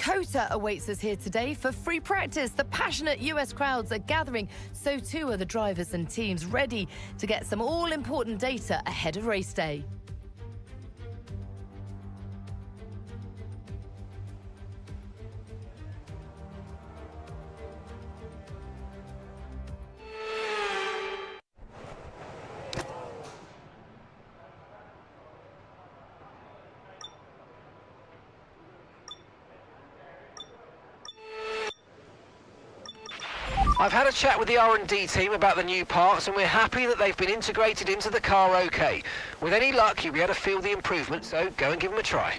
COTA awaits us here today for free practice. The passionate US crowds are gathering. So too are the drivers and teams ready to get some all-important data ahead of race day. I've had a chat with the R&D team about the new parts and we're happy that they've been integrated into the car okay. With any luck you'll be able to feel the improvement, so go and give them a try.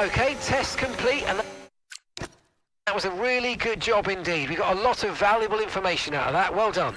Okay, test complete, and that was a really good job indeed. We got a lot of valuable information out of that. Well done.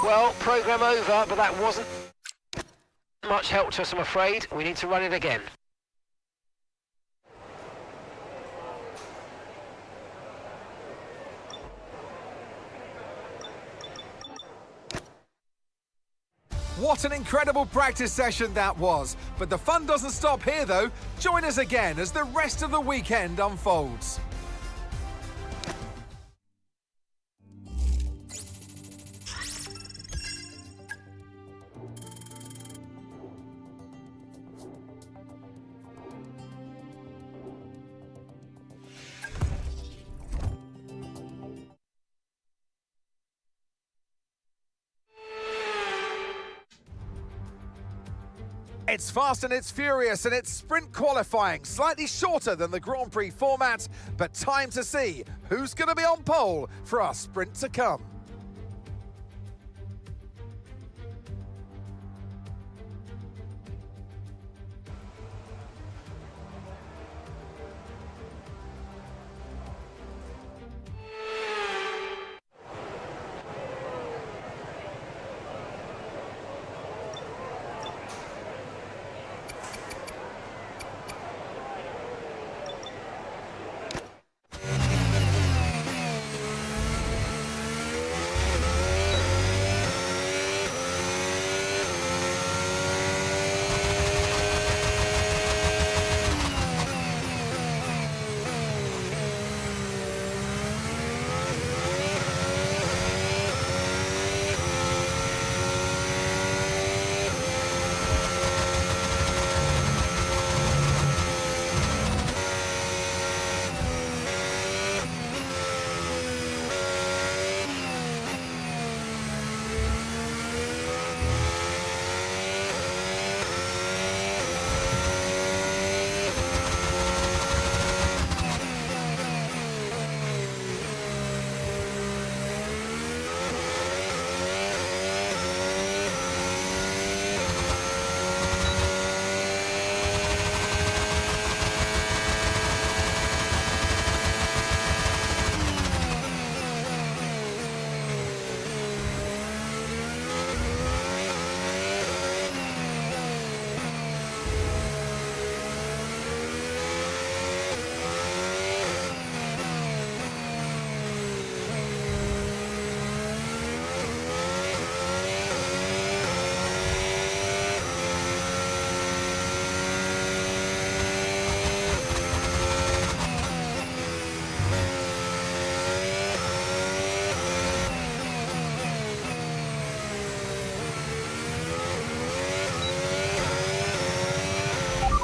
Well, programme over, but that wasn't much help to us, I'm afraid. We need to run it again. What an incredible practice session that was. But the fun doesn't stop here though. Join us again as the rest of the weekend unfolds. It's fast and it's furious and it's sprint qualifying, slightly shorter than the Grand Prix format, but time to see who's going to be on pole for our sprint to come.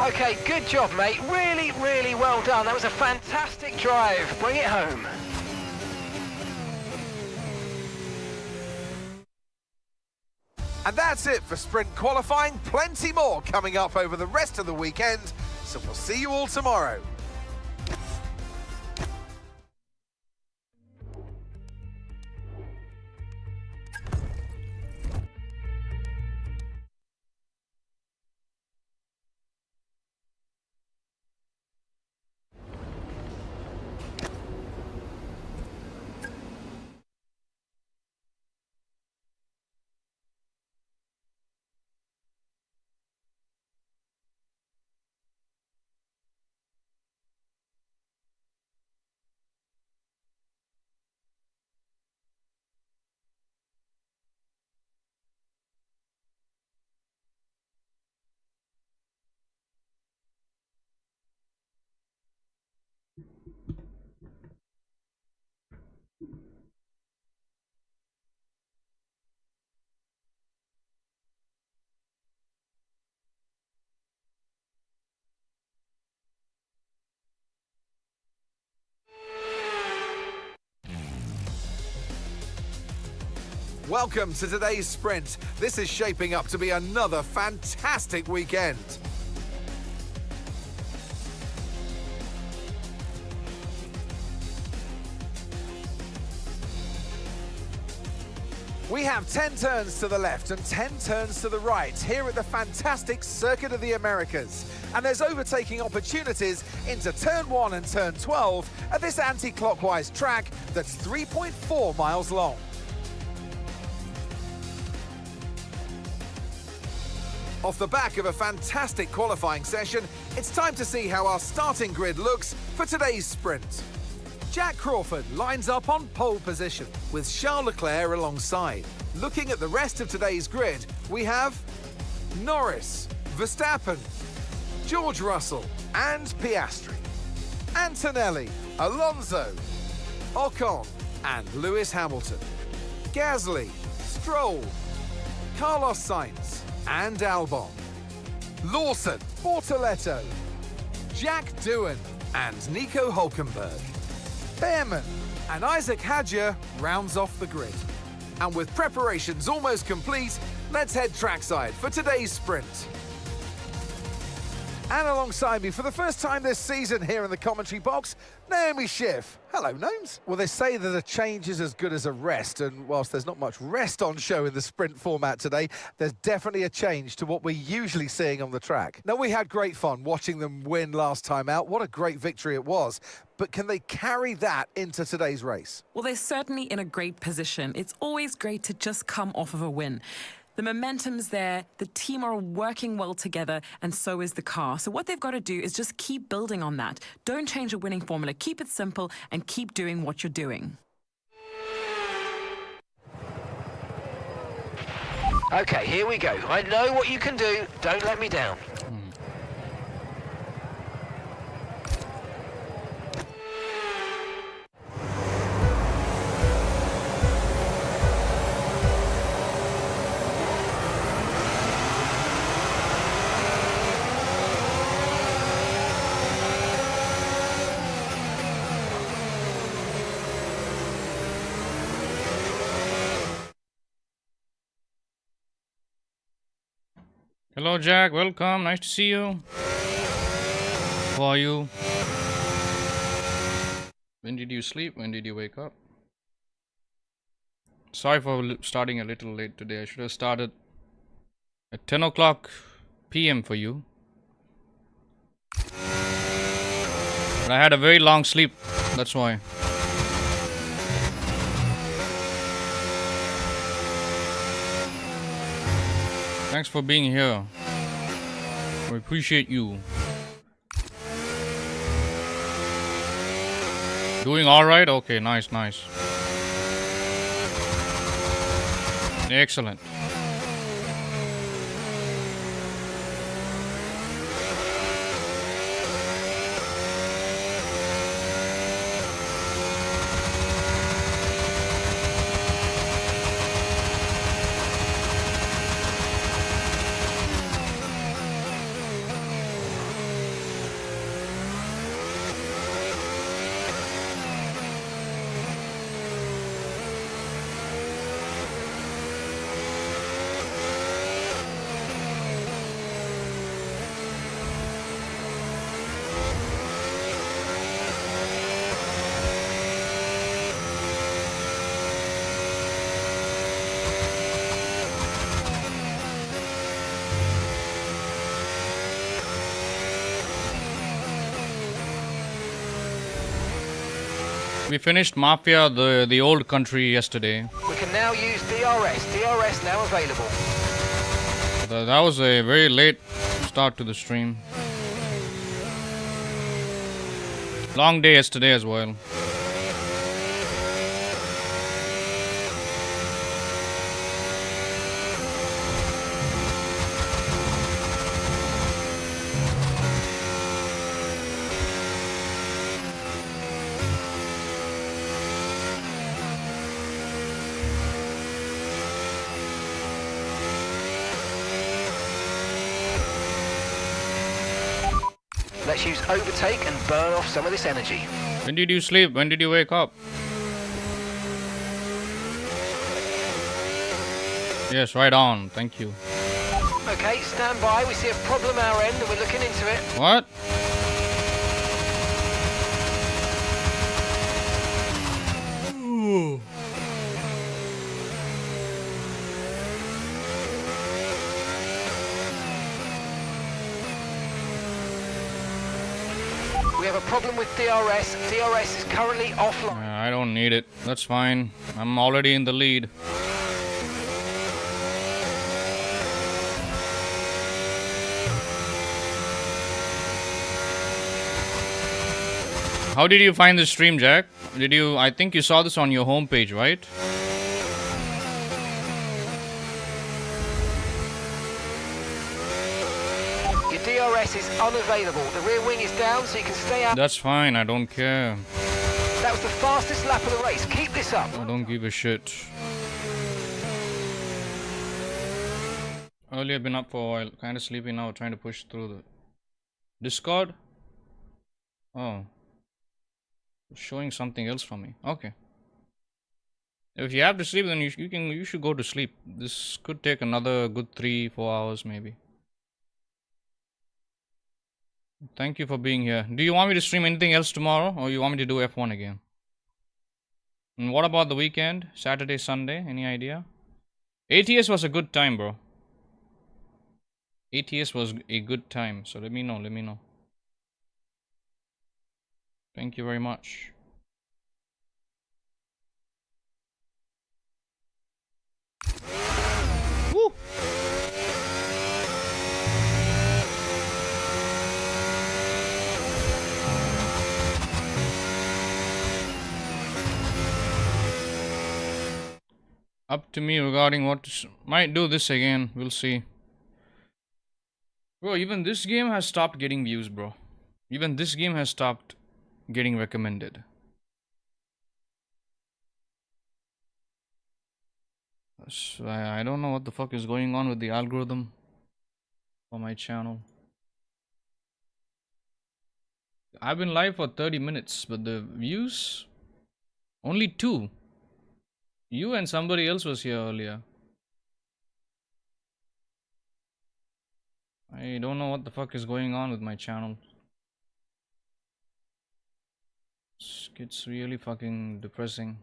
Okay, good job, mate. Really, really well done. That was a fantastic drive. Bring it home. And that's it for sprint qualifying. Plenty more coming up over the rest of the weekend. So we'll see you all tomorrow. Welcome to today's sprint. This is shaping up to be another fantastic weekend. We have 10 turns to the left and 10 turns to the right here at the fantastic Circuit of the Americas. And there's overtaking opportunities into turn 1 and turn 12 at this anti-clockwise track that's 3.4 miles long. Off the back of a fantastic qualifying session, it's time to see how our starting grid looks for today's sprint. Jack Crawford lines up on pole position, with Charles Leclerc alongside. Looking at the rest of today's grid, we have Norris, Verstappen, George Russell and Piastri, Antonelli, Alonso, Ocon and Lewis Hamilton, Gasly, Stroll, Carlos Sainz and Albon, Lawson, Bortoletto, Jack Doohan and Nico Hulkenberg, Behrman and Isaac Hadjar rounds off the grid. And with preparations almost complete, let's head trackside for today's sprint. And alongside me for the first time this season here in the commentary box, Naomi Schiff. Hello, Gnomes. Well, they say that a change is as good as a rest, and whilst there's not much rest on show in the sprint format today, there's definitely a change to what we're usually seeing on the track. Now, we had great fun watching them win last time out. What a great victory it was. But can they carry that into today's race? Well, they're certainly in a great position. It's always great to just come off of a win. The momentum's there, the team are working well together, and so is the car. So what they've got to do is just keep building on that. Don't change a winning formula. Keep it simple and keep doing what you're doing. Okay, here we go. I know what you can do. Don't let me down. Hello Jack, welcome, nice to see you. How are you? When did you sleep? When did you wake up? Sorry for starting a little late today. I should have started at 10 o'clock PM for you. But I had a very long sleep, that's why. Thanks for being here. We appreciate you. Doing alright? Okay, nice. Excellent. We finished Mafia, the old country, yesterday. We can now use DRS. DRS now available. That was a very late start to the stream. Long day yesterday as well. Let's use overtake and burn off some of this energy. When did you sleep? When did you wake up? Yes, right on. Thank you. Okay, stand by. We see a problem our end and we're looking into it. What? We have a problem with DRS. DRS is currently offline. I don't need it. That's fine. I'm already in the lead. How did you find the stream, Jack? I think you saw this on your homepage, right? Your DRS is unavailable. The rear wing is down, so you can stay out. That's fine, I don't care. That was the fastest lap of the race. Keep this up. I don't give a shit. Earlier been up for a while, kind of sleepy now, trying to push through the Discord. Oh, it's showing something else for me. Okay. If you have to sleep, then you should go to sleep. This could take another good 3-4 hours maybe. Thank you for being here. Do you want me to stream anything else tomorrow, or you want me to do F1 again? And what about the weekend? Saturday, Sunday? Any idea? ATS was a good time, bro. ATS was a good time, so let me know. Thank you very much. Woo! Up to me regarding what might do this again. We'll see. Bro, even this game has stopped getting views, bro. Even this game has stopped getting recommended. So I don't know what the fuck is going on with the algorithm for my channel. I've been live for 30 minutes, but the views only 2. You and somebody else was here earlier. I don't know what the fuck is going on with my channel. It's really fucking depressing.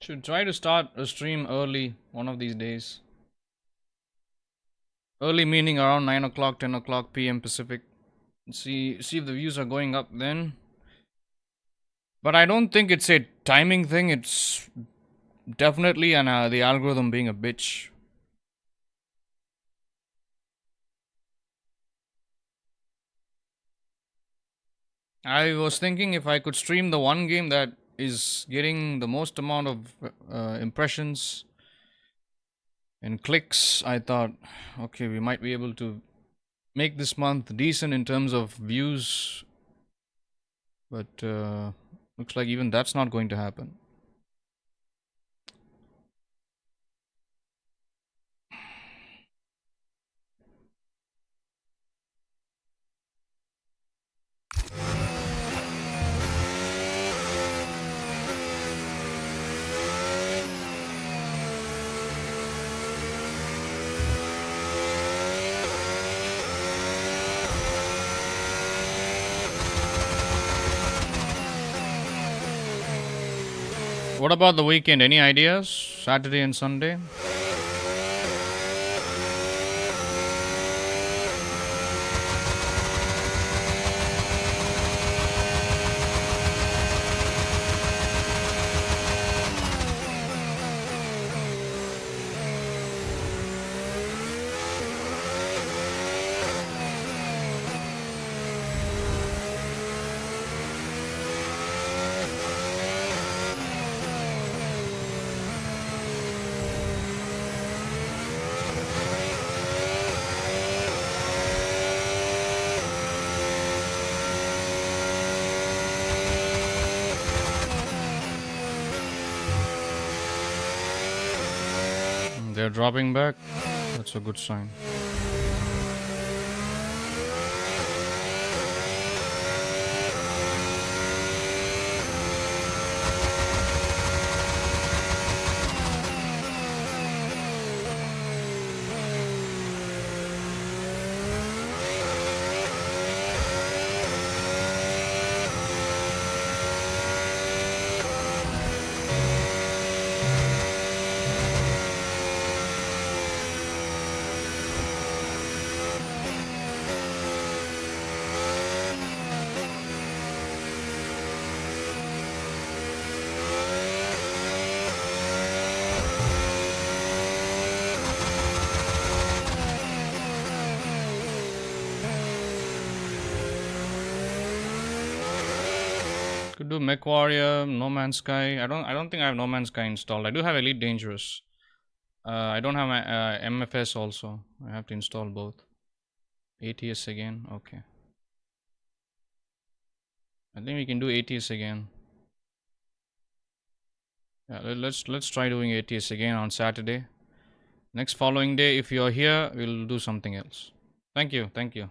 Should try to start a stream early one of these days. Early meaning around 9 o'clock, 10 o'clock PM Pacific. See if the views are going up then. But I don't think it's a timing thing. It's definitely the algorithm being a bitch. I was thinking if I could stream the one game that is getting the most amount of impressions and clicks, I thought, okay, we might be able to make this month decent in terms of views, but looks like even that's not going to happen. What about the weekend? Any ideas? Saturday and Sunday? They're dropping back. That's a good sign. Could do Mech Warrior, No Man's Sky. I don't think I have No Man's Sky installed. I do have Elite Dangerous. I don't have my MFS also. I have to install both. ATS again. Okay. I think we can do ATS again. Yeah, let's try doing ATS again on Saturday. Next following day, if you're here, we'll do something else. Thank you. Thank you.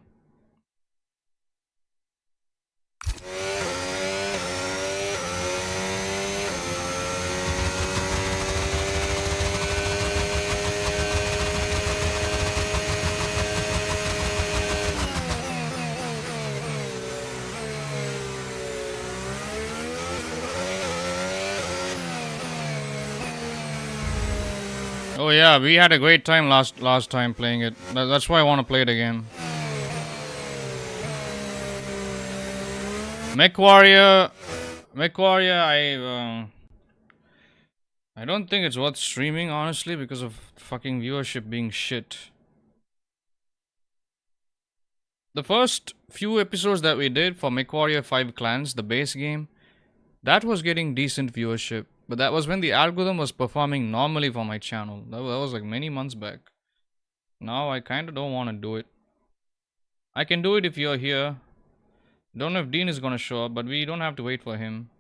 Oh yeah, we had a great time last time playing it. That's why I want to play it again. Mech Warrior, I don't think it's worth streaming, honestly, because of fucking viewership being shit. The first few episodes that we did for Mech Warrior 5 Clans, the base game, that was getting decent viewership. But that was when the algorithm was performing normally for my channel. That was like many months back. Now I kind of don't want to do it. I can do it if you're here. Don't know if Dean is going to show up, but we don't have to wait for him.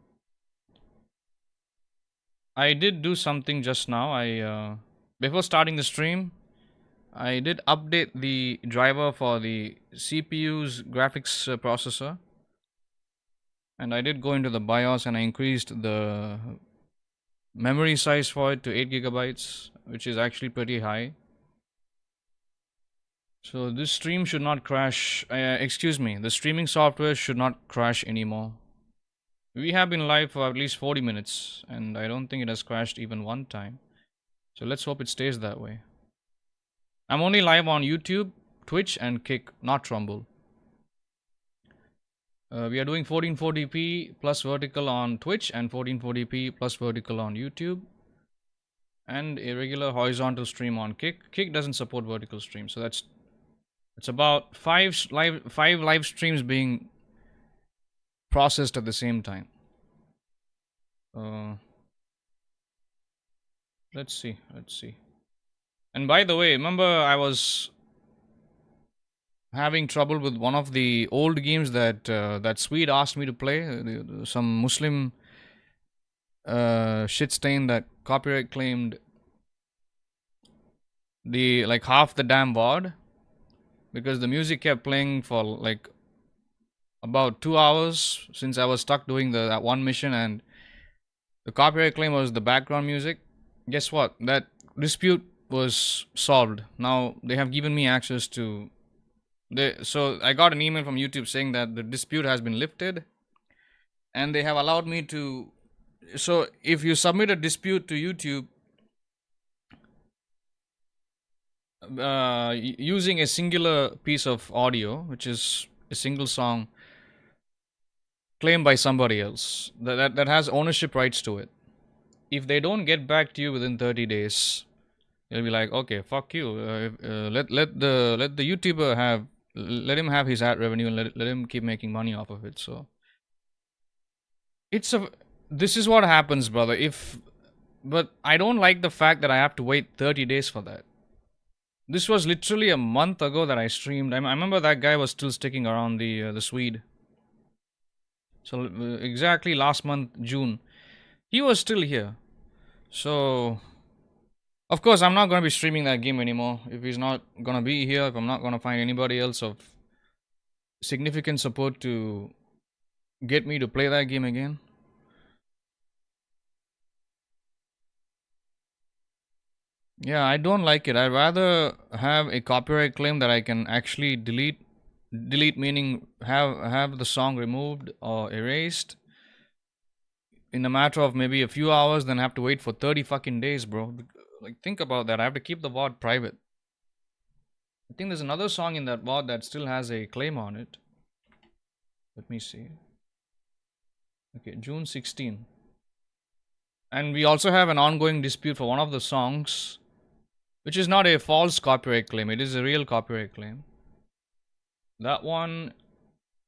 I did do something just now. Before starting the stream, I did update the driver for the CPU's graphics processor. And I did go into the BIOS and I increased the memory size for it to 8 gigabytes, which is actually pretty high. So this stream should not crash. Excuse me, the streaming software should not crash anymore. We have been live for at least 40 minutes and I don't think it has crashed even one time. So let's hope it stays that way. I'm only live on YouTube, Twitch and Kick, not Rumble. We are doing 1440p plus vertical on Twitch and 1440p plus vertical on YouTube. And a regular horizontal stream on Kick. Kick doesn't support vertical stream, so it's about five live streams being processed at the same time. Let's see. And by the way, remember I was having trouble with one of the old games that that Swede asked me to play. Some Muslim shit stain that copyright claimed the like half the damn VOD because the music kept playing for like about 2 hours since I was stuck doing that one mission, and the copyright claim was the background music. Guess what? That dispute was solved. Now they have given me access to so I got an email from YouTube saying that the dispute has been lifted and they have allowed me to. So if you submit a dispute to YouTube using a singular piece of audio, which is a single song claimed by somebody else that has ownership rights to it, if they don't get back to you within 30 days, they'll be like, okay, fuck you. Let the YouTuber let him have his ad revenue and let him keep making money off of it. So this is what happens, brother. But I don't like the fact that I have to wait 30 days for that. This was literally a month ago that I streamed. I remember that guy was still sticking around, the Swede. So exactly last month, June, he was still here. So of course, I'm not going to be streaming that game anymore. If he's not going to be here, if I'm not going to find anybody else of significant support to get me to play that game again. Yeah, I don't like it. I'd rather have a copyright claim that I can actually delete meaning have the song removed or erased in a matter of maybe a few hours than have to wait for 30 fucking days, bro. Like, think about that. I have to keep the VOD private. I think there's another song in that VOD that still has a claim on it. Let me see. Okay, June 16. And we also have an ongoing dispute for one of the songs, which is not a false copyright claim. It is a real copyright claim. That one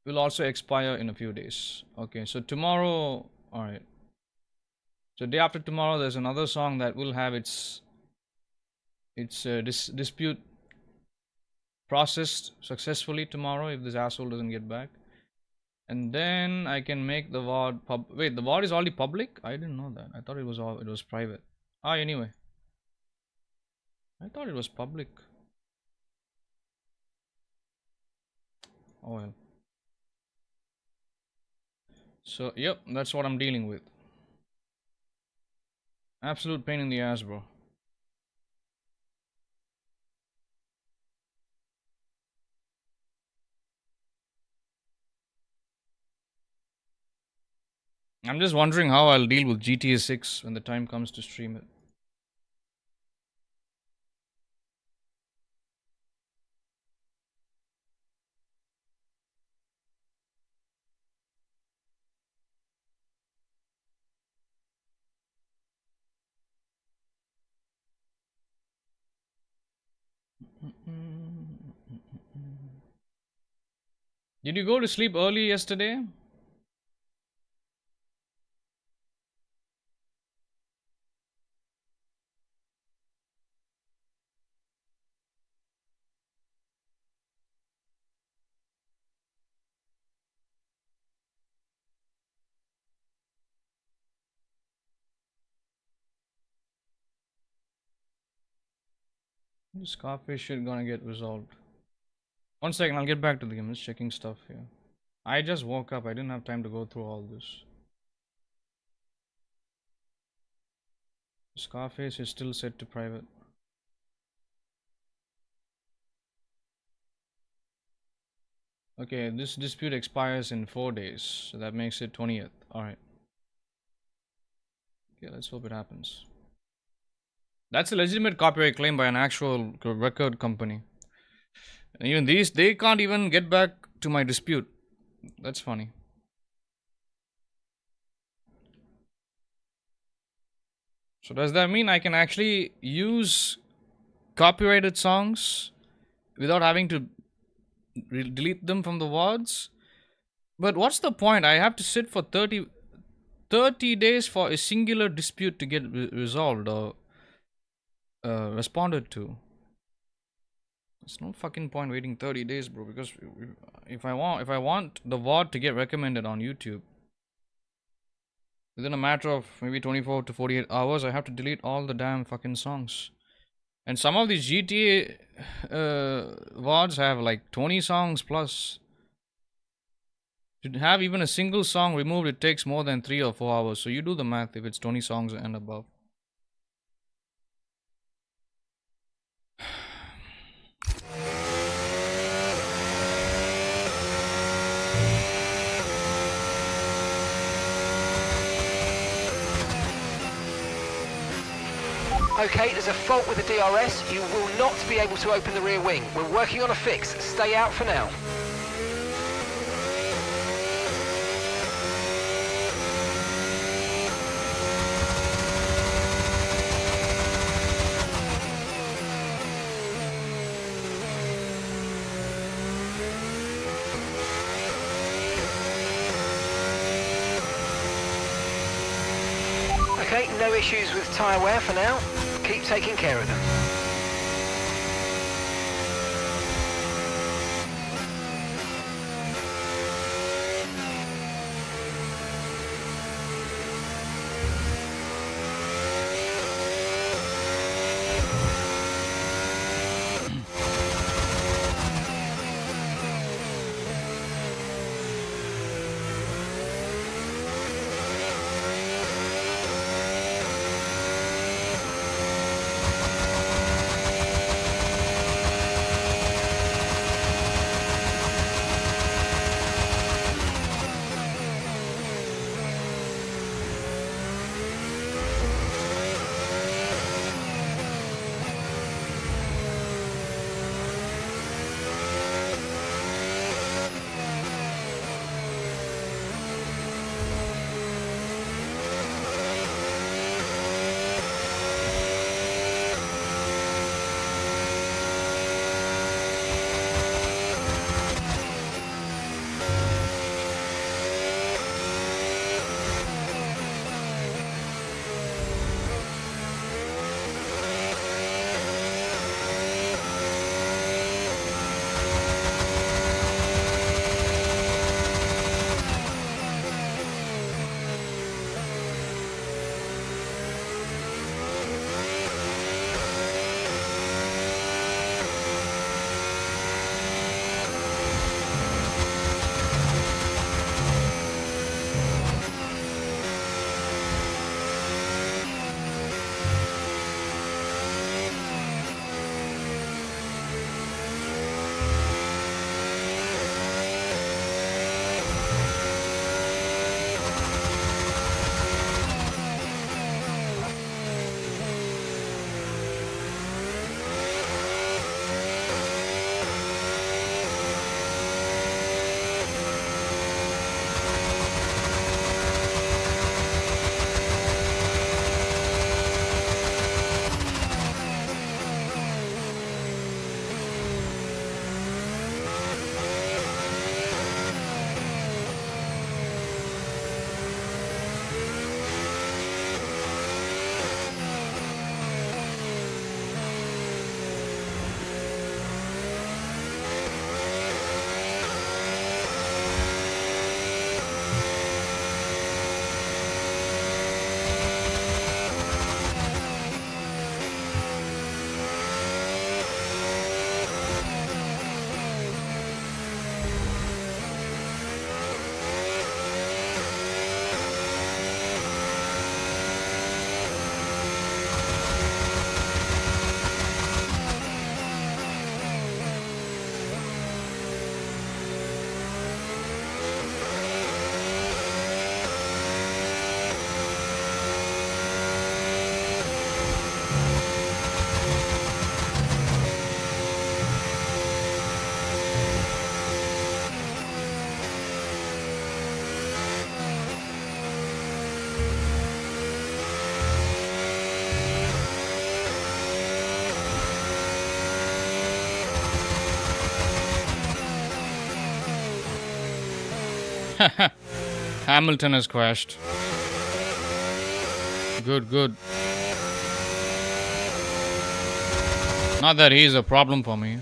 will also expire in a few days. Okay, so tomorrow, alright. So day after tomorrow, there's another song that will have its dispute processed successfully tomorrow if this asshole doesn't get back. And then I can make the VOD wait, the VOD is already public? I didn't know that. I thought it was private. Anyway. I thought it was public. Oh well. So, yep, that's what I'm dealing with. Absolute pain in the ass, bro. I'm just wondering how I'll deal with GTA 6 when the time comes to stream it. Did you go to sleep early yesterday? The Scarface shit gonna get resolved. 1 second, I'll get back to the game. I'm just checking stuff here. I just woke up. I didn't have time to go through all this. Scarface is still set to private. Okay, this dispute expires in 4 days, so that makes it 20th. Alright. Okay, let's hope it happens. That's a legitimate copyright claim by an actual record company. And even these, they can't even get back to my dispute. That's funny. So does that mean I can actually use copyrighted songs without having to delete them from the VODs? But what's the point? I have to sit for 30 days for a singular dispute to get resolved or responded to. There's no fucking point waiting 30 days, bro, because if I want the VOD to get recommended on YouTube within a matter of maybe 24 to 48 hours, I have to delete all the damn fucking songs. And some of these GTA VODs have like 20 songs plus. To have even a single song removed, it takes more than 3 or 4 hours. So you do the math if it's 20 songs and above. Okay, there's a fault with the DRS. You will not be able to open the rear wing. We're working on a fix. Stay out for now. Okay, no issues with tyre wear for now. Keep taking care of them. Hamilton has crashed. Good, good. Not that he's a problem for me.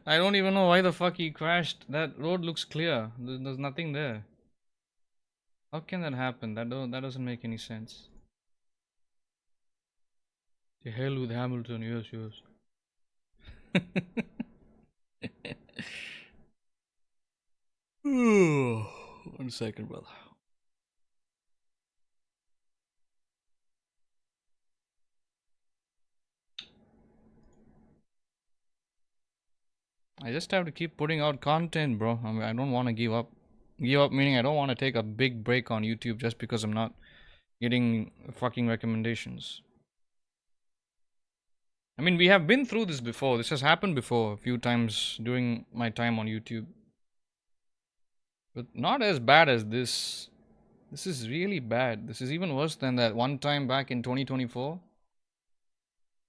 I don't even know why the fuck he crashed. That road looks clear. There's nothing there. How can that happen? That doesn't make any sense. The hell with Hamilton, yes. 1 second, brother. I just have to keep putting out content, bro. I mean, I don't want to give up. Give up meaning I don't want to take a big break on YouTube just because I'm not getting fucking recommendations. I mean, we have been through this before. This has happened before a few times during my time on YouTube. But not as bad as this. This is really bad. This is even worse than that one time back in 2024.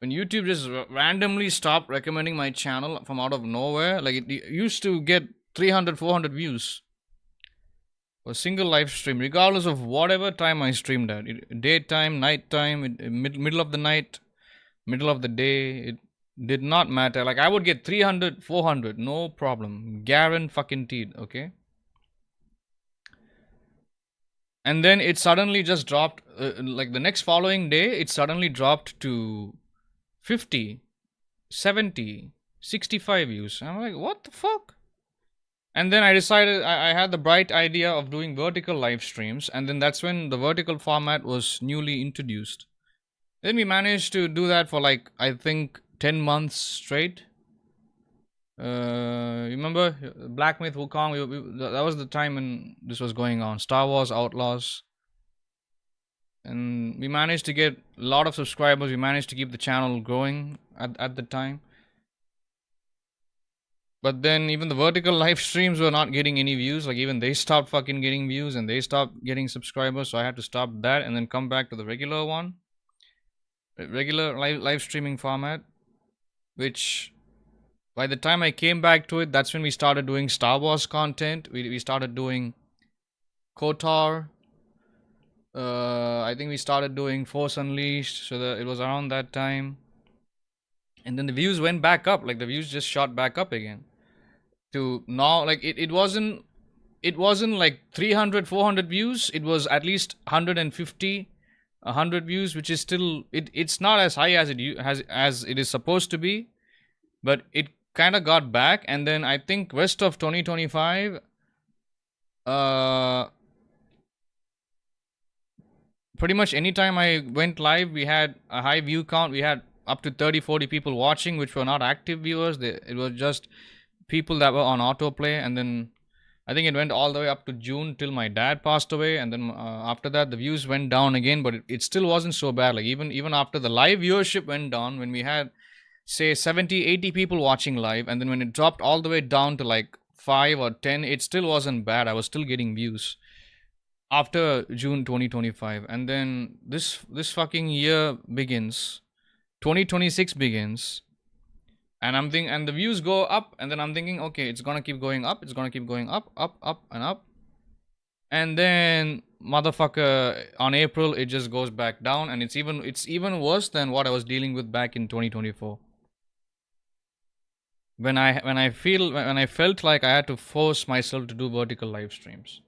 When YouTube just randomly stopped recommending my channel from out of nowhere. Like, it used to get 300, 400 views for a single live stream, regardless of whatever time I streamed at. Daytime, nighttime, middle of the night, middle of the day. It did not matter. Like, I would get 300, 400, no problem. Guaranteed, okay? And then it suddenly just dropped, like the next following day, it suddenly dropped to 50, 70, 65 views. I'm like, what the fuck? And then I decided, I had the bright idea of doing vertical live streams. And then that's when the vertical format was newly introduced. Then we managed to do that for like, I think, 10 months straight. Remember Black Myth Wukong? That was the time when this was going on. Star Wars Outlaws. And we managed to get a lot of subscribers. We managed to keep the channel growing at the time. But then even the vertical live streams were not getting any views. Like, even they stopped fucking getting views and they stopped getting subscribers. So I had to stop that and then come back to the regular one. Regular live streaming format. Which, by the time I came back to it, that's when we started doing Star Wars content. We started doing KOTOR. I think we started doing Force Unleashed, so that it was around that time. And then the views went back up, like the views just shot back up again. To now, like it wasn't like 300, 400 views. It was at least 150, 100 views, which is still, it's not as high as it is supposed to be. But it kind of got back, and then I think rest of 2025, pretty much anytime I went live, we had a high view count. We had up to 30, 40 people watching, which were not active viewers. It was just people that were on autoplay. And then I think it went all the way up to June till my dad passed away. And then after that, the views went down again, but it still wasn't so bad. Like, even after the live viewership went down, when we had, say, 70, 80 people watching live, and then when it dropped all the way down to like 5 or 10, it still wasn't bad. I was still getting views after June 2025. And then this fucking year begins, 2026 begins, and I'm thinking, and the views go up, and then I'm thinking, okay, it's gonna keep going up, it's gonna keep going up and up, and then motherfucker, on April it just goes back down, and it's even worse than what I was dealing with back in 2024. When I felt like I had to force myself to do vertical live streams.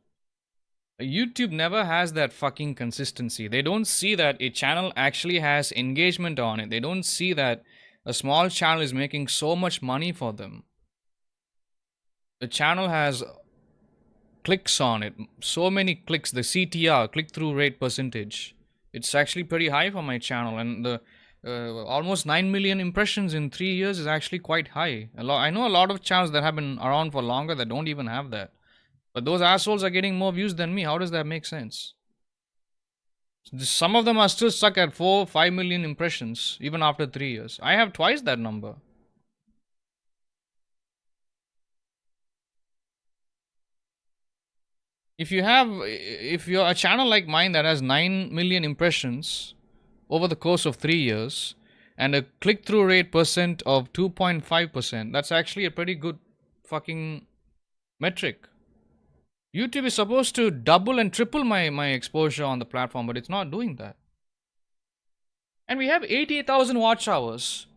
YouTube never has that fucking consistency. They don't see that a channel actually has engagement on it. They don't see that a small channel is making so much money for them. The channel has clicks on it. So many clicks. The CTR, click-through rate percentage. It's actually pretty high for my channel. And the almost 9 million impressions in 3 years is actually quite high. I know a lot of channels that have been around for longer that don't even have that. But those assholes are getting more views than me. How does that make sense? Some of them are still stuck at 4-5 million impressions even after 3 years. I have twice that number. If you're a channel like mine that has 9 million impressions over the course of 3 years and a click-through rate percent of 2.5%, that's actually a pretty good fucking metric. YouTube is supposed to double and triple my exposure on the platform, but it's not doing that. And we have 80,000 watch hours.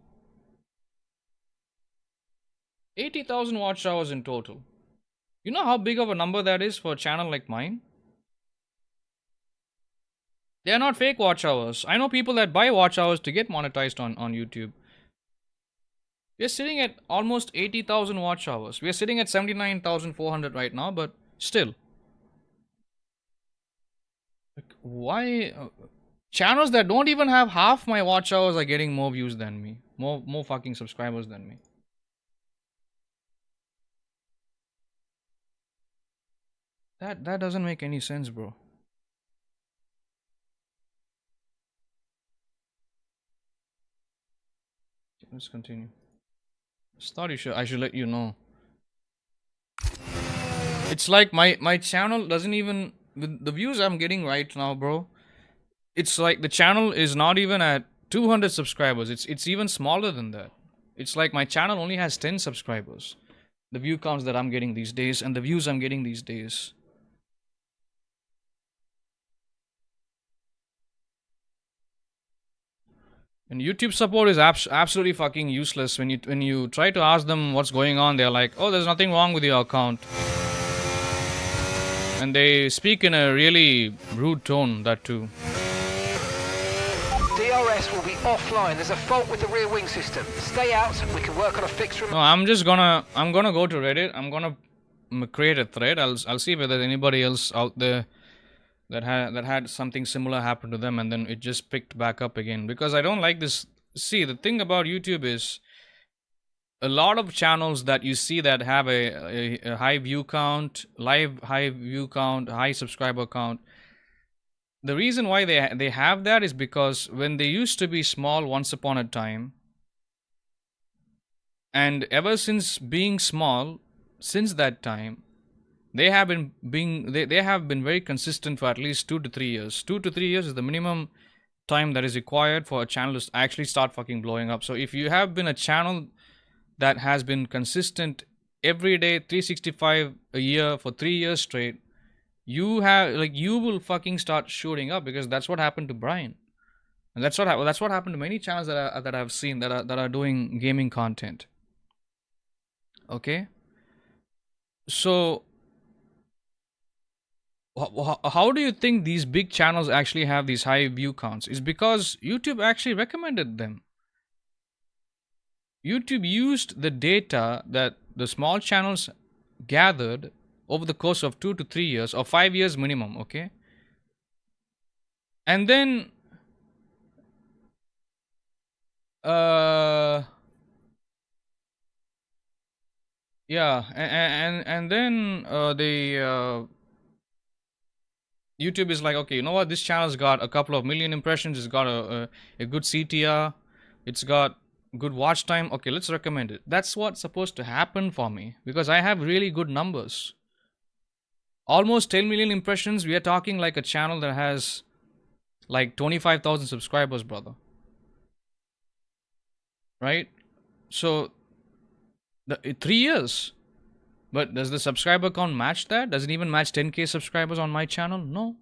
80,000 watch hours in total. You know how big of a number that is for a channel like mine? They are not fake watch hours. I know people that buy watch hours to get monetized on YouTube. We are sitting at almost 80,000 watch hours. We are sitting at 79,400 right now, but still. Like, why? Channels that don't even have half my watch hours are getting more views than me. More fucking subscribers than me. That doesn't make any sense, bro. Let's continue. Just thought I should let you know. It's like my channel doesn't even, with the views I'm getting right now, bro. It's like the channel is not even at 200 subscribers. It's even smaller than that. It's like my channel only has 10 subscribers. The view counts that I'm getting these days and the views I'm getting these days. And YouTube support is absolutely fucking useless. When you try to ask them what's going on, they're like, "Oh, there's nothing wrong with your account," and they speak in a really rude tone. That too. DRS will be offline. There's a fault with the rear wing system. Stay out. We can work on a fix. No, I'm gonna go to Reddit. I'm gonna create a thread. I'll see whether there's anybody else out there that had something similar happen to them and then it just picked back up again, because I don't like this. See, the thing about YouTube is a lot of channels that you see that have a high view count, high view count, high subscriber count. The reason why they have that is because when they used to be small once upon a time, and ever since being small, since that time, they have been very consistent for at least 2 to 3 years. 2 to 3 years is the minimum time that is required for a channel to actually start fucking blowing up. So if you have been a channel that has been consistent every day, 365 a year for 3 years straight, you will fucking start shooting up, because that's what happened to Brian, and that's what happened to many channels that I've seen that are doing gaming content. Okay, so how do you think these big channels actually have these high view counts? It's because YouTube actually recommended them. YouTube used the data that the small channels gathered over the course of 2 to 3 years or 5 years minimum, okay? And then and then YouTube is like, okay, you know what? This channel's got a couple of million impressions. It's got a good CTR. It's got good watch time. Okay, let's recommend it. That's what's supposed to happen for me, because I have really good numbers. Almost 10 million impressions. We are talking like a channel that has like 25,000 subscribers, brother. Right? So, 3 years. But does the subscriber count match that? Does it even match 10k subscribers on my channel? No.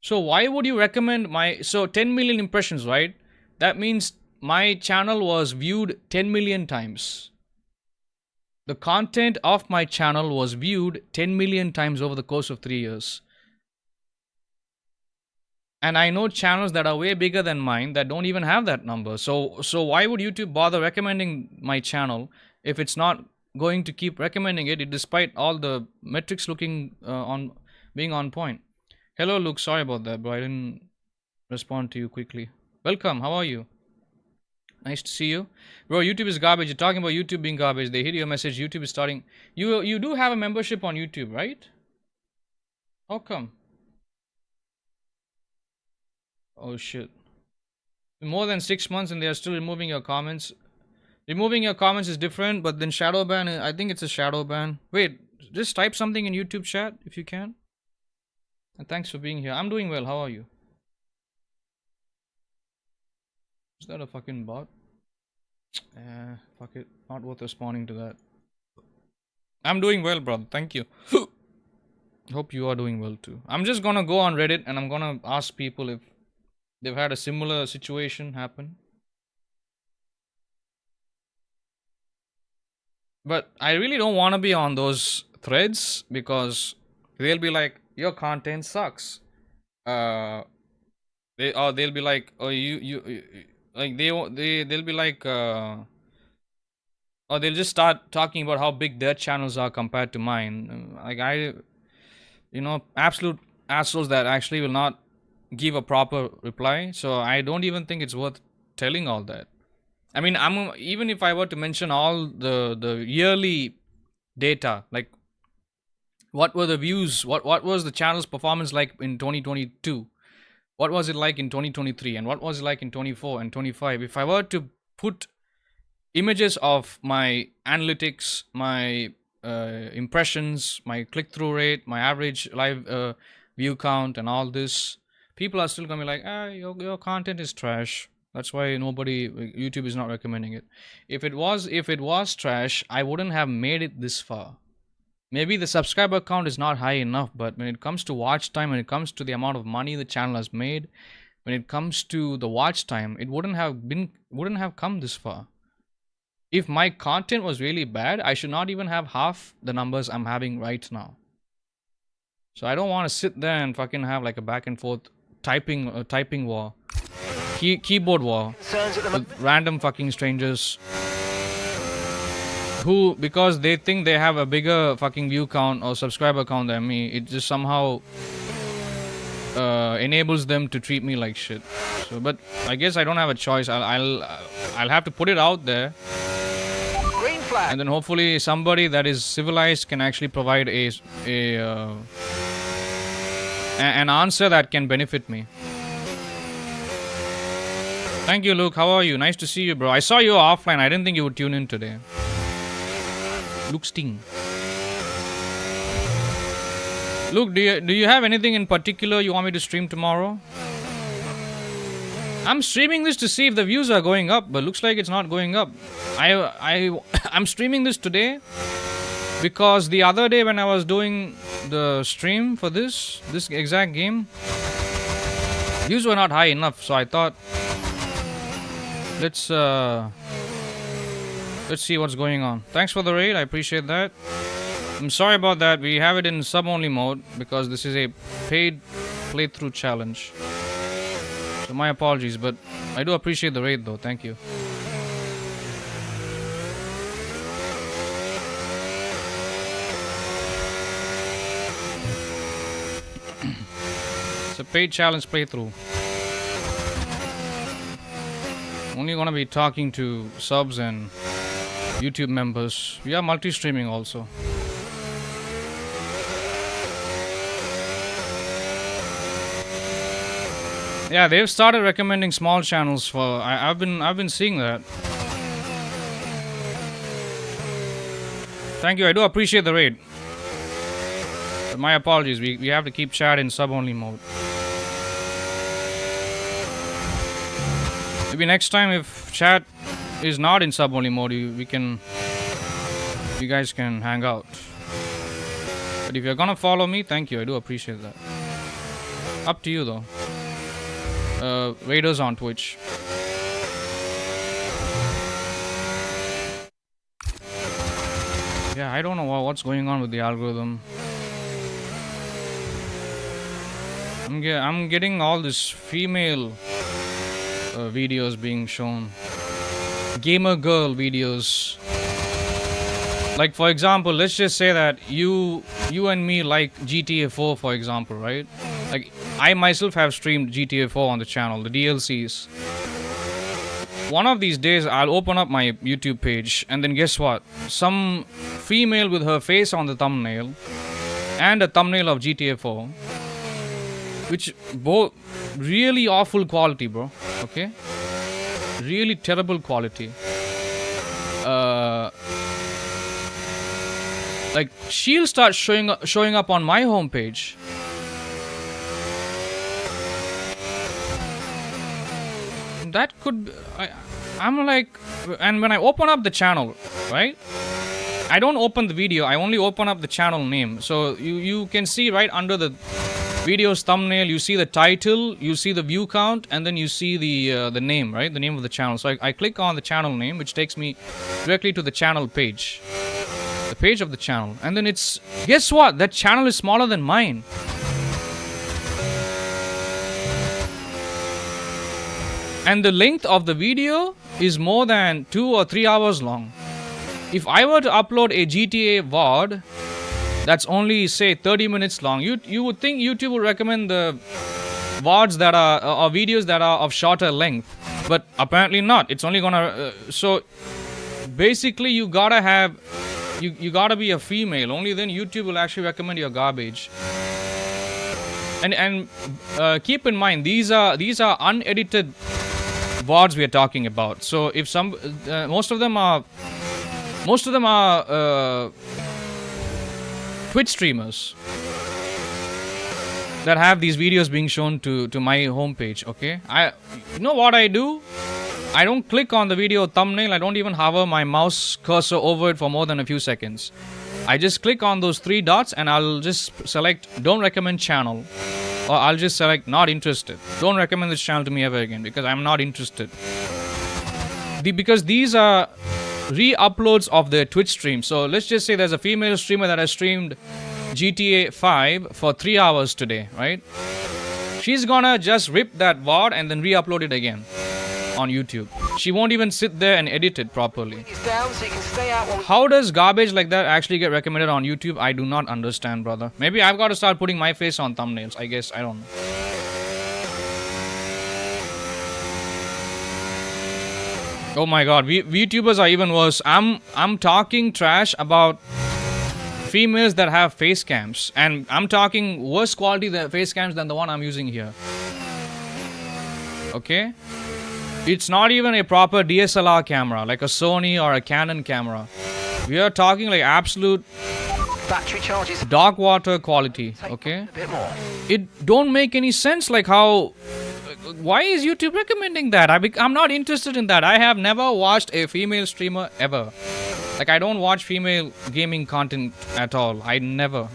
So why would you recommend so 10 million impressions, right? That means my channel was viewed 10 million times. The content of my channel was viewed 10 million times over the course of 3 years. And I know channels that are way bigger than mine that don't even have that number. So why would YouTube bother recommending my channel if it's not going to keep recommending it despite all the metrics being on point? Hello, Luke. Sorry about that, bro. I didn't respond to you quickly. Welcome. How are you? Nice to see you. Bro, YouTube is garbage. You're talking about YouTube being garbage. They hit your message. YouTube is starting. You do have a membership on YouTube, right? How come? Oh shit. More than 6 months and they are still removing your comments. Removing your comments is different, but then shadow ban, I think it's a shadow ban. Wait, just type something in YouTube chat if you can. And thanks for being here. I'm doing well. How are you? Is that a fucking bot? Fuck it. Not worth responding to that. I'm doing well, brother. Thank you. Hope you are doing well too. I'm just gonna go on Reddit and I'm gonna ask people if they've had a similar situation happen. But I really don't want to be on those threads because they'll be like, your content sucks. They'll be like, oh you like they'll be like or they'll just start talking about how big their channels are compared to mine. Like absolute assholes that actually will not give a proper reply. So I don't even think it's worth telling all that. I mean, even if I were to mention all the yearly data, like what were the views, what was the channel's performance like in 2022, what was it like in 2023, and what was it like in 24 and 25, if I were to put images of my analytics, my impressions, my click-through rate, my average live view count and all this, people are still gonna be like, your content is trash. That's why YouTube is not recommending it. If it was trash, I wouldn't have made it this far. Maybe the subscriber count is not high enough, but when it comes to watch time, when it comes to the amount of money the channel has made, when it comes to the watch time, it wouldn't have come this far. If my content was really bad, I should not even have half the numbers I'm having right now. So I don't want to sit there and fucking have like a back and forth typing war. Keyboard war with random fucking strangers who, because they think they have a bigger fucking view count or subscriber count than me, it just somehow enables them to treat me like shit. So, but I guess I don't have a choice. I'll have to put it out there, Green flag. and then hopefully somebody that is civilized can actually provide an answer that can benefit me. Thank you, Luke. How are you? Nice to see you, bro. I saw you offline. I didn't think you would tune in today. Luke Sting. Luke, do you have anything in particular you want me to stream tomorrow? I'm streaming this to see if the views are going up, but looks like it's not going up. I'm streaming this today because the other day when I was doing the stream for this exact game, views were not high enough, so I thought let's see what's going on. Thanks for the raid, I appreciate that. I'm sorry about that. We have it in sub-only mode because this is a paid playthrough challenge. So my apologies, but I do appreciate the raid though. Thank you. It's a paid challenge playthrough. Only gonna be talking to subs and YouTube members. We are multi-streaming also. Yeah, they've started recommending small channels for. I've been seeing that. Thank you. I do appreciate the raid. But my apologies. We have to keep chat in sub-only mode. Maybe next time if chat is not in sub-only mode, you guys can hang out. But if you're gonna follow me, thank you. I do appreciate that. Up to you though. Raiders on Twitch. Yeah, I don't know what's going on with the algorithm. I'm getting all this female videos being shown. Gamer girl videos. Like for example, let's just say that you and me like GTA 4 for example, right? Like I myself have streamed GTA 4 on the channel, the DLCs. one of these days I'll open up my YouTube page and then guess what? Some female with her face on the thumbnail and a thumbnail of GTA 4, which both really awful quality, bro. Okay, really terrible quality. Like she'll start showing up on my homepage. That could be, I'm like, and when I open up the channel, right? I don't open the video, I only open up the channel name. So you can see right under the video's thumbnail, you see the title, you see the view count, and then you see the name, right? The name of the channel. So I click on the channel name, which takes me directly to the channel page. The page of the channel. And then it's, guess what? That channel is smaller than mine. And the length of the video is more than 2 or 3 hours long. If I were to upload a GTA VOD that's only, say, 30 minutes long, you would think YouTube would recommend the VODs that are, or videos that are of shorter length. But apparently not. It's only gonna, so basically you gotta have, you gotta be a female. Only then YouTube will actually recommend your garbage. And keep in mind, these are unedited VODs we are talking about. So if some, most of them are Twitch streamers that have these videos being shown to my homepage. Okay, you know what I do? I don't click on the video thumbnail. I don't even hover my mouse cursor over it for more than a few seconds. I just click on those 3 dots and I'll just select don't recommend channel. Or I'll just select not interested. Don't recommend this channel to me ever again because I'm not interested. Because these are re-uploads of their Twitch stream. So let's just say there's a female streamer that has streamed GTA 5 for 3 hours today, right? She's gonna just rip that VOD and then re-upload it again on YouTube. She won't even sit there and edit it properly. How does garbage like that actually get recommended on YouTube? I do not understand, brother. Maybe I've got to start putting my face on thumbnails, I guess. I don't know. Oh my god, VTubers are even worse. I'm talking trash about females that have face cams, and I'm talking worse quality face cams than the one I'm using here. Okay? It's not even a proper DSLR camera, like a Sony or a Canon camera. We are talking like absolute battery charges, dark water quality, okay? A bit more. It don't make any sense, like how... Why is YouTube recommending that? I'm not interested in that. I have never watched a female streamer ever. Like, I don't watch female gaming content at all. I never.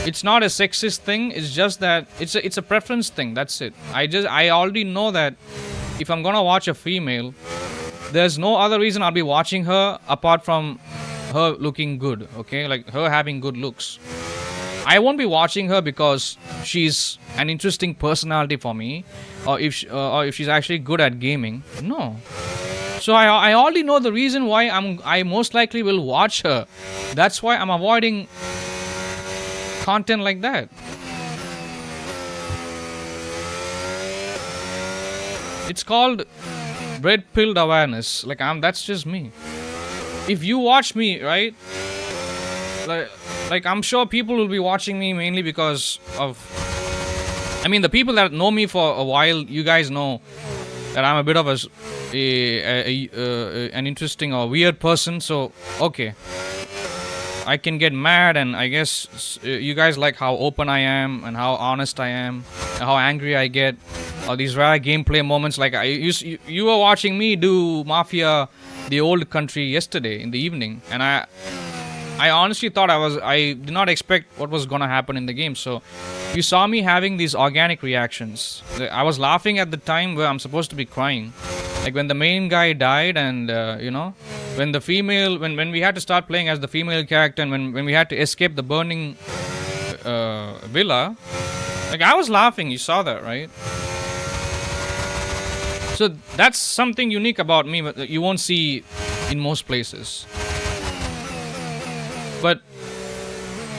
It's not a sexist thing. It's just that it's a preference thing. That's it. I already know that if I'm gonna watch a female, there's no other reason I'll be watching her apart from her looking good. Okay, like her having good looks. I won't be watching her because she's an interesting personality for me, or if she's actually good at gaming. No. So I already know the reason why I most likely will watch her. That's why I'm avoiding content like that. It's called red-pilled awareness. Like that's just me. If you watch me, right? Like I'm sure people will be watching me mainly because of... I mean, the people that know me for a while, you guys know that I'm a bit of an interesting or weird person. So, okay. I can get mad, and I guess you guys like how open I am and how honest I am and how angry I get. Or these rare gameplay moments, like you were watching me do Mafia the Old Country yesterday in the evening, and I honestly thought I did not expect what was gonna happen in the game. So you saw me having these organic reactions. I was laughing at the time where I'm supposed to be crying, like when the main guy died, and you know, when the female, when we had to start playing as the female character, and when we had to escape the burning villa. Like I was laughing. You saw that, right? So that's something unique about me that you won't see in most places. But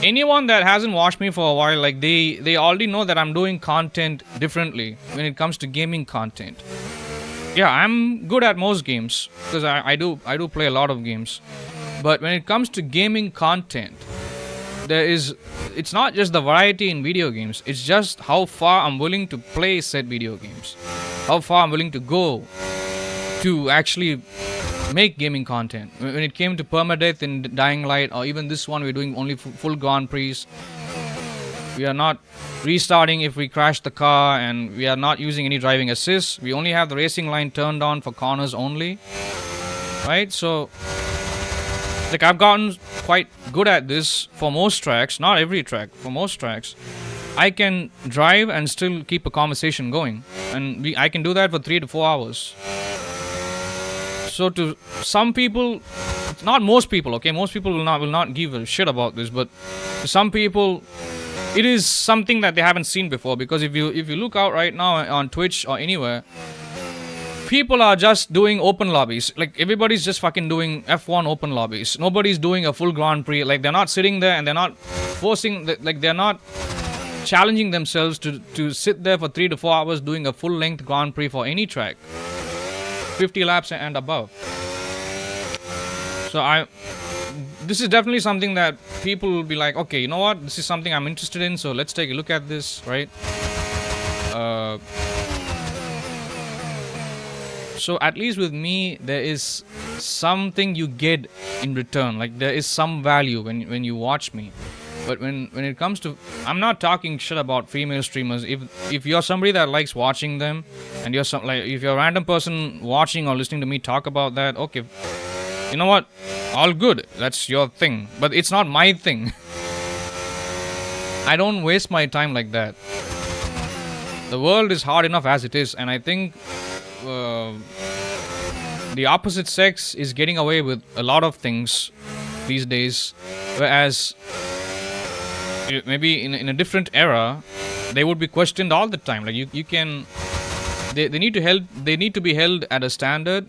anyone that hasn't watched me for a while, like they already know that I'm doing content differently when it comes to gaming content. yeah, I'm good at most games because I do play a lot of games. But when it comes to gaming content, it's not just the variety in video games, it's just how far I'm willing to play said video games, how far I'm willing to go to actually make gaming content. When it came to permadeath in Dying Light, or even this one, we're doing only full Grand Prix. We are not restarting if we crash the car, and we are not using any driving assist. We only have the racing line turned on for corners only, right? So like, I've gotten quite good at this for most tracks, not every track, for most tracks. I can drive and still keep a conversation going, and I can do that for 3 to 4 hours. So to some people, not most people, okay, most people will not give a shit about this, but to some people, it is something that they haven't seen before. Because if you look out right now on Twitch or anywhere, people are just doing open lobbies. Like, everybody's just fucking doing F1 open lobbies. Nobody's doing a full Grand Prix. Like, they're not sitting there and they're not forcing, like, they're not challenging themselves to sit there for 3 to 4 hours doing a full length Grand Prix for any track, 50 laps and above. So this is definitely something that people will be like, okay, you know what, this is something I'm interested in, so let's take a look at this, right? So at least with me, there is something you get in return. Like, there is some value when you watch me. But when it comes to, I'm not talking shit about female streamers. If you're somebody that likes watching them, and you're if you're a random person watching or listening to me talk about that, okay, you know what, all good, that's your thing. But it's not my thing. I don't waste my time like that. The world is hard enough as it is, and I think the opposite sex is getting away with a lot of things these days, whereas maybe in a different era they would be questioned all the time. Like, you can, they need to be held at a standard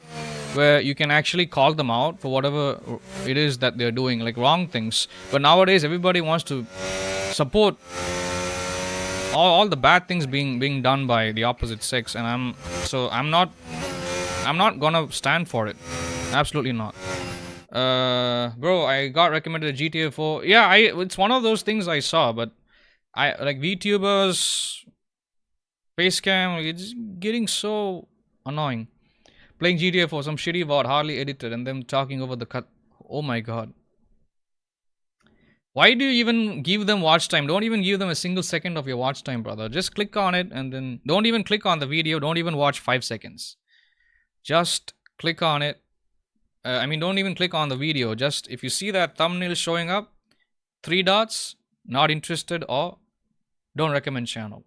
where you can actually call them out for whatever it is that they're doing, like wrong things. But nowadays everybody wants to support all the bad things being done by the opposite sex, and I'm not gonna stand for it. Absolutely not. Bro, I got recommended a GTA 4. Yeah, it's one of those things I saw, but I like VTubers, Facecam, it's getting so annoying. Playing GTA 4, some shitty VOD, hardly edited, and them talking over the cut. Oh my god. Why do you even give them watch time? Don't even give them a single second of your watch time, brother. Just click on it, and then don't even click on the video. Don't even watch 5 seconds. Just click on it. Don't even click on the video. Just, if you see that thumbnail showing up, 3 dots, not interested, or don't recommend channel.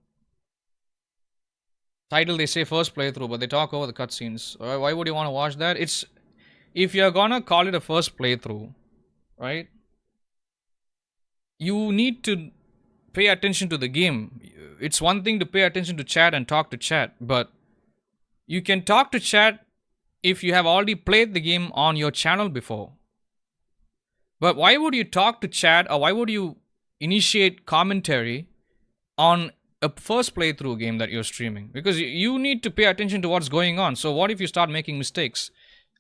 Title, they say first playthrough, but they talk over the cutscenes. Why would you want to watch that? If you're gonna call it a first playthrough, right? You need to pay attention to the game. It's one thing to pay attention to chat and talk to chat, but you can talk to chat if you have already played the game on your channel before. But why would you talk to chat, or why would you initiate commentary on a first playthrough game that you're streaming? Because you need to pay attention to what's going on. So what if you start making mistakes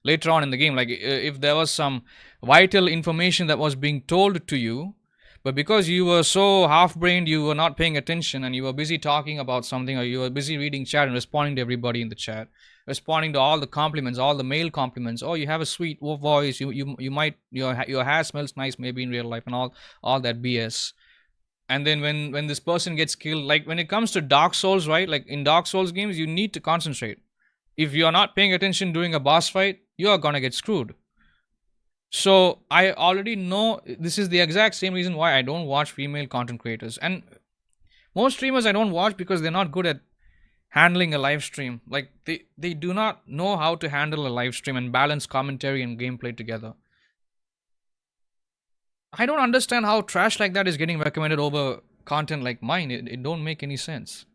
later on in the game? Like, if there was some vital information that was being told to you, but because you were so half-brained, you were not paying attention, and you were busy talking about something, or you were busy reading chat and responding to everybody in the chat, responding to all the compliments, all the male compliments. Oh, you have a sweet voice. You might, your hair smells nice maybe in real life, and all that BS. And then when this person gets killed, like when it comes to Dark Souls, right? Like in Dark Souls games, you need to concentrate. If you're not paying attention during a boss fight, you are gonna get screwed. So I already know this is the exact same reason why I don't watch female content creators. And most streamers I don't watch because they're not good at handling a live stream. Like, they do not know how to handle a live stream and balance commentary and gameplay together. I don't understand how trash like that is getting recommended over content like mine. It don't make any sense.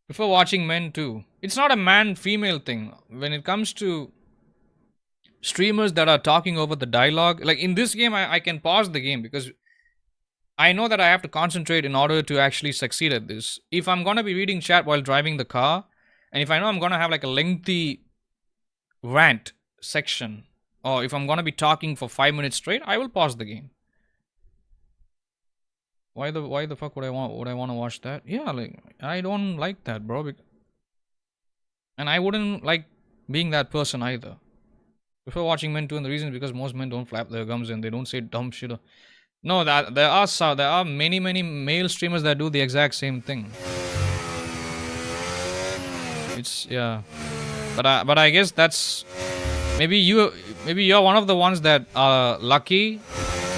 Prefer watching men too. It's not a man-female thing. When it comes to streamers that are talking over the dialogue, like in this game, I can pause the game because I know that I have to concentrate in order to actually succeed at this. If I'm gonna be reading chat while driving the car, And if I know I'm gonna have like a lengthy rant section, or if I'm gonna be talking for 5 minutes straight, I will pause the game. Why the fuck would I want to watch that? Yeah, like I don't like that, bro. And I wouldn't like being that person either. Before watching men too, and the reason is because most men don't flap their gums and they don't say dumb shit. No, that there are many male streamers that do the exact same thing. It's yeah, but I guess that's maybe you're one of the ones that are lucky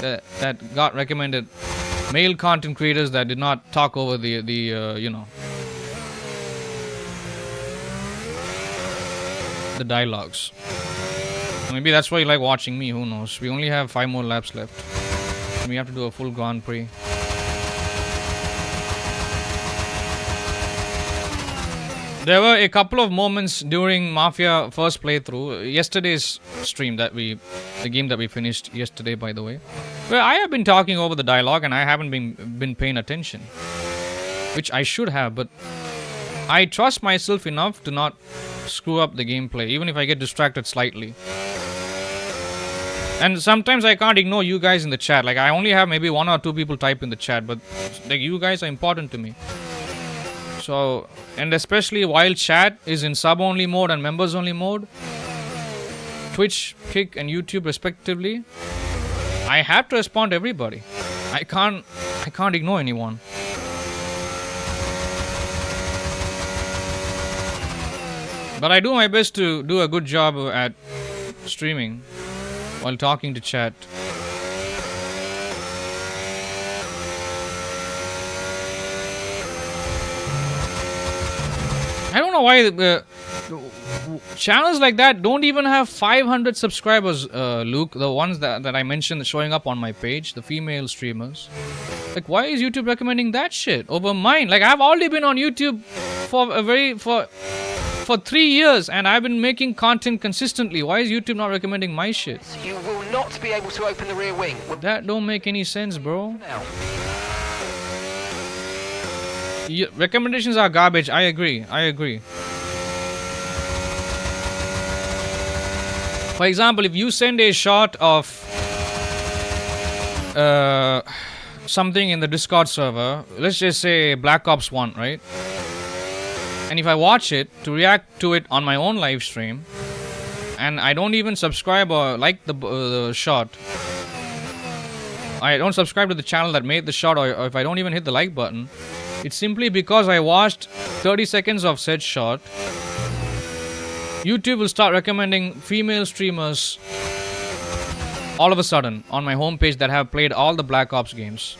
that got recommended male content creators that did not talk over the you know, the dialogues. Maybe that's why you like watching me, who knows. We only have 5 more laps left. We have to do a full Grand Prix. There were a couple of moments during Mafia first playthrough, yesterday's stream the game that we finished yesterday, by the way, where I have been talking over the dialogue and I haven't been paying attention, which I should have, but I trust myself enough to not screw up the gameplay, even if I get distracted slightly. And sometimes I can't ignore you guys in the chat. Like I only have maybe 1 or 2 people type in the chat, but like you guys are important to me. So, and especially while chat is in sub only mode and members only mode, Twitch, Kick and YouTube respectively, I have to respond to everybody. I can't ignore anyone. But I do my best to do a good job at streaming while talking to chat. I don't know why channels like that don't even have 500 subscribers, Luke. The ones that I mentioned showing up on my page, the female streamers. Like, why is YouTube recommending that shit over mine? Like, I've already been on YouTube for 3 years and I've been making content consistently. Why is YouTube not recommending my shit? You will not be able to open the rear wing. That don't make any sense, bro. Now. Recommendations are garbage. I agree. For example, if you send a shot of something in the Discord server, let's just say Black Ops 1, right? And if I watch it to react to it on my own live stream, and I don't even subscribe or like the shot, I don't subscribe to the channel that made the shot, or if I don't even hit the like button, it's simply because I watched 30 seconds of said shot. YouTube will start recommending female streamers all of a sudden on my homepage that have played all the Black Ops games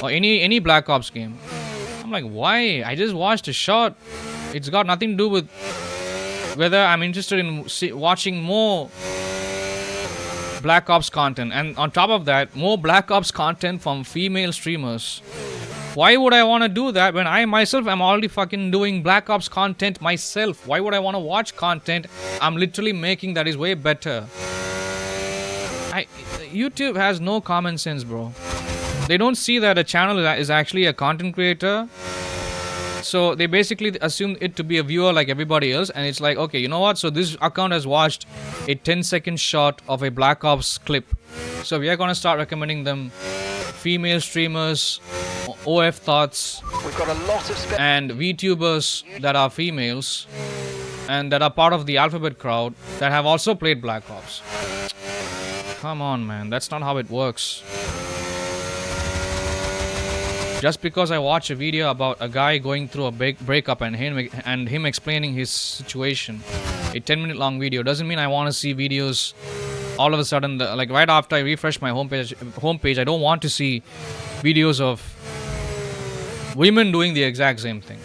or any Black Ops game. I'm like, why? I just watched a shot. It's got nothing to do with whether I'm interested in watching more Black Ops content, and on top of that, more Black Ops content from female streamers. Why would I want to do that when I myself am already fucking doing Black Ops content myself? Why would I want to watch content I'm literally making that is way better? YouTube has no common sense, bro. They don't see that a channel is actually a content creator. So they basically assume it to be a viewer like everybody else, and it's like, okay, you know what? So this account has watched a 10-second shot of a Black Ops clip. So we are going to start recommending them female streamers, OF thoughts, we've got a lot of and VTubers that are females and that are part of the Alphabet crowd that have also played Black Ops. Come on, man. That's not how it works. Just because I watch a video about a guy going through a breakup and him explaining his situation, a 10-minute long video, doesn't mean I want to see videos all of a sudden. Like right after I refresh my homepage, I don't want to see videos of women doing the exact same thing.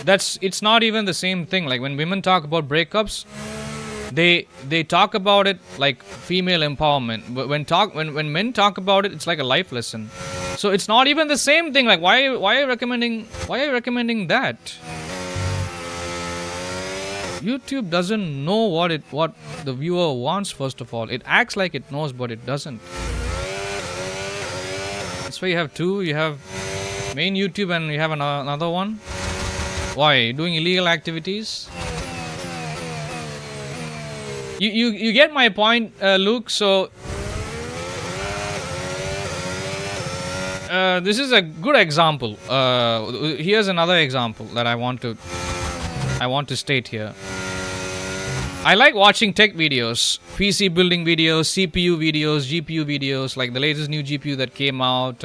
It's not even the same thing. Like when women talk about breakups, they talk about it like female empowerment. But when men talk about it, it's like a life lesson. So it's not even the same thing. Like why are you recommending that? YouTube doesn't know what the viewer wants. First of all, it acts like it knows, but it doesn't. That's why you have two. You have main YouTube and you have another one. Why? Doing illegal activities? You get my point, Luke. So this is a good example. Here's another example that I want to state here. I like watching tech videos, PC building videos, CPU videos, GPU videos, like the latest new GPU that came out,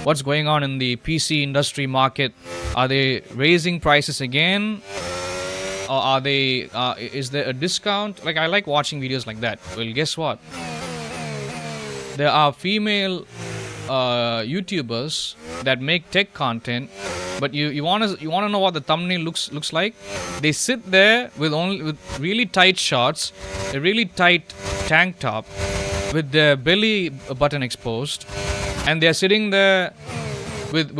what's going on in the PC industry market. Are they raising prices again? Or are they, is there a discount? Like, I like watching videos like that. Well, guess what? There are female YouTubers that make tech content, but you wanna know what the thumbnail looks like? They sit there with really tight shorts, a really tight tank top, with their belly button exposed, and they're sitting there with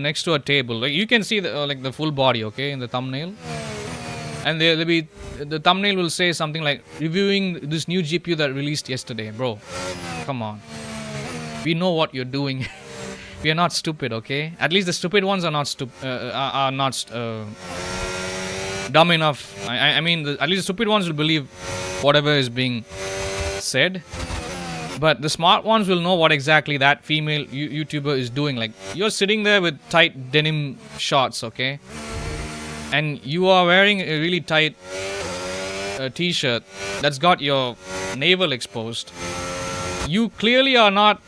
next to a table. Like, you can see the full body, okay, in the thumbnail, and the thumbnail will say something like reviewing this new GPU that released yesterday. Bro, come on. We know what you're doing. We are not stupid, okay? At least the stupid ones are not dumb enough. I mean, at least the stupid ones will believe whatever is being said. But the smart ones will know what exactly that female YouTuber is doing. Like, you're sitting there with tight denim shorts, okay? And you are wearing a really tight t-shirt that's got your navel exposed. You clearly are not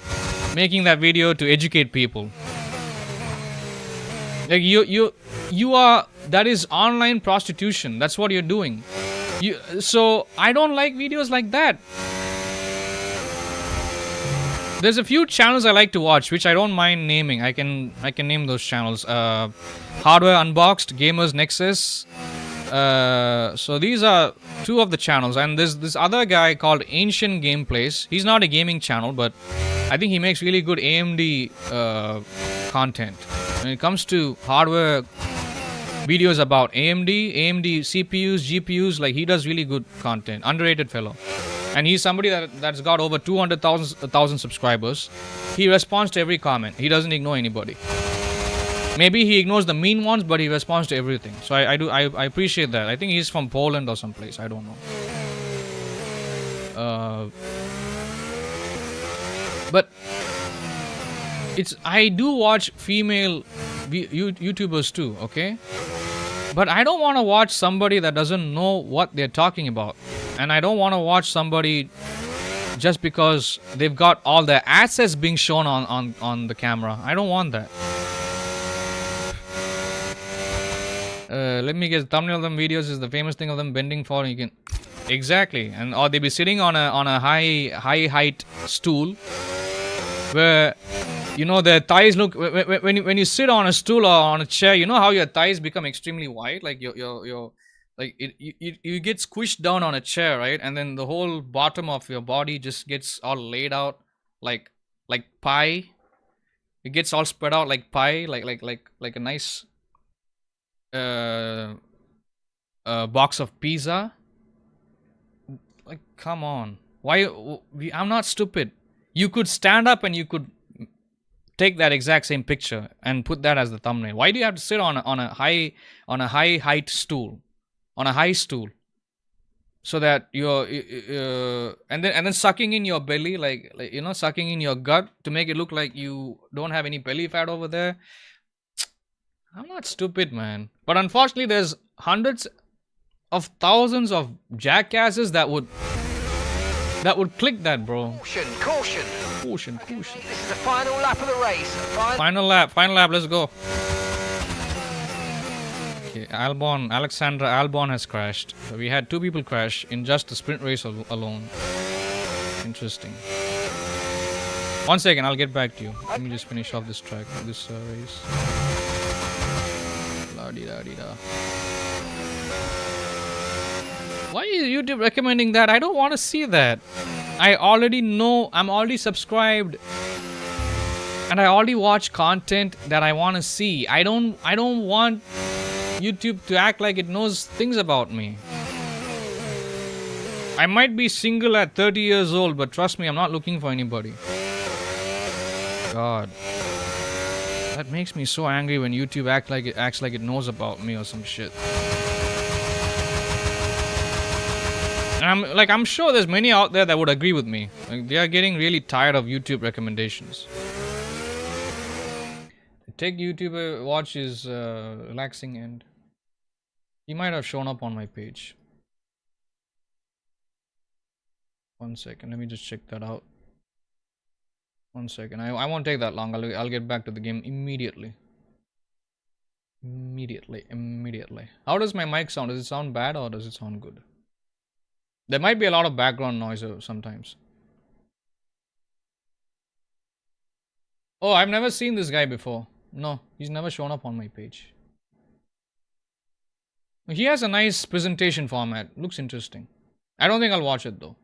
making that video to educate people. Like, you are, that is online prostitution. That's what you're doing. So I don't like videos like that. There's a few channels I like to watch, which I don't mind naming. I can name those channels. Hardware Unboxed, Gamers Nexus. So these are two of the channels, and there's this other guy called Ancient Gameplays. He's not a gaming channel, but I think he makes really good AMD content. When it comes to hardware videos about AMD CPUs, GPUs, like, he does really good content. Underrated fellow. And he's somebody that's got over 200,000 subscribers. He responds to every comment. He doesn't ignore anybody. Maybe he ignores the mean ones, but he responds to everything. So I appreciate that. I think he's from Poland or someplace. I don't know. But I do watch female YouTubers too, okay? But I don't want to watch somebody that doesn't know what they're talking about. And I don't want to watch somebody just because they've got all their assets being shown on the camera. I don't want that. Let me guess. Thumbnail of them videos is the famous thing of them bending forward. You can exactly, and or they be sitting on a high height stool, where, you know, their thighs look, when you sit on a stool or on a chair, you know how your thighs become extremely wide, like your like you get squished down on a chair, right? And then the whole bottom of your body just gets all laid out like pie. It gets all spread out like pie, like a nice box of pizza. Like, come on. Why? I'm not stupid. You could stand up and you could take that exact same picture and put that as the thumbnail. Why do you have to sit on a high height stool, on a high stool, so that you're and then sucking in your belly, like you know, sucking in your gut to make it look like you don't have any belly fat over there? I'm not stupid, man. But unfortunately, there's hundreds of thousands of jackasses that would click that, bro. Caution. This is the final lap of the race. Final lap, let's go. Okay, Alexandra Albon has crashed. We had 2 people crash in just the sprint race alone. Interesting. 1 second, I'll get back to you. Let me just finish off this track, this race. La-di-da-di-da. Why is YouTube recommending that? I don't want to see that. I already know, I'm already subscribed, and I already watch content that I want to see. I don't want YouTube to act like it knows things about me. I might be single at 30 years old, but trust me, I'm not looking for anybody. God. That makes me so angry when YouTube acts like it knows about me or some shit. And I'm sure there's many out there that would agree with me. Like, they are getting really tired of YouTube recommendations. Take YouTube watch is relaxing, and he might have shown up on my page. 1 second, let me just check that out. 1 second, I won't take that long. I'll get back to the game immediately. Immediately. How does my mic sound? Does it sound bad or does it sound good? There might be a lot of background noise sometimes. Oh, I've never seen this guy before. No, he's never shown up on my page. He has a nice presentation format. Looks interesting. I don't think I'll watch it though.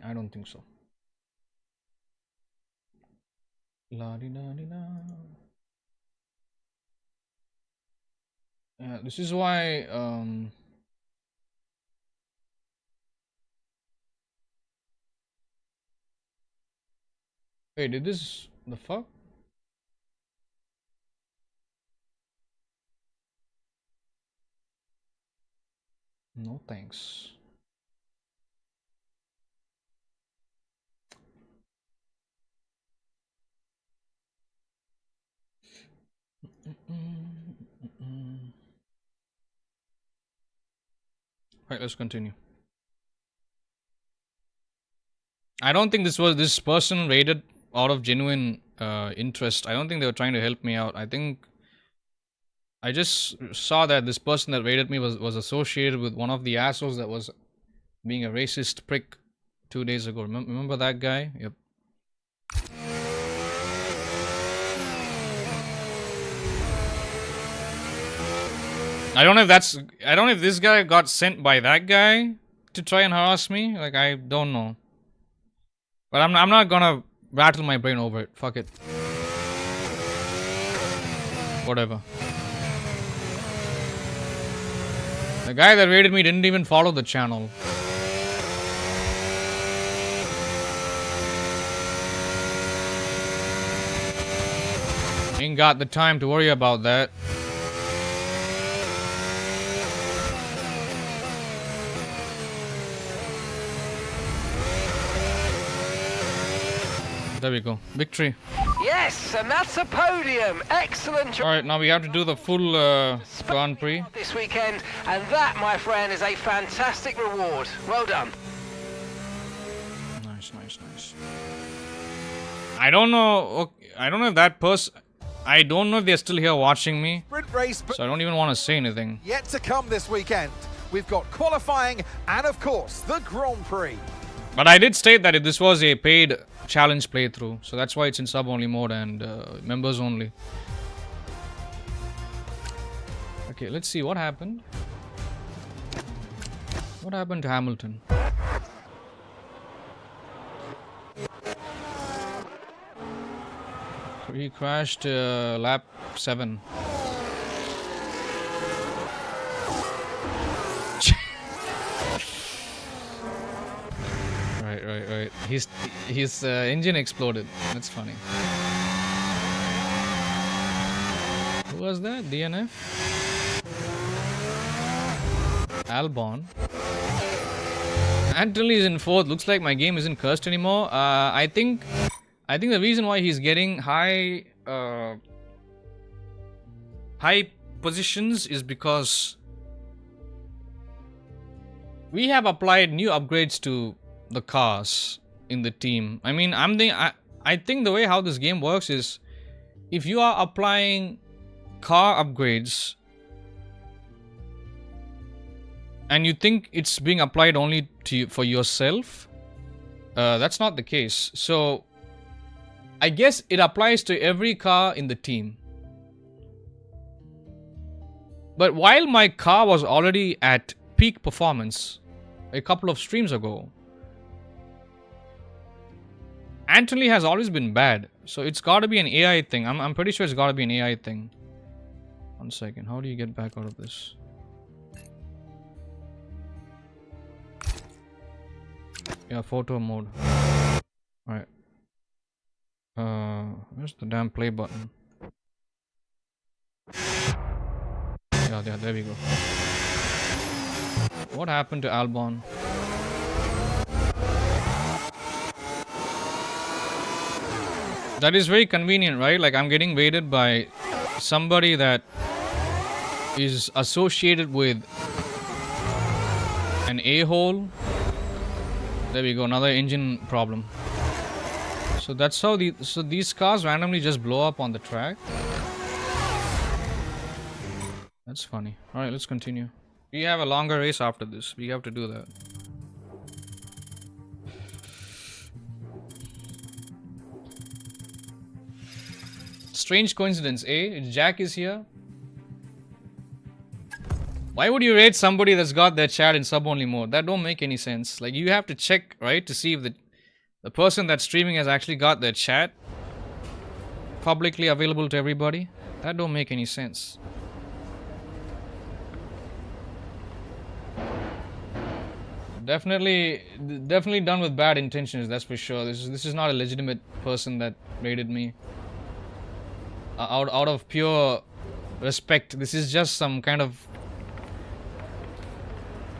I don't think so. La di da di da. Yeah, this is why wait, did this the fuck? No thanks. Right, let's continue. I don't think this person raided out of genuine interest. I don't think they were trying to help me out. I think I just saw that this person that raided me was associated with one of the assholes that was being a racist prick 2 days ago. Remember that guy? Yep. I don't know if this guy got sent by that guy to try and harass me. Like, I don't know. But I'm not gonna rattle my brain over it. Fuck it. Whatever. The guy that raided me didn't even follow the channel. Ain't got the time to worry about that. There we go. Victory. Yes, and that's a podium. Excellent job. Alright, now we have to do the full Grand Prix. This weekend, and that, my friend, is a fantastic reward. Well done. Nice. I don't know if that person... I don't know if they're still here watching me. Sprint race, but So I don't even want to say anything. yet to come this weekend. We've got qualifying and, of course, the Grand Prix. But I did state that this was a paid challenge playthrough. So that's why it's in sub-only mode and members only. Okay, let's see what happened. What happened to Hamilton? He crashed lap 7. Right. His engine exploded. That's funny. Who was that? DNF? Albon. Anthony is in 4th. Looks like my game isn't cursed anymore. I think the reason why he's getting high positions is because we have applied new upgrades to the cars in the team. I mean, I think the way how this game works is if you are applying car upgrades and you think it's being applied only to you, for yourself, that's not the case. So I guess it applies to every car in the team. But while my car was already at peak performance a couple of streams ago, Anthony has always been bad. So it's got to be an AI thing. I'm pretty sure it's got to be an AI thing. 1 second. How do you get back out of this? Yeah, photo mode. Alright. Where's the damn play button? Yeah, there we go. What happened to Albon? That is very convenient, right? Like, I'm getting waited by somebody that is associated with an a-hole. There we go, another engine problem. So that's how these cars randomly just blow up on the track. That's funny. Alright, let's continue. We have a longer race after this. We have to do that. Strange coincidence, eh? Jack is here. Why would you rate somebody that's got their chat in sub-only mode? That don't make any sense. Like, you have to check, right, to see if the person that's streaming has actually got their chat publicly available to everybody. That don't make any sense. Definitely done with bad intentions, that's for sure. This is not a legitimate person that rated me. Out of pure respect. This is just some kind of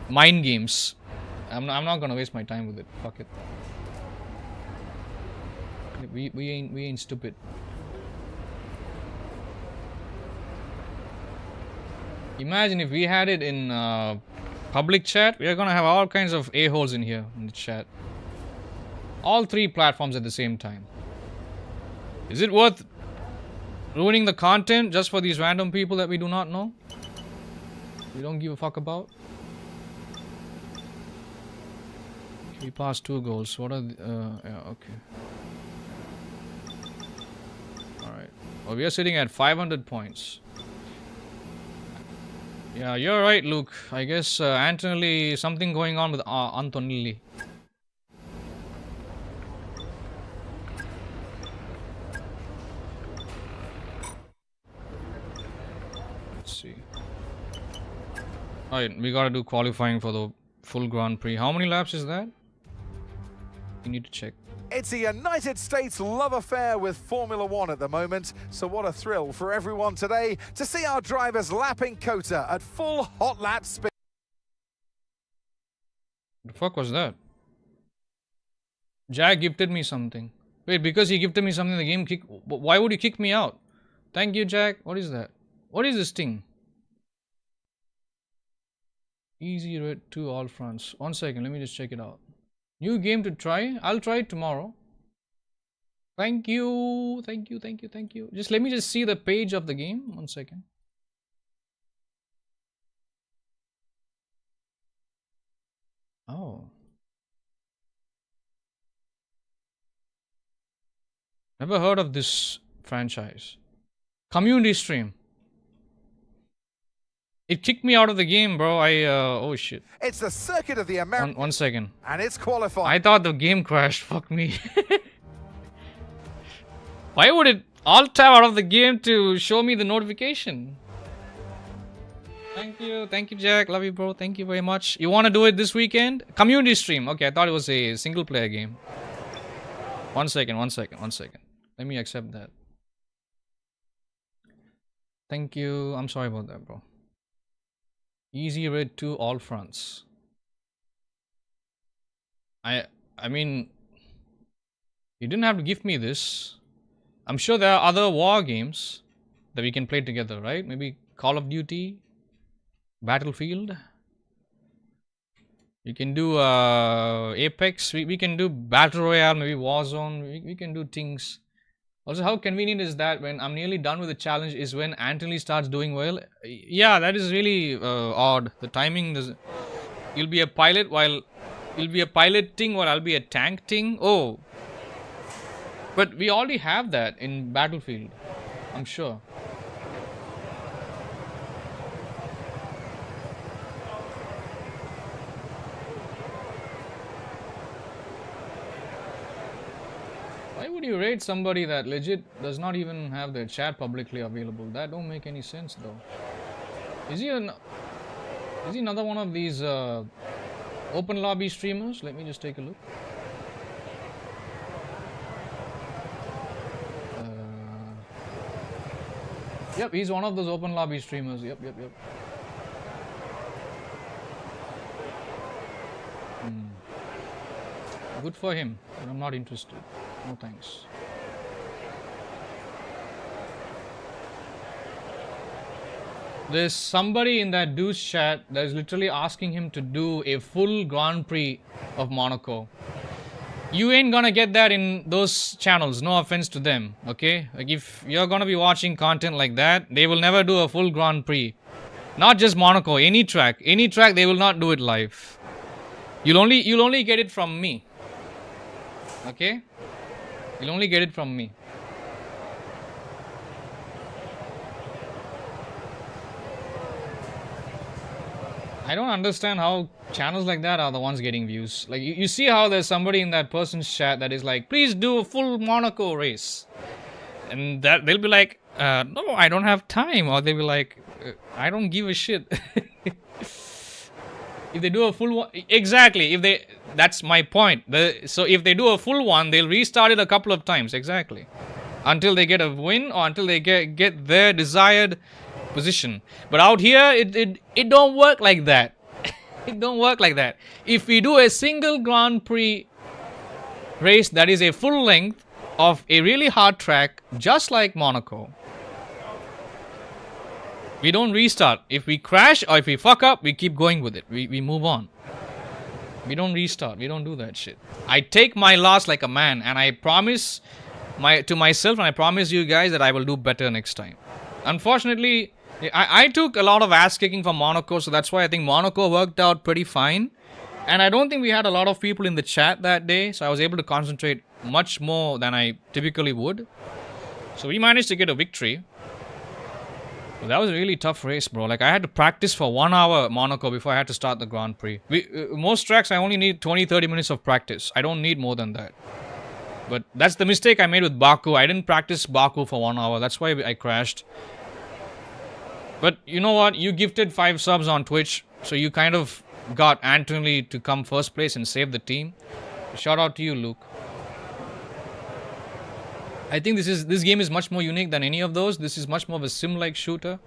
mind games. I'm not gonna waste my time with it. Fuck it. We ain't stupid. Imagine if we had it in public chat. We are gonna have all kinds of a-holes in here in the chat. All three platforms at the same time. Is it worth ruining the content just for these random people that we do not know? We don't give a fuck about. We passed 2 goals. What are the, yeah, okay. Alright. Well, we are sitting at 500 points. Yeah, you're right, Luke. I guess Antonelli, something going on with Antonelli. Let's see. Alright, we gotta do qualifying for the full Grand Prix. How many laps is that? You need to check. It's a United States love affair with Formula One at the moment, so what a thrill for everyone today to see our drivers lapping COTA at full hot lap speed. The fuck was that? Jack gifted me something. Wait, because he gifted me something, the game kick. Why would he kick me out? Thank you, Jack. What is that? What is this thing? Easy red to all fronts. 1 second, let me just check it out. New game to try. I'll try it tomorrow. Thank you. Thank you. Thank you. Thank you. Just let me just see the page of the game. 1 second. Oh. Never heard of this franchise. Community stream. It kicked me out of the game, bro. Oh shit. It's the circuit of the American. 1 second. And it's qualifying. I thought the game crashed. Fuck me. Why would it alt tab out of the game to show me the notification? Thank you. Thank you, Jack. Love you, bro. Thank you very much. You want to do it this weekend? Community stream. Okay, I thought it was a single player game. 1 second. 1 second. 1 second. Let me accept that. Thank you. I'm sorry about that, bro. Easy red to all fronts. I mean, you didn't have to give me this. I'm sure there are other war games that we can play together, right? Maybe Call of Duty, Battlefield. You can do Apex. We can do Battle Royale, maybe Warzone. We can do things. Also, how convenient is that when I'm nearly done with the challenge is when Anthony starts doing well? Yeah, that is really odd. The timing is... You'll be a pilot while... You'll be a pilot thing while I'll be a tank thing? Oh. But we already have that in Battlefield. I'm sure. Why would you rate somebody that legit does not even have their chat publicly available? That don't make any sense though. Is he another one of these Open lobby streamers. Let me just take a look. Yep, he's one of those open lobby streamers. Yep. Good for him, but I'm not interested. No thanks. There's somebody in that dude's chat that is literally asking him to do a full Grand Prix of Monaco. You ain't gonna get that in those channels, no offense to them, okay? Like if you're gonna be watching content like that, they will never do a full Grand Prix. Not just Monaco, any track they will not do it live. You'll only get it from me. Okay? You'll only get it from me. I don't understand how channels like that are the ones getting views. Like, you see how there's somebody in that person's chat that is like, please do a full Monaco race. And that they'll be like, no, I don't have time. Or they'll be like, I don't give a shit. If they do a full one, exactly. That's my point. So if they do a full one, they'll restart it a couple of times, exactly, until they get a win or until they get their desired position. But out here, it don't work like that. It don't work like that. If we do a single Grand Prix race that is a full length of a really hard track, just like Monaco, we don't restart. If we crash or if we fuck up, we keep going with it. We move on. We don't restart. We don't do that shit. I take my loss like a man, and I promise to myself and I promise you guys that I will do better next time. Unfortunately, I took a lot of ass kicking from Monaco, so that's why I think Monaco worked out pretty fine. And I don't think we had a lot of people in the chat that day, so I was able to concentrate much more than I typically would. So we managed to get a victory. But that was a really tough race, bro. Like, I had to practice for 1 hour at Monaco before I had to start the Grand Prix. Most tracks, I only need 20-30 minutes of practice. I don't need more than that. But that's the mistake I made with Baku. I didn't practice Baku for 1 hour. That's why I crashed. But you know what? You gifted 5 subs on Twitch, so you kind of got Anthony to come first place and save the team. Shout out to you, Luke. I think this game is much more unique than any of those. This is much more of a sim-like shooter.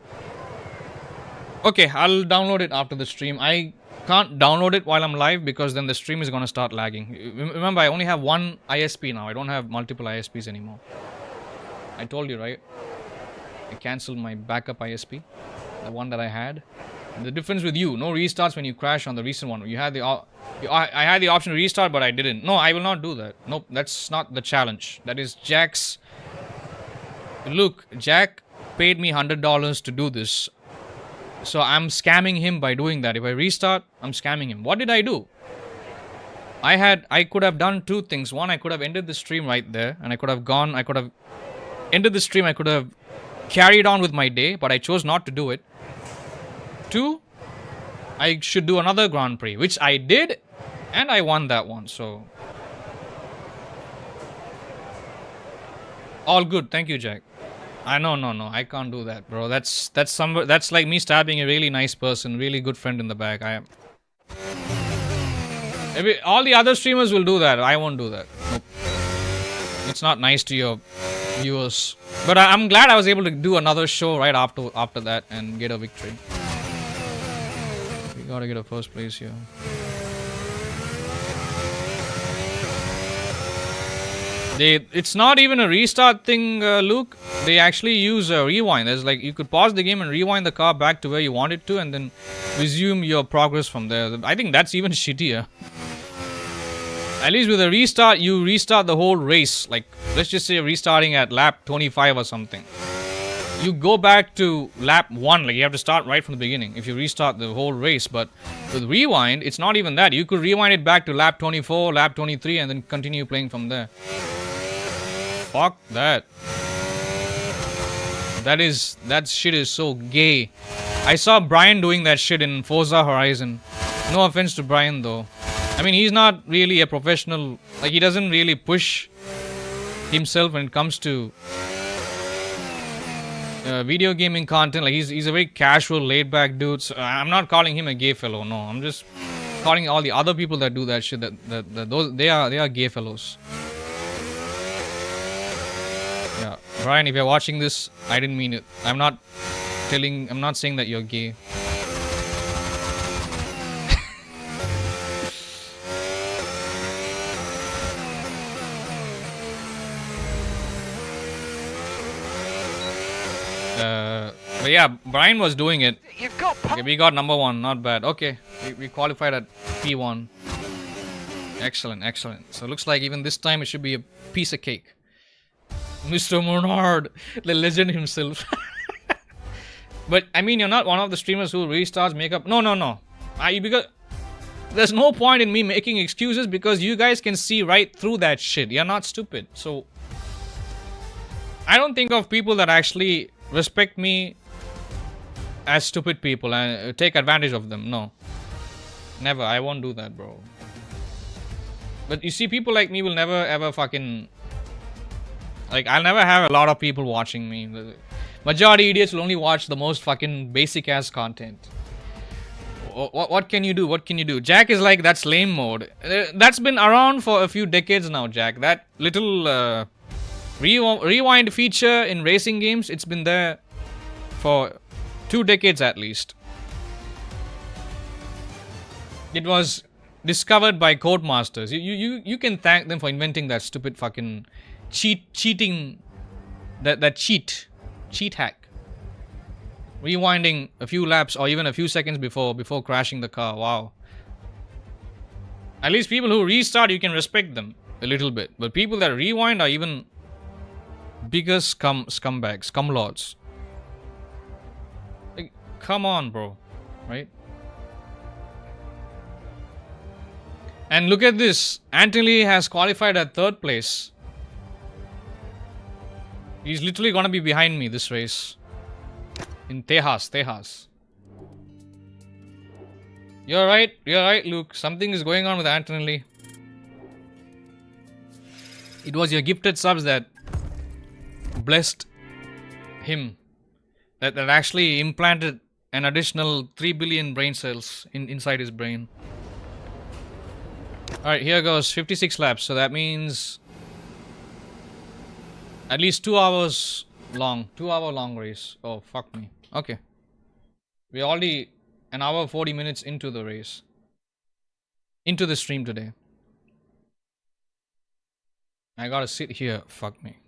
Okay, I'll download it after the stream. I can't download it while I'm live because then the stream is going to start lagging. Remember, I only have one ISP now. I don't have multiple ISPs anymore. I told you, right? I cancelled my backup ISP, the one that I had. The difference with you, no restarts when you crash on the recent one. You had the I had the option to restart, but I didn't. No, I will not do that. Nope, that's not the challenge. That is Jack's. Look, Jack paid me $100 to do this. So I'm scamming him by doing that. If I restart, I'm scamming him. What did I do? I could have done 2 things. One, I could have ended the stream right there, and I could have ended the stream. I could have carried on with my day, but I chose not to do it. 2, I should do another Grand Prix, which I did, and I won that one, so all good. Thank you, Jack. No, I can't do that, bro. That's like me stabbing a really nice person, really good friend in the back. All the other streamers will do that. I won't do that. Nope. It's not nice to your viewers. But I'm glad I was able to do another show right after that and get a victory. We gotta get a first place here. It's not even a restart thing, Luke. They actually use a rewind. There's like, you could pause the game and rewind the car back to where you want it to and then resume your progress from there. I think that's even shittier. At least with a restart, you restart the whole race. Like, let's just say restarting at lap 25 or something. You go back to lap 1. Like, you have to start right from the beginning if you restart the whole race. But with rewind, it's not even that. You could rewind it back to lap 24, lap 23, and then continue playing from there. Fuck that. That shit is so gay. I saw Brian doing that shit in Forza Horizon. No offense to Brian, though. I mean, he's not really a professional. Like, he doesn't really push himself when it comes to video gaming content. Like, he's a very casual, laid-back dude. So I'm not calling him a gay fellow. No, I'm just recording all the other people that do that shit. That those they are gay fellows. Yeah, Brian, if you're watching this, I didn't mean it. I'm not saying that you're gay. But yeah, Brian was doing it. You've got Okay, we got number 1, not bad. Okay, we qualified at P1. Excellent, excellent. So looks like even this time it should be a piece of cake. Mr. Monard, the legend himself. But I mean, you're not one of the streamers who restarts makeup. No. Because there's no point in me making excuses because you guys can see right through that shit. You're not stupid. So I don't think of people that actually respect me as stupid people and take advantage of them. No. Never. I won't do that, bro. But you see, people like me will never ever fucking... Like, I'll never have a lot of people watching me. The majority idiots will only watch the most fucking basic ass content. What can you do? What can you do? Jack is like, that's lame mode. That's been around for a few decades now, Jack. That little rewind feature in racing games, it's been there for 2 decades at least. It was discovered by Codemasters. You can thank them for inventing that stupid fucking cheating, that cheat hack. Rewinding a few laps or even a few seconds before crashing the car. Wow. At least people who restart, you can respect them a little bit. But people that rewind are even bigger scumbags, scumlords. Like, come on, bro. Right? And look at this. Anthony has qualified at 3rd place. He's literally gonna be behind me this race. In Tejas. You're right, Luke. Something is going on with Anthony. It was your gifted subs that blessed him. That actually implanted an additional 3 billion brain cells inside his brain. Alright, here goes 56 laps. So that means at least 2 hours long. 2 hour long race. Oh, fuck me. Okay. We're already an hour 40 minutes into the race. Into the stream today. I gotta sit here. Fuck me.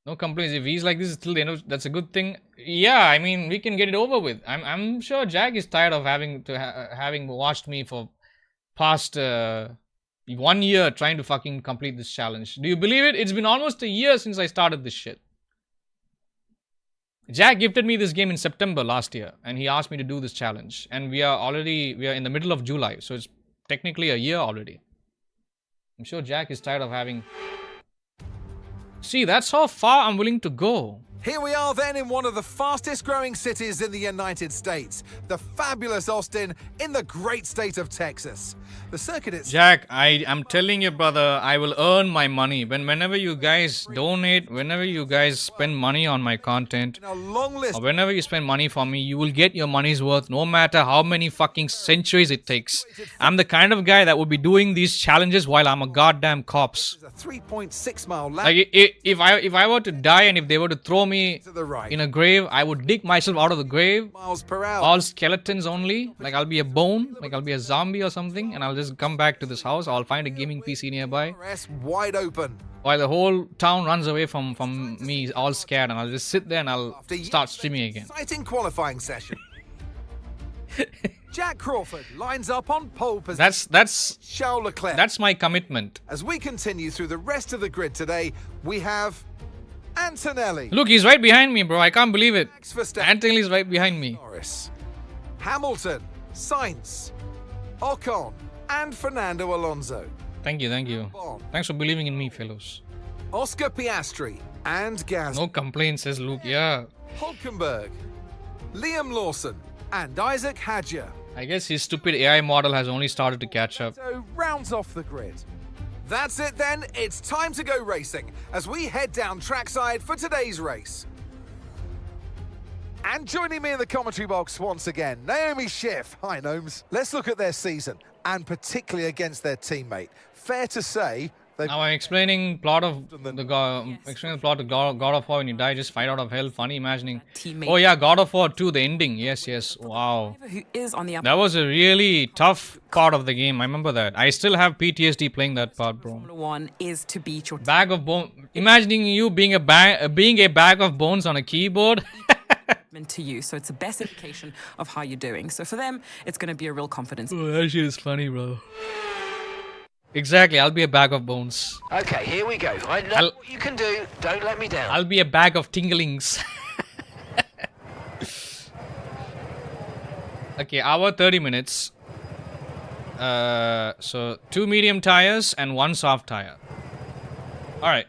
No complaints. If he's like this till the end of, that's a good thing. Yeah, I mean, we can get it over with. I'm sure Jack is tired of having watched me for past 1 year trying to fucking complete this challenge. Do you believe it? It's been almost a year since I started this shit. Jack gifted me this game in September last year, and he asked me to do this challenge. And we are in the middle of July, so it's technically a year already. I'm sure Jack is tired of having... See, that's how far I'm willing to go. Here we are then in one of the fastest growing cities in the United States, the fabulous Austin in the great state of Texas. The circuit itself... Jack, I'm telling you, brother, I will earn my money. Whenever you guys donate, whenever you guys spend money on my content, a long list. or whenever you spend money for me, you will get your money's worth no matter how many fucking centuries it takes. I'm the kind of guy that will be doing these challenges while I'm a goddamn corpse. A 3.6 mile lap. Like, if I were to die and if they were to throw me to the right. in a grave, I would dig myself out of the grave. Miles per hour. All skeletons only. Like, I'll be a bone. Like, I'll be a zombie or something. And I'll just come back to this house. I'll find a gaming PC nearby. Wide open. While the whole town runs away from me, all scared. And I'll just sit there and I'll start streaming again. Exciting qualifying session. Jack Crawford lines up on pole position. That's Charles Leclerc. That's my commitment. As we continue through the rest of the grid today, we have Antonelli. Look, he's right behind me, bro. I can't believe it. Max Verstappen. Anthony's right behind me. Norris, Hamilton, Sainz, Ocon, and Fernando Alonso. Thank you. Bond, Thanks for believing in me, fellows. Oscar Piastri and Gasly. No complaints, says Luke. Yeah. Hulkenberg, Liam Lawson, and Isaac Hadjar. I guess his stupid AI model has only started to catch up. So rounds off the grid. That's it then, it's time to go racing as we head down trackside for today's race. And joining me in the commentary box once again, Naomi Schiff. Hi, Gnomes. Let's look at their season, and particularly against their teammate. Fair to say, they've... Now I'm explaining plot of explaining the plot of God of War. When you die, just fight out of hell. Funny imagining. Teammate. Oh yeah, God of War 2, the ending. Yes, yes. Wow. Who is on the That was a really tough part of the game. I remember that. I still have PTSD playing that part, bro. Formula One is to beat your Bag of bone. Imagining you being a bag of bones on a keyboard. to you, so it's the best indication of how you're doing. So for them, it's going to be a real confidence. Oh, that shit is funny, bro. Exactly, I'll be a bag of bones. Okay, here we go. I know what you can do. Don't let me down. I'll be a bag of tinglings. Okay, hour 30 minutes. So 2 medium tires and 1 soft tire. Alright.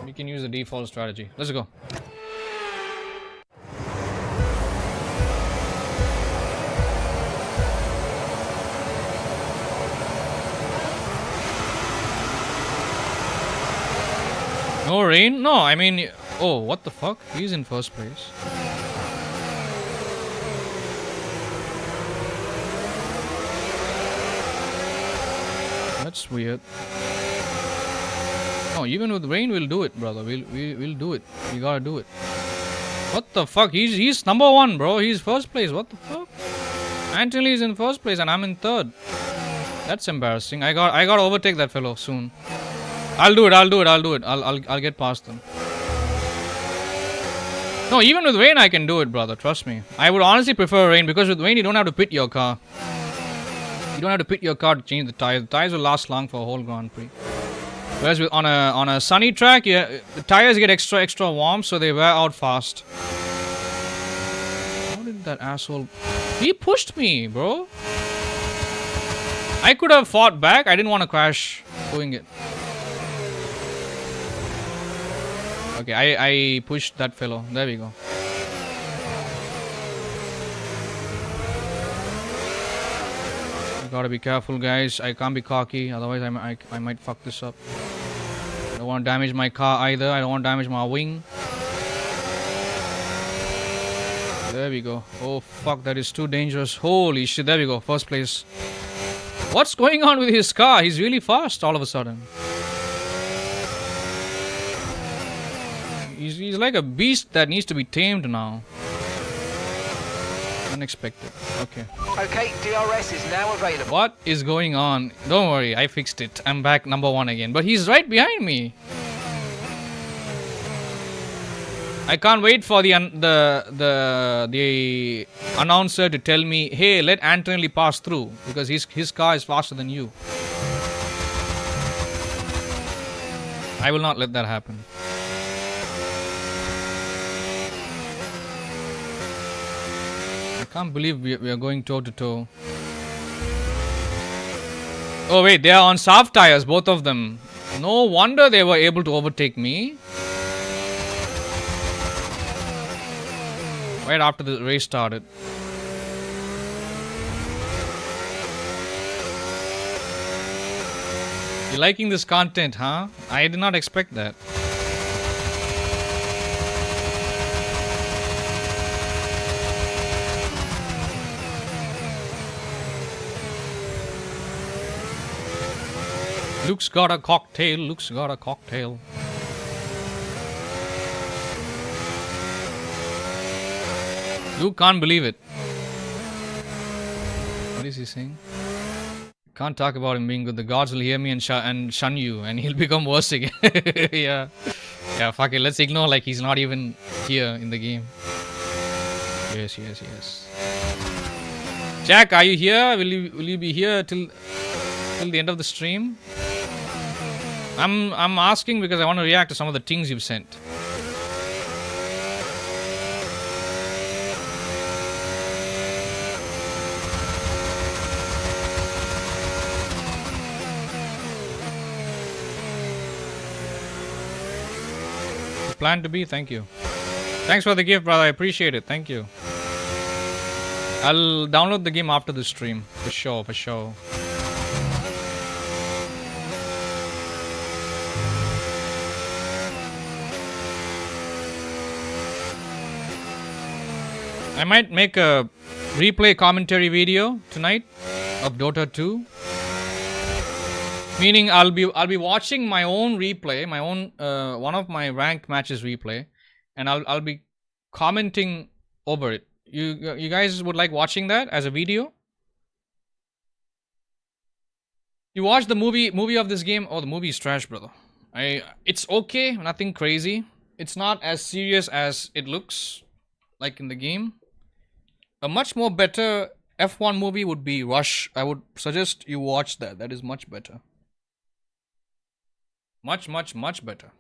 We can use the default strategy. Let's go. No rain? No, I mean... Oh, what the fuck? He's in first place. That's weird. No, even with rain, we'll do it, brother. We'll do it. We gotta do it. What the fuck? He's number 1, bro. He's first place. What the fuck? Anthony is in first place and I'm in third. That's embarrassing. I gotta overtake that fellow soon. I'll do it. I'll get past them. No, even with rain I can do it, brother. Trust me. I would honestly prefer rain because with rain you don't have to pit your car. You don't have to pit your car to change the tires. The tires will last long for a whole Grand Prix. Whereas on a sunny track, the tires get extra warm, so they wear out fast. How did that asshole... He pushed me, bro. I could have fought back. I didn't want to crash doing it. Okay, I pushed that fellow. There we go. You gotta be careful, guys. I can't be cocky, otherwise I might fuck this up. I don't want to damage my car either. I don't want to damage my wing. There we go. Oh fuck, that is too dangerous. Holy shit, there we go. First place. What's going on with his car? He's really fast all of a sudden. He's like a beast that needs to be tamed now. Unexpected. Okay. Okay, DRS is now available. What is going on? Don't worry, I fixed it. I'm back number 1 again. But he's right behind me. I can't wait for the announcer to tell me, hey, let Antonelli pass through because his car is faster than you. I will not let that happen. I can't believe we are going toe to toe. Oh wait, they are on soft tires, both of them. No wonder they were able to overtake me. Right after the race started. You liking this content, huh? I did not expect that. Luke's got a cocktail. Luke's got a cocktail. Luke can't believe it. What is he saying? Can't talk about him being good. The gods will hear me and shun you, and he'll become worse again. Yeah, fuck it. Let's ignore like he's not even here in the game. Yes. Jack, are you here? Will you be here till the end of the stream? I'm asking because I want to react to some of the things you've sent. Plan to be, thank you. Thanks for the gift, brother. I appreciate it. Thank you. I'll download the game after the stream. For sure. I might make a replay commentary video tonight of Dota 2. Meaning I'll be watching my own replay, my own one of my ranked matches replay, and I'll be commenting over it. You guys would like watching that as a video? You watch the movie of this game? Oh, the movie is trash, brother. It's okay, nothing crazy. It's not as serious as it looks like in the game. A much more better F1 movie would be Rush. I would suggest you watch that. That is much better. Much better.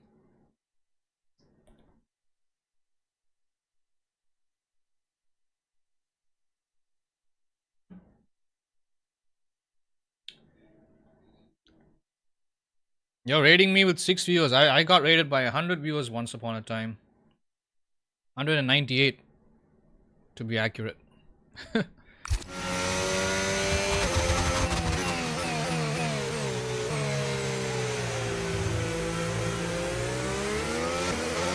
You're rating me with 6 viewers. I got rated by 100 viewers once upon a time. 198 to be accurate. I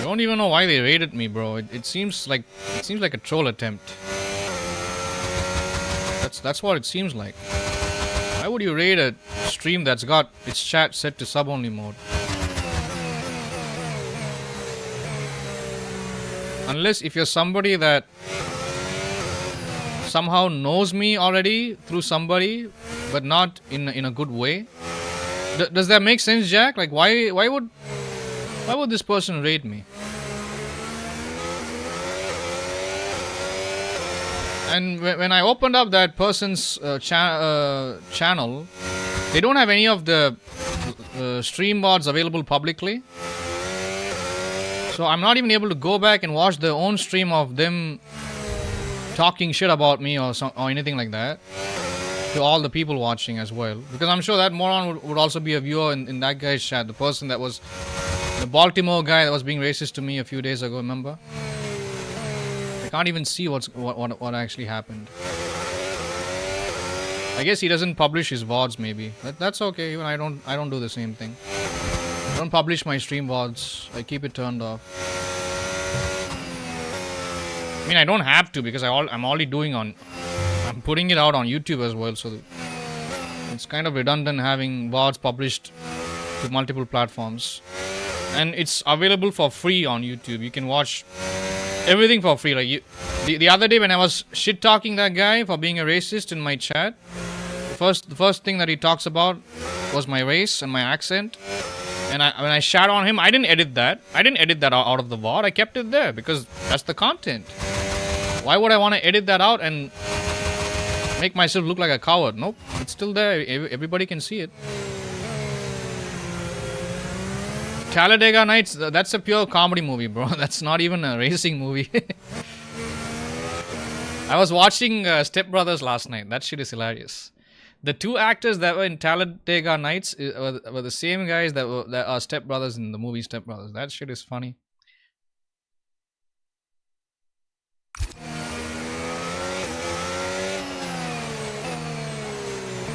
don't even know why they raided me, bro. It seems like a troll attempt. That's what it seems like. Why would you raid a stream that's got its chat set to sub-only mode? Unless if you're somebody that somehow knows me already through somebody, but not in a good way. Does that make sense, Jack? Like why would this person raid me? And when I opened up that person's channel, they don't have any of the stream mods available publicly. So I'm not even able to go back and watch their own stream of them talking shit about me or anything like that to all the people watching as well. Because I'm sure that moron would also be a viewer in that guy's chat. The person that was the Baltimore guy that was being racist to me a few days ago, remember? I can't even see what actually happened. I guess he doesn't publish his VODs maybe. That's okay. Even I don't do the same thing. I don't publish my stream VODs. I keep it turned off. I mean, I don't have to because I'm already I'm putting it out on YouTube as well, so it's kind of redundant having VODs published to multiple platforms. And it's available for free on YouTube. You can watch everything for free. Like the other day when I was shit talking that guy for being a racist in my chat, the first thing that he talks about was my race and my accent. And when I shat on him, I didn't edit that. I didn't edit that out of the VOD. I kept it there because that's the content. Why would I want to edit that out and make myself look like a coward? Nope, it's still there. Everybody can see it. Talladega Nights, that's a pure comedy movie, bro. That's not even a racing movie. I was watching Step Brothers last night. That shit is hilarious. The two actors that were in Talladega Nights were the same guys that are Step Brothers in the movie Step Brothers. That shit is funny.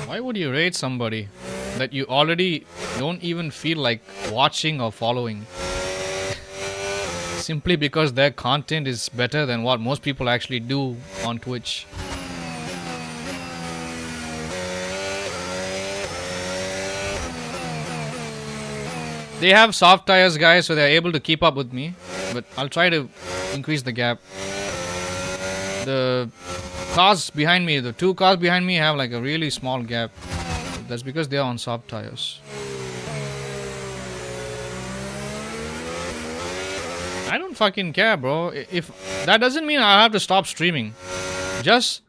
Why would you rate somebody that you already don't even feel like watching or following? Simply because their content is better than what most people actually do on Twitch. They have soft tires, guys, so they're able to keep up with me. But I'll try to increase the gap. The cars behind me, the two cars behind me have like a really small gap. That's because they're on soft tires. I don't fucking care, bro. If that doesn't mean I have to stop streaming. Just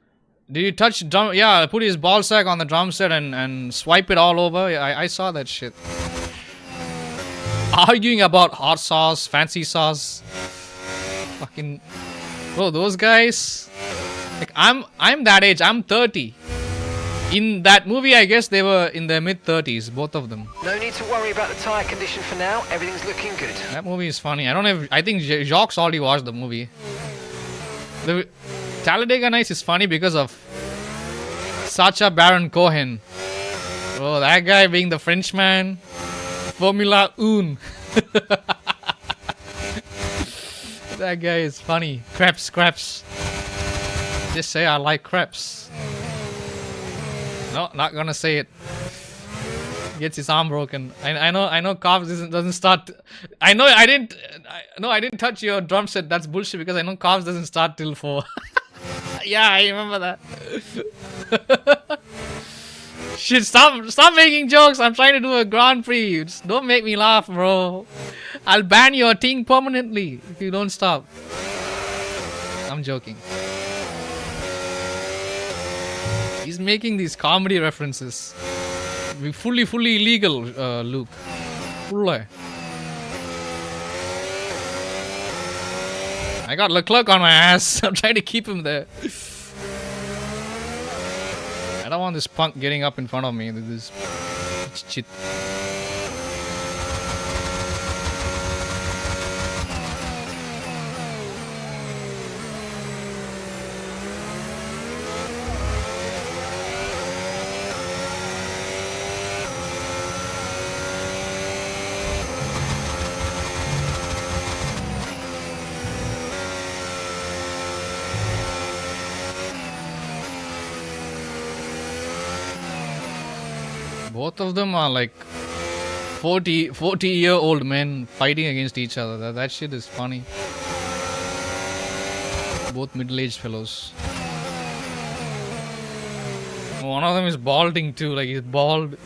did you touch drum? Yeah, put his ball sack on the drum set and swipe it all over. I saw that shit. Arguing about hot sauce, fancy sauce. Fucking bro, those guys. Like I'm that age. I'm 30. In that movie, I guess they were in their mid-30s, both of them. No need to worry about the tyre condition for now. Everything's looking good. That movie is funny. I think Jacques already watched the movie. The Talladega Nights is funny because of Sacha Baron Cohen. Oh, that guy being the Frenchman. Formula 1. That guy is funny. Craps. Just say I like crepes. No, not gonna say it. Gets his arm broken. I know Carves doesn't start. I didn't touch your drum set. That's bullshit because I know Carves doesn't start till 4. Yeah, I remember that. Shit, stop making jokes. I'm trying to do a Grand Prix. Just don't make me laugh, bro. I'll ban your thing permanently if you don't stop. I'm joking. He's making these comedy references. Fully illegal, Luke. Fully. I got Leclerc on my ass. I'm trying to keep him there. I don't want this punk getting up in front of me. This shit. Both of them are like 40-year-old men fighting against each other. That shit is funny. Both middle-aged fellows. One of them is balding too, like he's bald.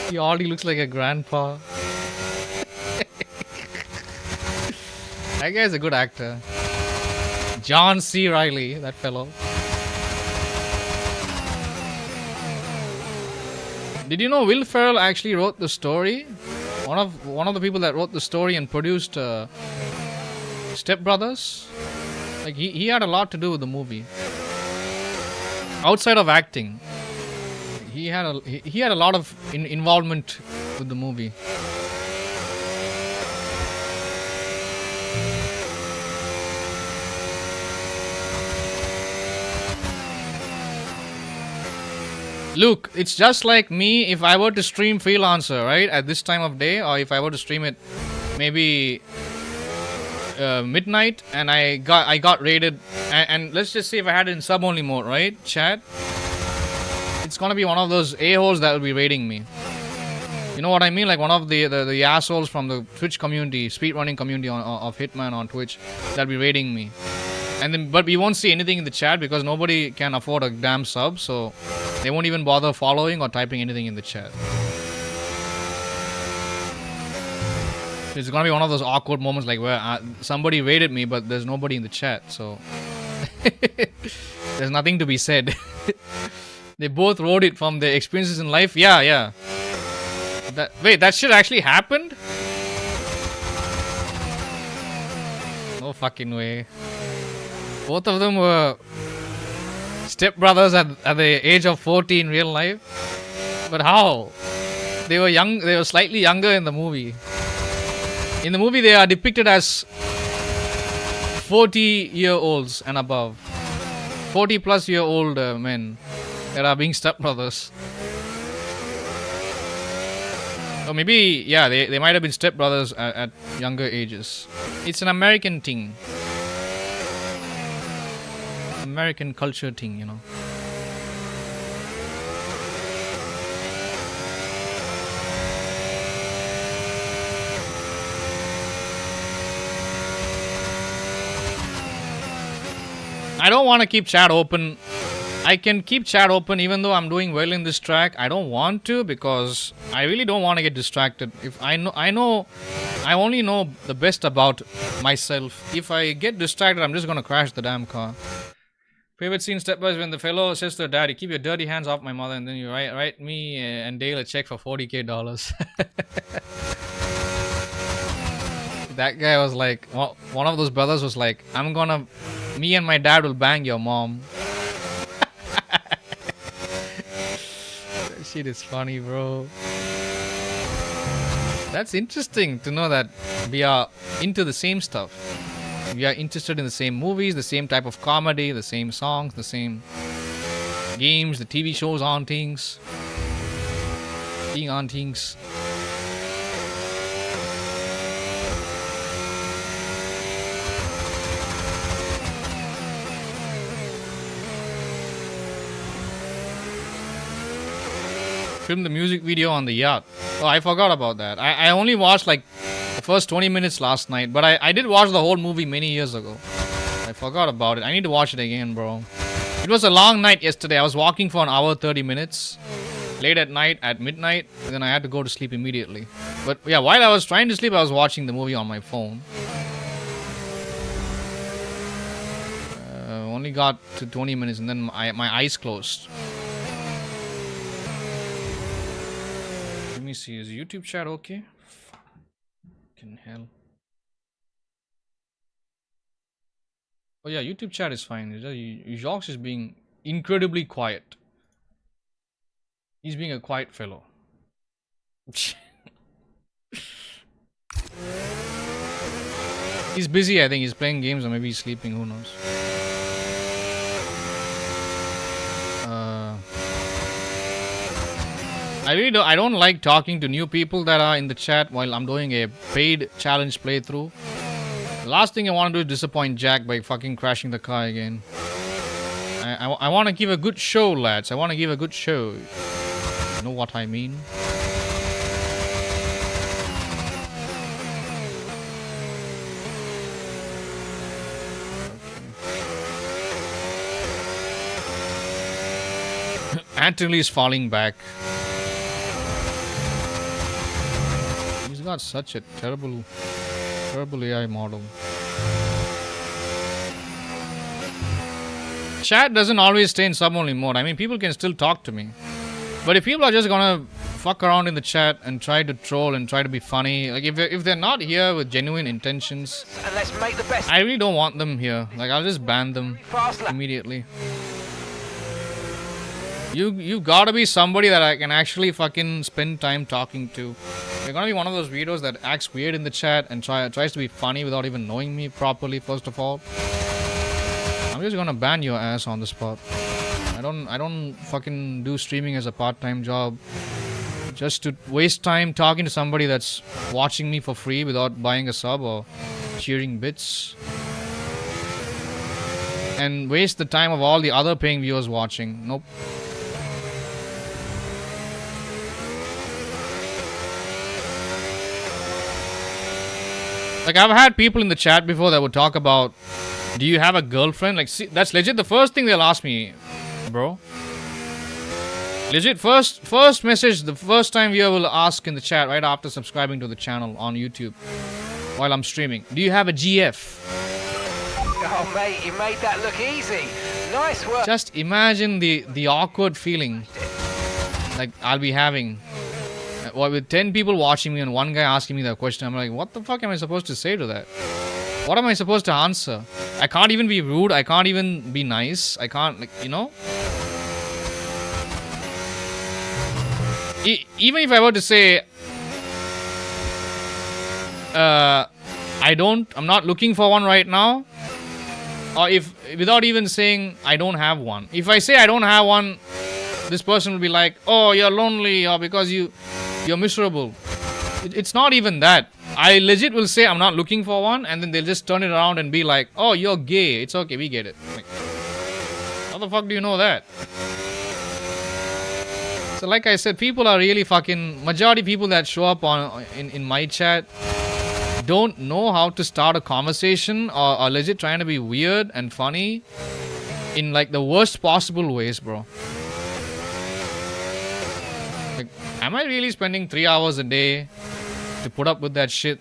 He already looks like a grandpa. That guy's a good actor. John C. Reilly, that fellow. Did you know Will Ferrell actually wrote the story? One of the people that wrote the story and produced Step Brothers. Like he had a lot to do with the movie. Outside of acting, he had a lot of involvement with the movie. Look, it's just like me if I were to stream Freelancer, right, at this time of day, or if I were to stream it maybe midnight and I got rated, and let's just say if I had it in sub-only mode, right, chat, it's gonna be one of those a-holes that will be rating me. You know what I mean? Like one of the assholes from the Twitch community, speedrunning community of Hitman on Twitch, that'll be rating me. And then, but we won't see anything in the chat because nobody can afford a damn sub, so they won't even bother following or typing anything in the chat. It's gonna be one of those awkward moments like where somebody rated me, but there's nobody in the chat, so there's nothing to be said. They both wrote it from their experiences in life. Yeah. Wait, that shit actually happened? No fucking way. Both of them were stepbrothers at the age of 40 in real life. But how? They were young. They were slightly younger in the movie. In the movie, they are depicted as 40-year-olds and above. 40-plus-year-old men that are being stepbrothers. Or maybe, yeah, they might have been stepbrothers at younger ages. It's an American thing. American culture thing, you know. I don't want to keep chat open. I can keep chat open even though I'm doing well in this track. I don't want to because I really don't want to get distracted. If I only know the best about myself. If I get distracted, I'm just going to crash the damn car. Favorite scene stepwise when the fellow says to her daddy, keep your dirty hands off my mother, and then you write me and Dale a check for $40,000. That guy was like, one of those brothers was like, me and my dad will bang your mom. That shit is funny, bro. That's interesting to know that we are into the same stuff. We are interested in the same movies, the same type of comedy, the same songs, the same games, the TV shows on things. Being on things. filmed the music video on the yacht. Oh, I forgot about that. I only watched like the first 20 minutes last night, but I did watch the whole movie many years ago. I forgot about it. I need to watch it again, bro. It was a long night yesterday. I was walking for an hour 30 minutes. Late at night, at midnight, and then I had to go to sleep immediately. But yeah, while I was trying to sleep, I was watching the movie on my phone. Only got to 20 minutes and then my eyes closed. Let me see, is YouTube chat okay? Fucking hell. Oh yeah, YouTube chat is fine. Jacques is being incredibly quiet. He's being a quiet fellow. He's busy, I think. He's playing games or maybe he's sleeping, who knows. I don't like talking to new people that are in the chat while I'm doing a paid challenge playthrough. The last thing I want to do is disappoint Jack by fucking crashing the car again. I want to give a good show, lads. I want to give a good show. You know what I mean? Anthony is falling back. He's got such a terrible AI model. Chat doesn't always stay in sub-only mode. I mean, people can still talk to me. But if people are just gonna fuck around in the chat and try to troll and try to be funny, like if they're not here with genuine intentions, And let's make the best. I really don't want them here. Like, I'll just ban them immediately. You gotta be somebody that I can actually fucking spend time talking to. You're gonna be one of those weirdos that acts weird in the chat and tries to be funny without even knowing me properly, first of all. I'm just gonna ban your ass on the spot. I don't fucking do streaming as a part-time job just to waste time talking to somebody that's watching me for free without buying a sub or cheering bits. And waste the time of all the other paying viewers watching. Nope. Like, I've had people in the chat before that would talk about, do you have a girlfriend? Like, see, that's legit the first thing they'll ask me, bro. Legit, first message, the first time viewer will ask in the chat right after subscribing to the channel on YouTube while I'm streaming. Do you have a GF? Oh, mate, you made that look easy. Nice work. Just imagine the awkward feeling like I'll be having. With 10 people watching me and one guy asking me that question, I'm like, what the fuck am I supposed to say to that? What am I supposed to answer? I can't even be rude. I can't even be nice. I can't, like, you know? Even if I were to say, I'm not looking for one right now. Or without even saying I don't have one. If I say I don't have one, this person will be like, oh, you're lonely, or because you're miserable. It's not even that. I legit will say I'm not looking for one, and then they'll just turn it around and be like, oh, you're gay. It's okay, we get it. Like, how the fuck do you know that? So like I said, people are really fucking... Majority people that show up in my chat don't know how to start a conversation or are legit trying to be weird and funny in like the worst possible ways, bro. Like, am I really spending 3 hours a day to put up with that shit?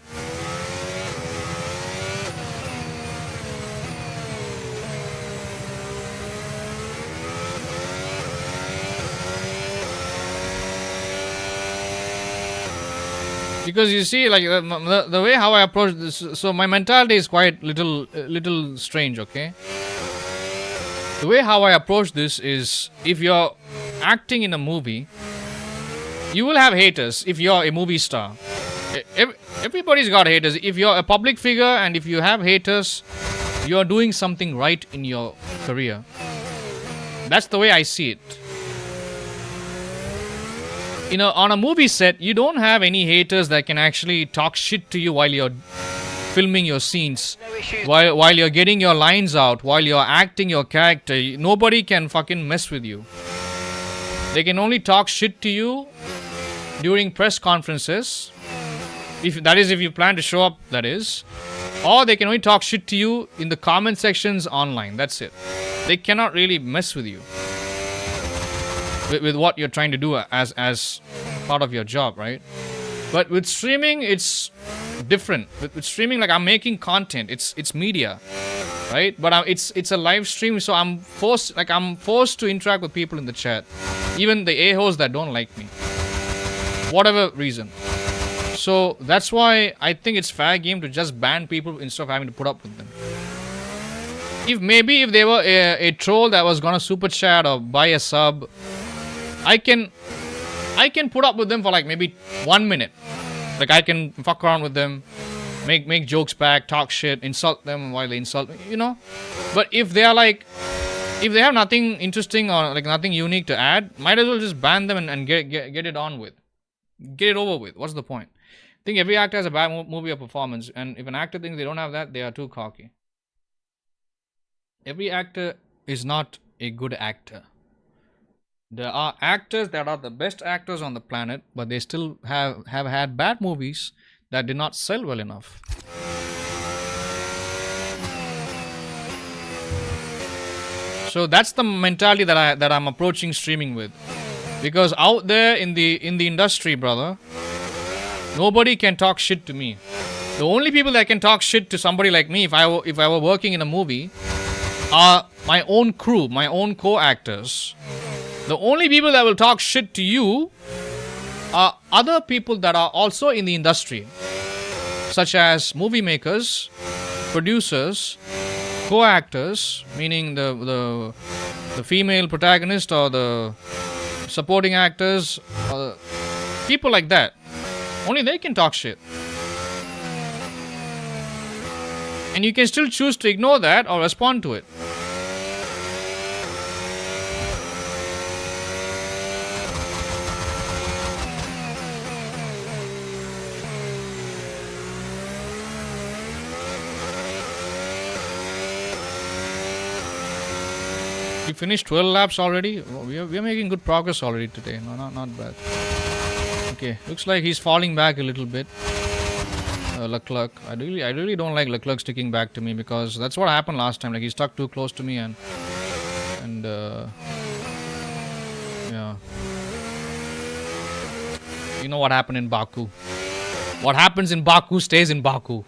Because you see, like the way how I approach this, so my mentality is quite little strange, okay? The way how I approach this is, if you're acting in a movie, you will have haters if you're a movie star. Everybody's got haters. If you're a public figure and if you have haters, you're doing something right in your career. That's the way I see it. You know, on a movie set, you don't have any haters that can actually talk shit to you while you're filming your scenes, while you're getting your lines out, while you're acting your character. Nobody can fucking mess with you. They can only talk shit to you during press conferences. If you plan to show up, that is. Or they can only talk shit to you in the comment sections online. That's it. They cannot really mess with you. With what you're trying to do as part of your job, right? But with streaming, it's different. With streaming, like, I'm making content. It's media, right? But it's a live stream, so I'm forced to interact with people in the chat, even the a-holes that don't like me, whatever reason. So that's why I think it's fair game to just ban people instead of having to put up with them. If they were a troll that was gonna super chat or buy a sub, I can put up with them for like maybe 1 minute. Like, I can fuck around with them, make jokes back, talk shit, insult them while they insult me, you know. But if they have nothing interesting or like nothing unique to add, might as well just ban them and get it on with, get it over with. What's the point? I think every actor has a bad movie or performance, and if an actor thinks they don't have that, they are too cocky. Every actor is not a good actor. There are actors that are the best actors on the planet, but they still have had bad movies that did not sell well enough. So that's the mentality that I'm approaching streaming with. Because out there in the industry, brother, nobody can talk shit to me. The only people that can talk shit to somebody like me, if I were working in a movie, are my own crew, my own co-actors. The only people that will talk shit to you are other people that are also in the industry, such as movie makers, producers, co-actors, meaning the female protagonist or the supporting actors, people like that. Only they can talk shit. And you can still choose to ignore that or respond to it. We finished 12 laps already. We are making good progress already today. No, not bad. Okay, looks like he's falling back a little bit. Leclerc. I really don't like Leclerc sticking back to me, because that's what happened last time. Like, he stuck too close to me and yeah. You know what happened in Baku. What happens in Baku stays in Baku.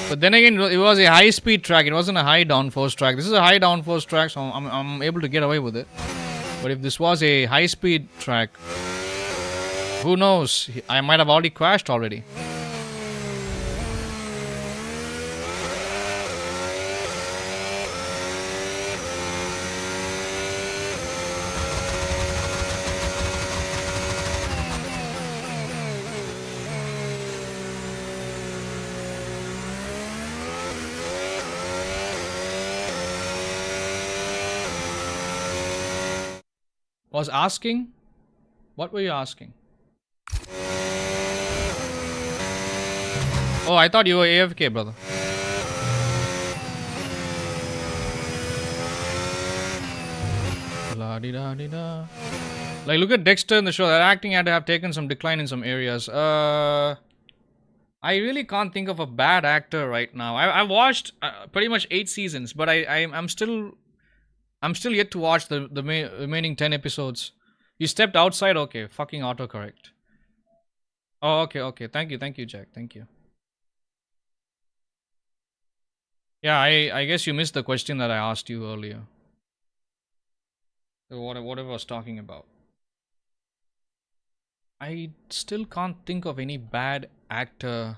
But then again, it was a high-speed track. It wasn't a high downforce track. This is a high downforce track, so I'm able to get away with it. But if this was a high-speed track, who knows? I might have already crashed already. Was asking? What were you asking? Oh, I thought you were AFK, brother. La-di-da-di-da. Like, look at Dexter in the show. That acting had to have taken some decline in some areas. I really can't think of a bad actor right now. I've watched pretty much 8 seasons, but I'm still yet to watch the remaining 10 episodes. You stepped outside? Okay, fucking autocorrect. Oh, okay. Thank you, Jack. Thank you. Yeah, I guess you missed the question that I asked you earlier. Whatever I was talking about. I still can't think of any bad actor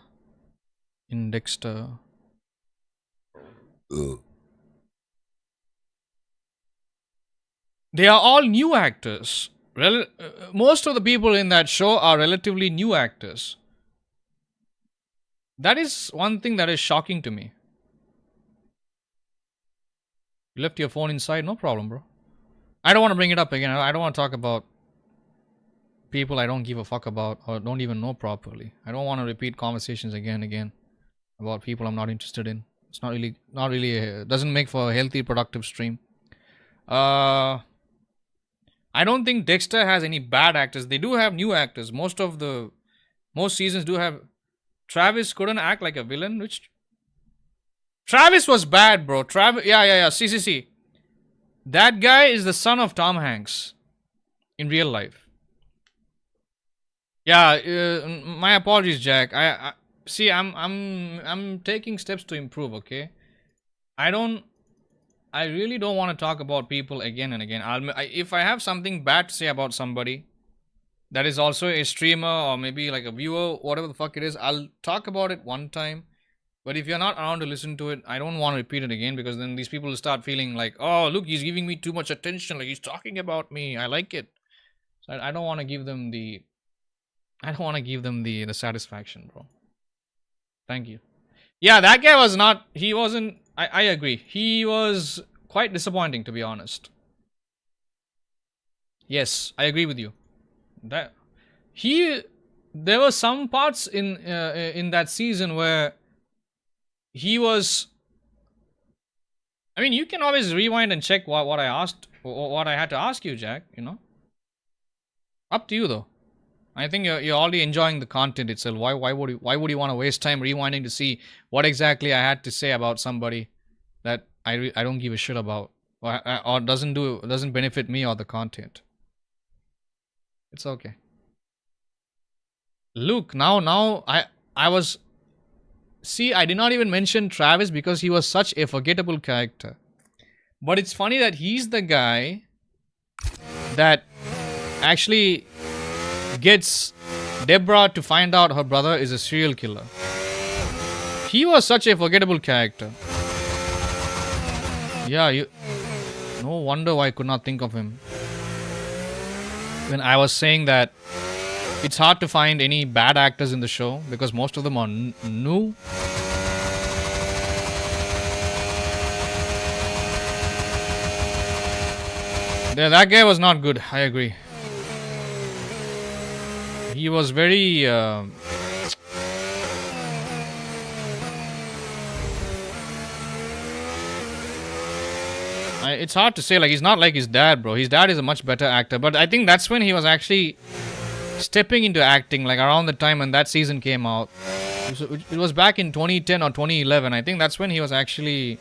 in Dexter. They are all new actors. Most of the people in that show are relatively new actors. That is one thing that is shocking to me. You left your phone inside? No problem, bro. I don't want to bring it up again. I don't want to talk about people I don't give a fuck about or don't even know properly. I don't want to repeat conversations again and again about people I'm not interested in. It's not really doesn't make for a healthy, productive stream. I don't think Dexter has any bad actors. They do have new actors. Most seasons do have. Travis couldn't act like a villain, which Travis was bad, bro. Travis, yeah. See. That guy is the son of Tom Hanks in real life. Yeah, my apologies, Jack. I see. I'm taking steps to improve. Okay, I really don't want to talk about people again and again. If I have something bad to say about somebody that is also a streamer or maybe like a viewer, whatever the fuck it is, I'll talk about it one time. But if you're not around to listen to it, I don't want to repeat it again, because then these people will start feeling like, oh, look, he's giving me too much attention. Like, he's talking about me. I like it. So I don't want to give them the satisfaction, bro. Thank you. Yeah, that guy I agree. He was quite disappointing, to be honest. Yes, I agree with you. There were some parts in that season where he was. I mean, you can always rewind and check what I asked or what I had to ask you, Jack. Up to you though. I think you're already enjoying the content itself. Why would you want to waste time rewinding to see what exactly I had to say about somebody that I don't give a shit about, or doesn't benefit me or the content? It's okay. Luke, now I was. See, I did not even mention Travis because he was such a forgettable character. But it's funny that he's the guy that actually gets Deborah to find out her brother is a serial killer. He was such a forgettable character. Yeah, no wonder why I could not think of him. When I was saying that it's hard to find any bad actors in the show because most of them are new. Yeah, that guy was not good. I agree. He was very. It's hard to say. Like, he's not like his dad, bro. His dad is a much better actor. But I think that's when he was actually stepping into acting, like around the time when that season came out. It was back in 2010 or 2011. I think that's when he was actually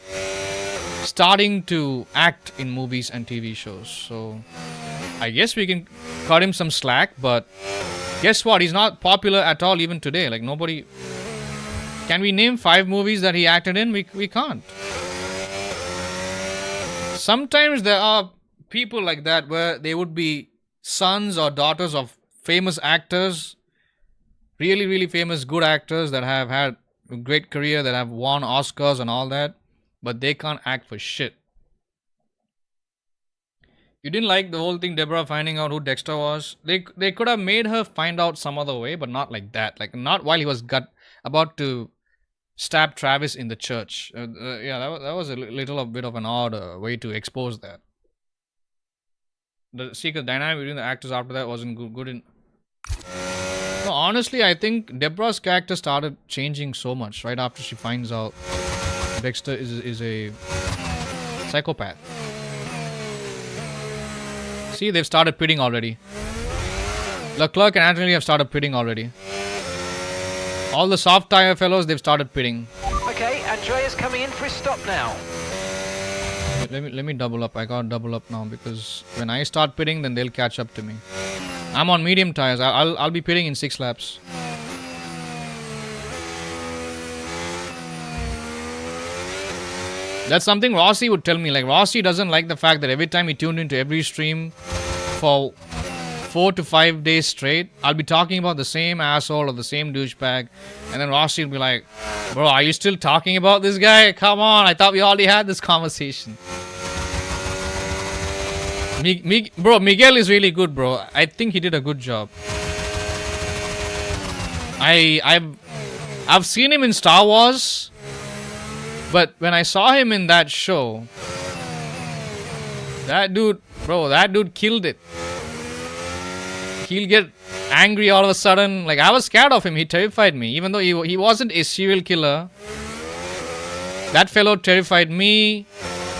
starting to act in movies and TV shows. So I guess we can cut him some slack, but guess what? He's not popular at all even today. Like, nobody. Can we name 5 movies that he acted in? We can't. Sometimes there are people like that where they would be sons or daughters of famous actors, really, really famous, good actors that have had a great career, that have won Oscars and all that, but they can't act for shit. You didn't like the whole thing, Deborah finding out who Dexter was? They could have made her find out some other way, but not like that. Like, not while he was about to stab Travis in the church. Yeah, that was a little bit of an odd way to expose that. The secret dynamic between the actors after that wasn't good. No, honestly, I think Deborah's character started changing so much right after she finds out Dexter is a psychopath. See, they've started pitting already. Leclerc and Anthony have started pitting already. All the soft tire fellows, they've started pitting. Okay, Andrea's coming in for his stop now. Let me double up. I got double up now because when I start pitting, then they'll catch up to me. I'm on medium tires. I'll be pitting in 6 laps. That's something Rossi would tell me. Like, Rossi doesn't like the fact that every time he tuned into every stream for 4 to 5 days straight, I'll be talking about the same asshole or the same douchebag, and then Rossi will be like, bro, are you still talking about this guy? Come on, I thought we already had this conversation. Bro, Miguel is really good, bro. I think he did a good job. I've seen him in Star Wars, but when I saw him in that show, that dude killed it. He'll get angry all of a sudden. Like, I was scared of him. He terrified me. Even though he wasn't a serial killer, That fellow terrified me.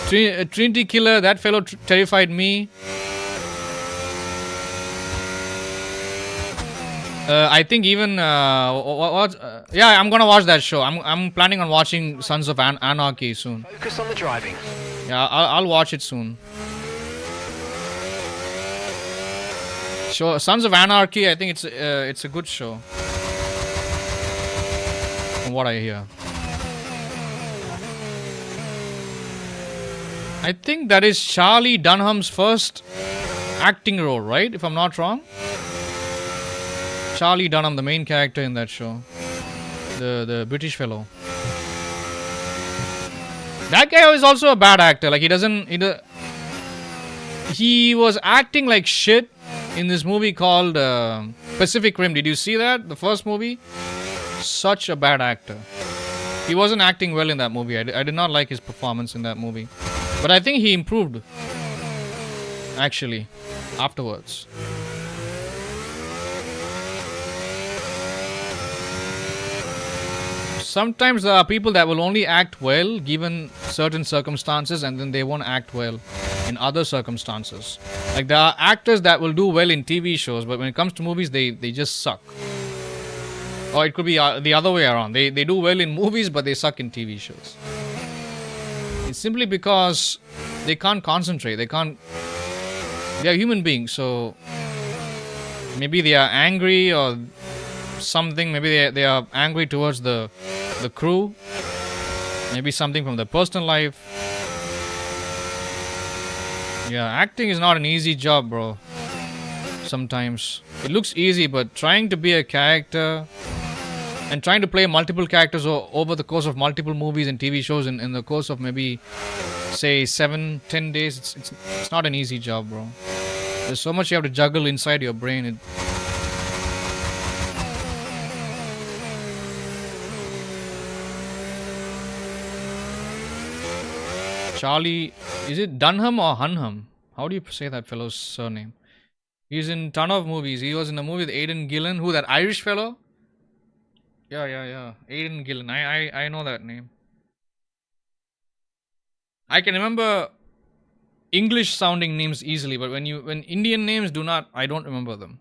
Trinity Killer, that fellow terrified me. I think even yeah, I'm gonna watch that show. I'm planning on watching Sons of Anarchy soon. Focus on the driving. Yeah, I'll watch it soon. Show Sons of Anarchy. I think it's a good show. From what I hear. I think that is Charlie Dunham's first acting role, right? If I'm not wrong. Charlie Dunham, the main character in that show. The British fellow. That guy is also a bad actor. Like, he was acting like shit in this movie called Pacific Rim. Did you see that? The first movie? Such a bad actor. He wasn't acting well in that movie. I did not like his performance in that movie. But I think he improved, actually, afterwards. Sometimes there are people that will only act well given certain circumstances, and then they won't act well in other circumstances. Like, there are actors that will do well in TV shows, but when it comes to movies, they just suck. Or it could be the other way around. They do well in movies, but they suck in TV shows. It's simply because they can't concentrate. They are human beings, so maybe they are angry or something. Maybe they are angry towards the crew. Maybe something from their personal life. Yeah, acting is not an easy job, bro. Sometimes it looks easy, but trying to be a character and trying to play multiple characters over the course of multiple movies and TV shows in the course of maybe, say, 7-10 days, it's not an easy job, bro. There's so much you have to juggle inside your brain. Charlie, is it Dunham or Hunham? How do you say that fellow's surname? He's in a ton of movies. He was in a movie with Aidan Gillen. Who, that Irish fellow? Yeah. Aidan Gillen. I know that name. I can remember English sounding names easily, but when Indian names I don't remember them.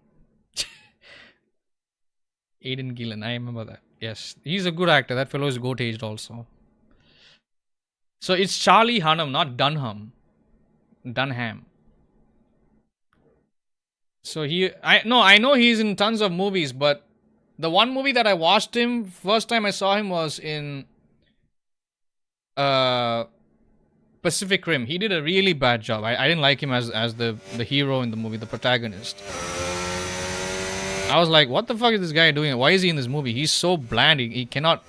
Aidan Gillen, I remember that. Yes, he's a good actor. That fellow is goat-aged also. So it's Charlie Hunnam, not Dunham. Dunham. So I know he's in tons of movies, but the one movie that I watched him, first time I saw him was in Pacific Rim. He did a really bad job. I didn't like him as the hero in the movie, the protagonist. I was like, what the fuck is this guy doing? Why is he in this movie? He's so bland. He cannot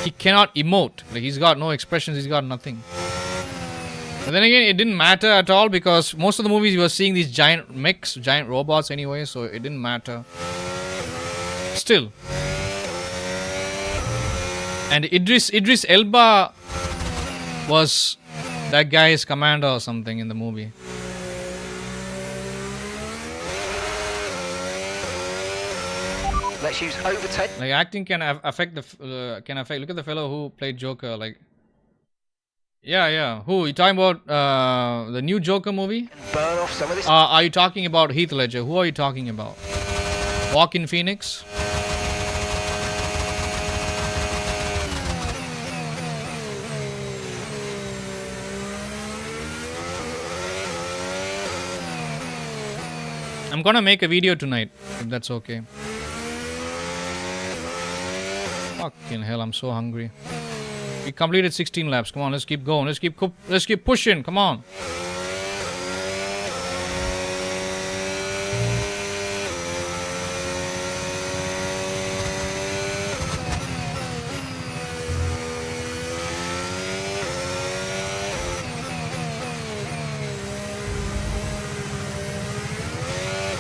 emote. Like, he's got no expressions. He's got nothing. But then again, it didn't matter at all because most of the movies you were seeing these giant mechs, giant robots anyway, so it didn't matter. Still. And Idris Elba was that guy's commander or something in the movie. Let's use overtake. Like, acting can affect look at the fellow who played Joker. Like, yeah. Who you talking about? The new Joker movie? Burn off some of this. Are you talking about Heath Ledger? Who are you talking about? Joaquin Phoenix? I'm gonna make a video tonight, if that's okay. Fucking hell, I'm so hungry. We completed 16 laps. Come on, let's keep going. Let's keep pushing. Come on.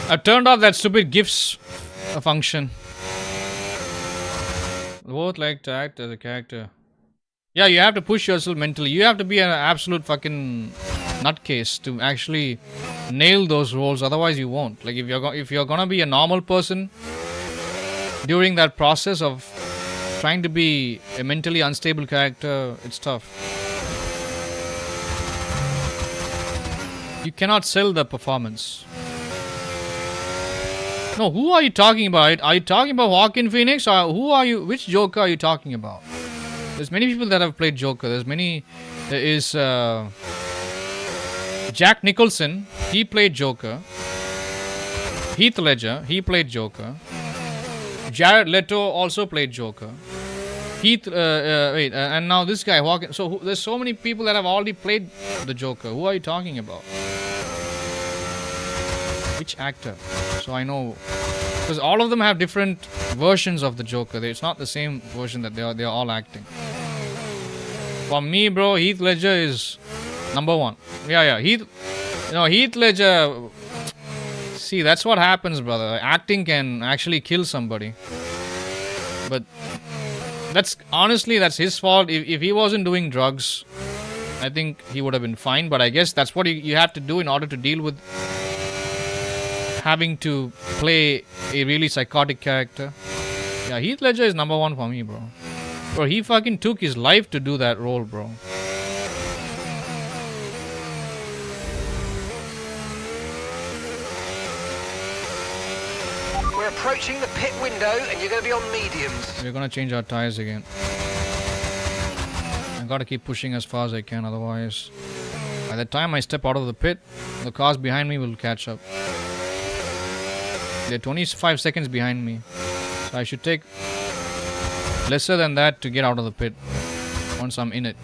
I turned off that stupid GIFs function. Both like to act as a character. Yeah, you have to push yourself mentally. You have to be an absolute fucking nutcase to actually nail those roles. Otherwise, you won't. Like, if you're gonna be a normal person during that process of trying to be a mentally unstable character, it's tough. You cannot sell the performance. No, who are you talking about? Are you talking about Joaquin Phoenix, or who are you? Which Joker are you talking about? There's many people that have played Joker. There is Jack Nicholson. He played Joker. Heath Ledger. He played Joker. Jared Leto also played Joker. And now this guy Joaquin. So there's so many people that have already played the Joker. Who are you talking about? Which actor? So I know, because all of them have different versions of the Joker. It's not the same version that they are all acting. For me, bro, Heath Ledger is number one. Yeah. Heath Ledger. See, that's what happens, brother. Acting can actually kill somebody. But that's his fault. If he wasn't doing drugs, I think he would have been fine. But I guess that's what you have to do in order to deal with having to play a really psychotic character. Yeah, Heath Ledger is number one for me, bro. Bro, he fucking took his life to do that role, bro. We're approaching the pit window and you're going to be on mediums. We're going to change our tires again. I got to keep pushing as far as I can, otherwise by the time I step out of the pit, the cars behind me will catch up. They're 25 seconds behind me. So I should take lesser than that to get out of the pit once I'm in it.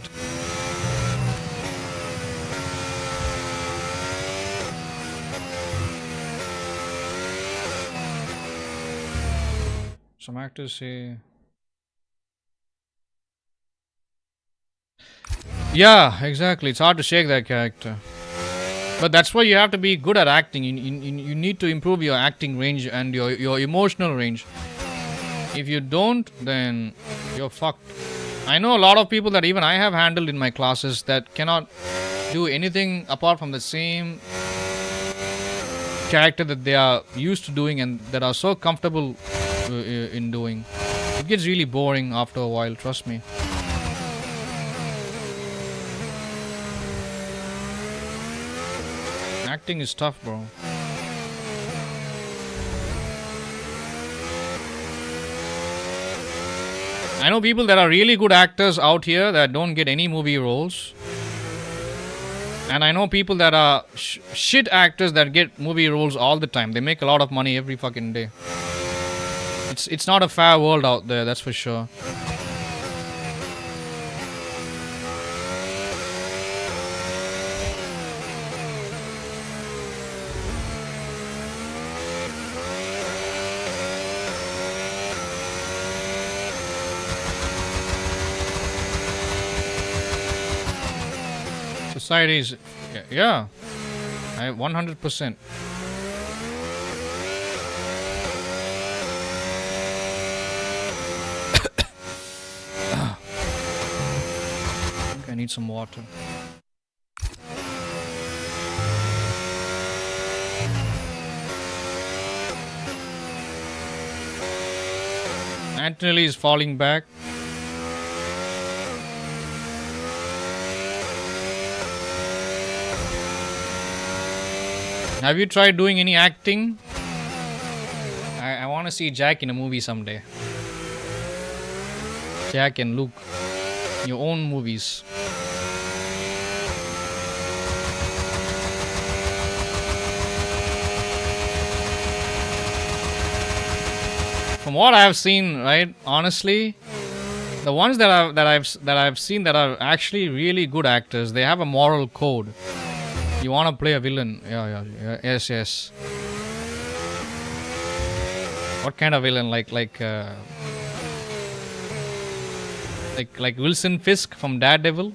Some actors say... Yeah, exactly. It's hard to shake that character. But that's why you have to be good at acting. You need to improve your acting range and your emotional range. If you don't, then you're fucked. I know a lot of people that even I have handled in my classes that cannot do anything apart from the same character that they are used to doing and that are so comfortable in doing. It gets really boring after a while, trust me. Acting is tough, bro. I know people that are really good actors out here that don't get any movie roles. And I know people that are shit actors that get movie roles all the time. They make a lot of money every fucking day. It's not a fair world out there, that's for sure. Societies, yeah, I 100%. I need some water. Antonelli is falling back. Have you tried doing any acting? I want to see Jack in a movie someday. Jack and Luke. Your own movies. From what I have seen, right, honestly, the ones that I've seen that are actually really good actors, they have a moral code. You want to play a villain? Yeah, yes. What kind of villain? Like Wilson Fisk from Daredevil?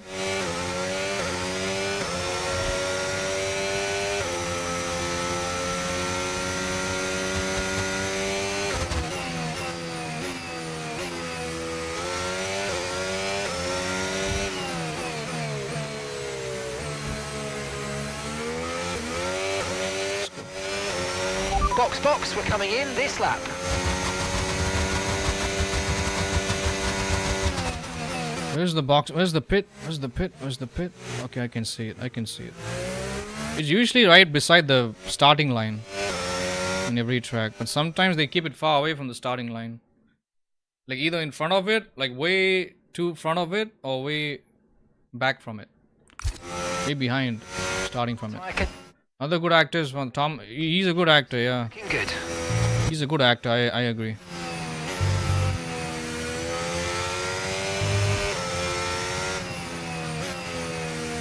Box, we're coming in this lap. Where's the box? Where's the pit? Where's the pit? Where's the pit? Okay, I can see it. I can see it. It's usually right beside the starting line in every track, but sometimes they keep it far away from the starting line. Like either in front of it, like way to front of it, or way back from it. Way behind, starting from it. Other good actors from Tom. He's a good actor, yeah. Good. He's a good actor, I agree.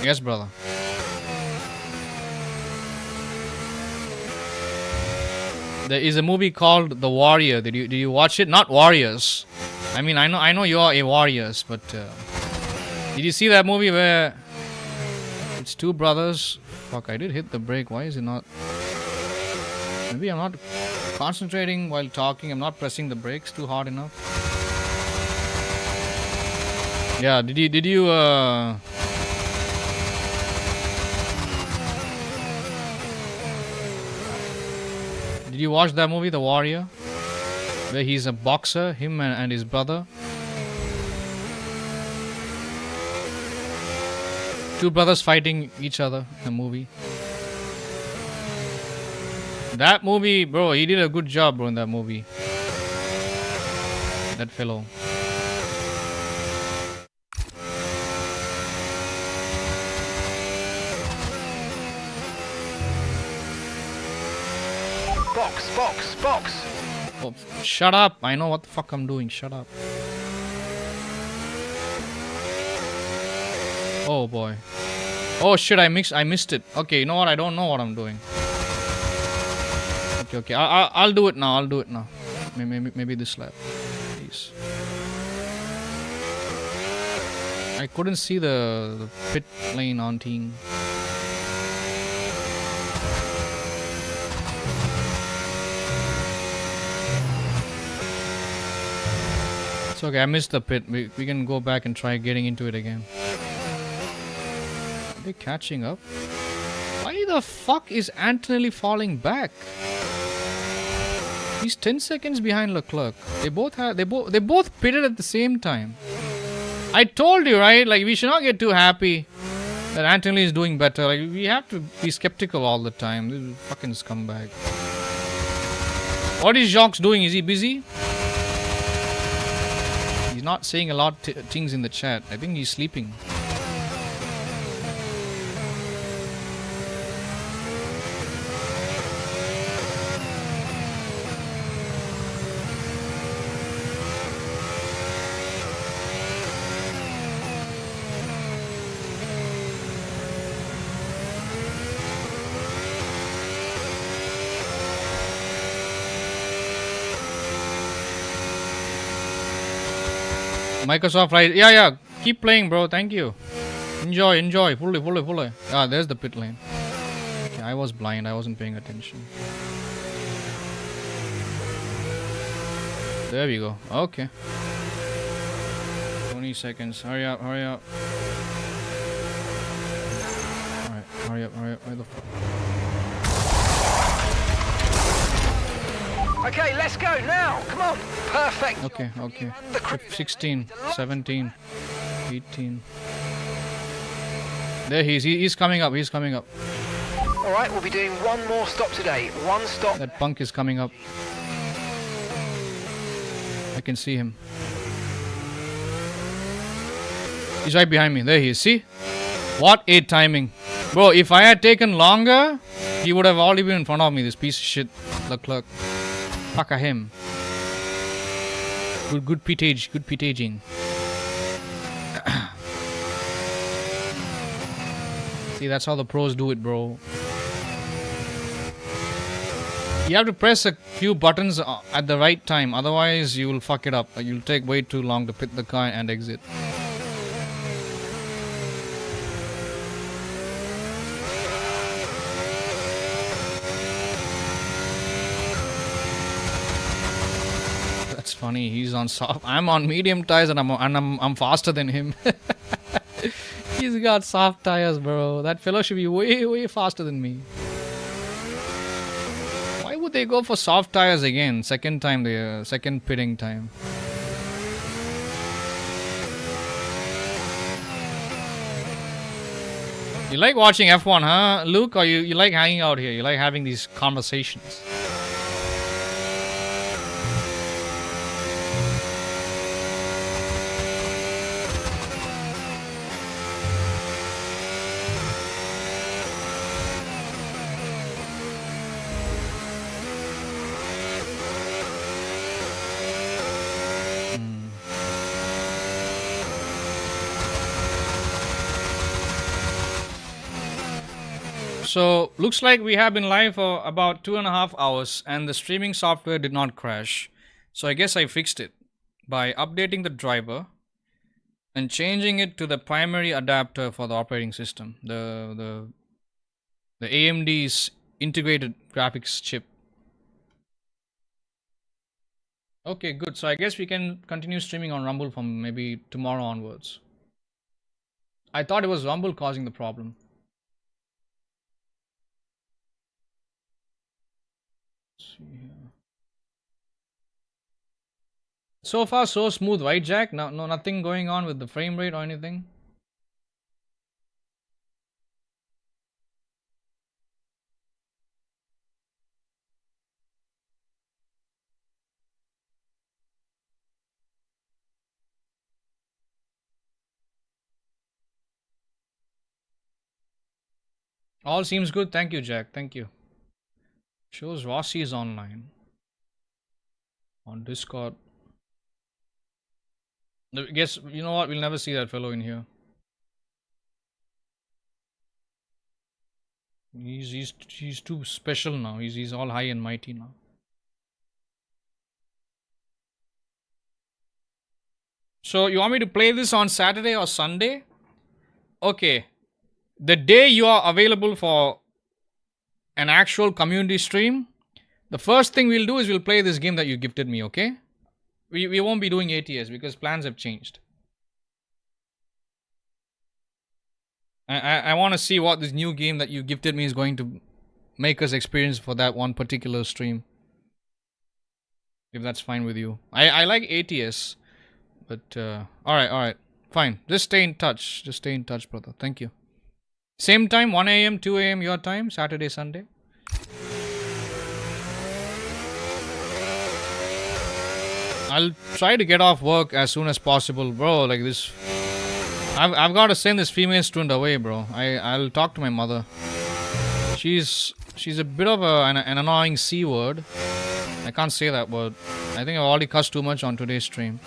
Yes, brother. There is a movie called The Warrior. Did you watch it? Not Warriors. I mean, I know you are a Warriors, but did you see that movie where it's two brothers? Fuck, I did hit the brake. Why is it not? Maybe I'm not concentrating while talking. I'm not pressing the brakes too hard enough. Yeah, did you Did you watch that movie, The Warrior? Where he's a boxer, him and his brother. Two brothers fighting each other in the movie. That movie, bro, he did a good job, bro, in that movie. That fellow. Box. Oh, shut up. I know what the fuck I'm doing. Shut up. Oh boy. Oh shit, I missed it. Okay, you know what? I don't know what I'm doing. Okay. I'll do it now. Maybe this lap. Please. I couldn't see the pit lane on team. Okay, I missed the pit. We can go back and try getting into it again. Are they catching up? Why the fuck is Antonelli falling back? He's 10 seconds behind Leclerc. They both pitted at the same time. I told you, right? Like, we should not get too happy that Antonelli is doing better. Like, we have to be skeptical all the time. This is fucking scumbag. What is Jacques doing? Is he busy? He's not saying a lot of things in the chat. I think he's sleeping. Microsoft, right? Yeah. Keep playing, bro. Thank you. Enjoy. Fully. Ah, there's the pit lane. Okay, I was blind. I wasn't paying attention. There we go. Okay. 20 seconds. Hurry up. Alright, hurry up. Where the fuck? Okay, let's go now. Come on. Perfect. Okay. 16, 17, 18. There he is. He's coming up. All right, we'll be doing one more stop today. One stop. That punk is coming up. I can see him. He's right behind me. There he is. See? What a timing. Bro, if I had taken longer, he would have already been in front of me, this piece of shit. Leclerc. Fuck him. Good pitaging. See, that's how the pros do it, bro. You have to press a few buttons at the right time, otherwise you will fuck it up. You'll take way too long to pit the car and exit. That's funny. He's on soft. I'm on medium tires and I'm faster than him. He's got soft tires, bro. That fellow should be way faster than me. Why would they go for soft tires again? Second pitting time. You like watching F1, huh, Luke? Or you like hanging out here? You like having these conversations? So, looks like we have been live for about 2.5 hours and the streaming software did not crash. So, I guess I fixed it by updating the driver and changing it to the primary adapter for the operating system, the AMD's integrated graphics chip. Okay, good. So, I guess we can continue streaming on Rumble from maybe tomorrow onwards. I thought it was Rumble causing the problem. See here. So far so smooth, right, Jack? No, nothing going on with the frame rate or anything. All seems good. Thank you, Jack. Thank you. Shows Rossi is online on Discord. Guess you know what? We'll never see that fellow in here. He's too special now. He's all high and mighty now. So you want me to play this on Saturday or Sunday? Okay. The day you are available for an actual community stream, the first thing we'll do is we'll play this game that you gifted me, okay? We won't be doing ATS because plans have changed. I want to see what this new game that you gifted me is going to make us experience for that one particular stream. If that's fine with you. I like ATS, but alright, fine. Just stay in touch. Just stay in touch, brother. Thank you. Same time, 1 a.m., 2 a.m. your time, Saturday, Sunday. I'll try to get off work as soon as possible, bro. Like this, I've got to send this female student away, bro. I'll talk to my mother. She's a bit of an annoying C word. I can't say that word. I think I've already cussed too much on today's stream.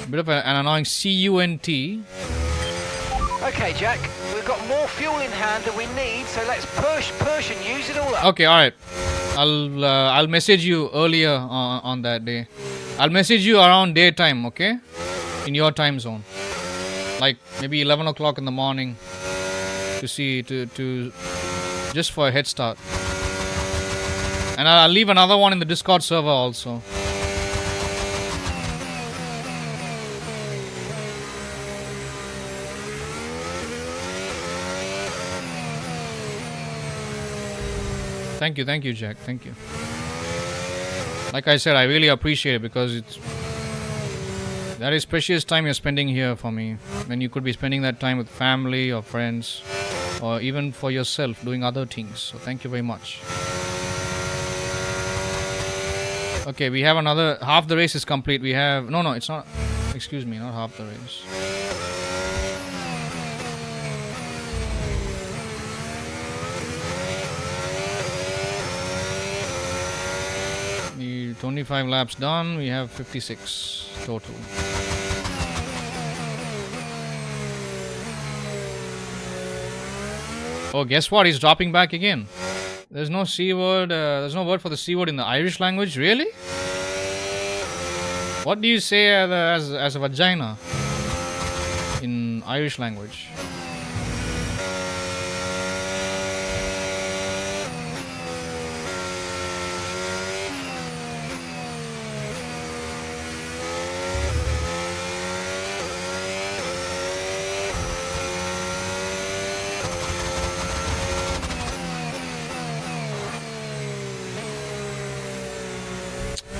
A bit of an annoying CUNT. Okay, Jack. We've got more fuel in hand than we need, so let's push and use it all up. Okay, alright. I'll message you earlier on that day. I'll message you around daytime, okay? In your time zone. Like maybe 11 o'clock in the morning to see to just for a head start. And I'll leave another one in the Discord server also. Thank you, Jack. Thank you. Like I said, I really appreciate it because that is precious time you're spending here for me. When you could be spending that time with family or friends or even for yourself doing other things. So thank you very much. Okay, we have another half the race is complete. We have no, it's not. Excuse me, not half the race. 25 laps done, we have 56 total. Oh, guess what? He's dropping back again. There's no C word, there's no word for the C word in the Irish language, really? What do you say as a vagina in Irish language?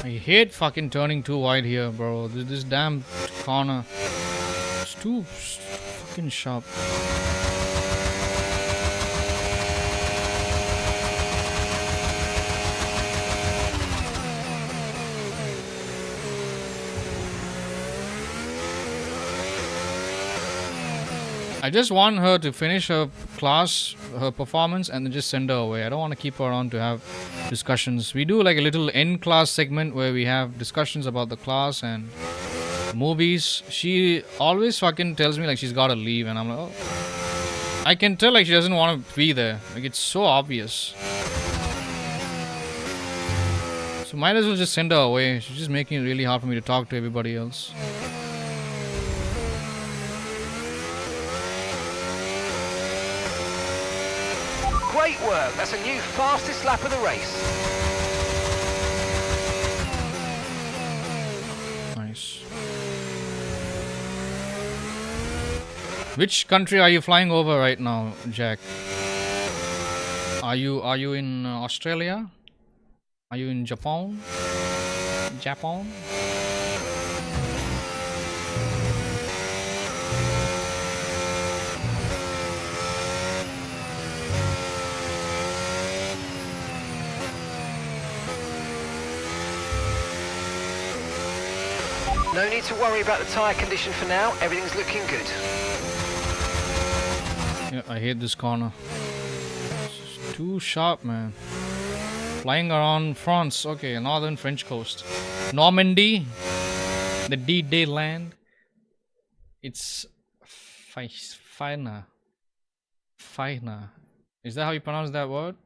I hate fucking turning too wide here, bro. This damn corner. It's too fucking sharp. I just want her to finish her class, her performance, and then just send her away. I don't want to keep her on to have discussions. We do like a little end class segment where we have discussions about the class and movies. She always fucking tells me like she's gotta leave, and I'm like, oh. I can tell like she doesn't want to be there. Like it's so obvious. So might as well just send her away. She's just making it really hard for me to talk to everybody else. Great work. That's a new fastest lap of the race. Nice. Which country are you flying over right now, Jack? Are you in Australia? Are you in Japan? Japan? No need to worry about the tyre condition for now. Everything's looking good. Yeah, I hate this corner. It's too sharp, man. Flying around France. Okay, northern French coast. Normandy. The D-Day land. It's Fina. Fina. Is that how you pronounce that word?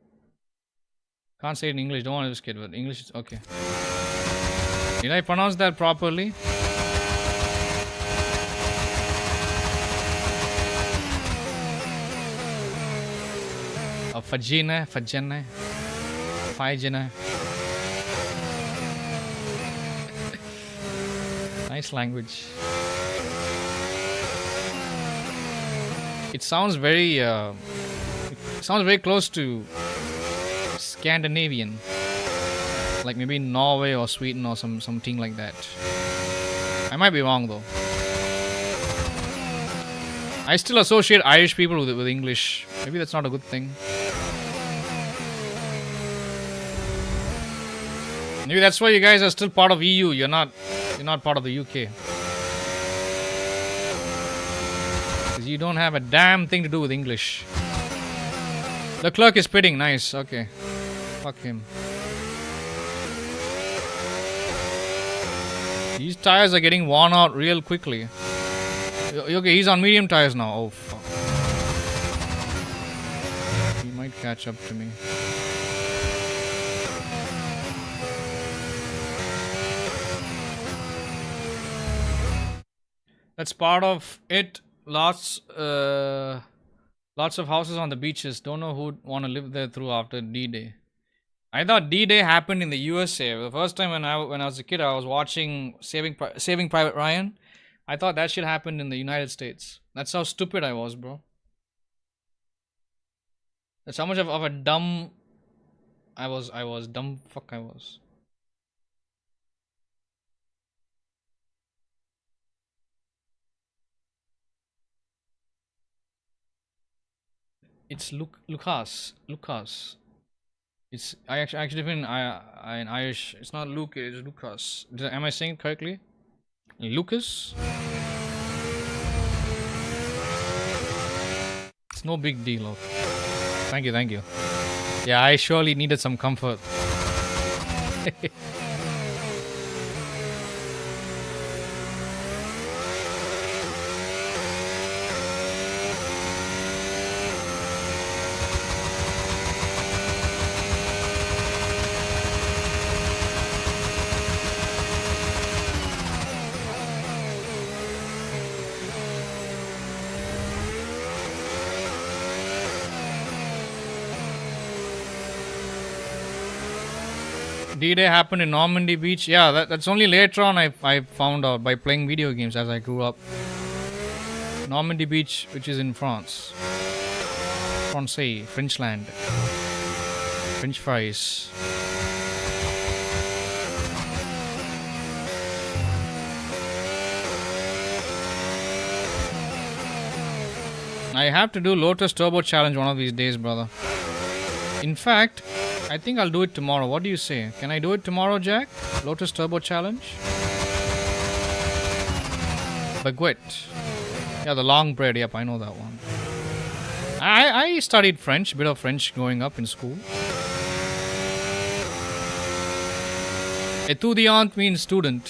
Can't say it in English. Don't want to risk it, but English is okay. Did I pronounce that properly? Fagina. Nice language. It sounds very close to Scandinavian, like maybe Norway or Sweden or something like that. I might be wrong though. I still associate Irish people with English. Maybe that's not a good thing. Maybe that's why you guys are still part of EU. You're not part of the UK. Because you don't have a damn thing to do with English. The clerk is pitting. Nice. Okay. Fuck him. These tires are getting worn out real quickly. Okay, he's on medium tires now. Oh, fuck. He might catch up to me. That's part of it. Lots of houses on the beaches. Don't know who'd want to live there through after D-Day. I thought D-Day happened in the USA. The first time when I was a kid, I was watching Saving Private Ryan. I thought that shit happened in the United States. That's how stupid I was, bro. That's how much of a dumb I was. Dumb fuck I was. It's Lucas. It's I actually in Irish. It's not Luke. It's Lucas. Am I saying it correctly? Lucas. It's no big deal. Okay. Thank you. Yeah, I surely needed some comfort. D-Day happened in Normandy Beach. Yeah, that's only later on I found out by playing video games as I grew up. Normandy Beach, which is in France. Francais, Frenchland. French fries. I have to do Lotus Turbo Challenge one of these days, brother. In fact, I think I'll do it tomorrow. What do you say? Can I do it tomorrow, Jack? Lotus Turbo Challenge? Baguette. Yeah, the long bread. Yep, I know that one. I studied French, a bit of French growing up in school. Étudiant means student.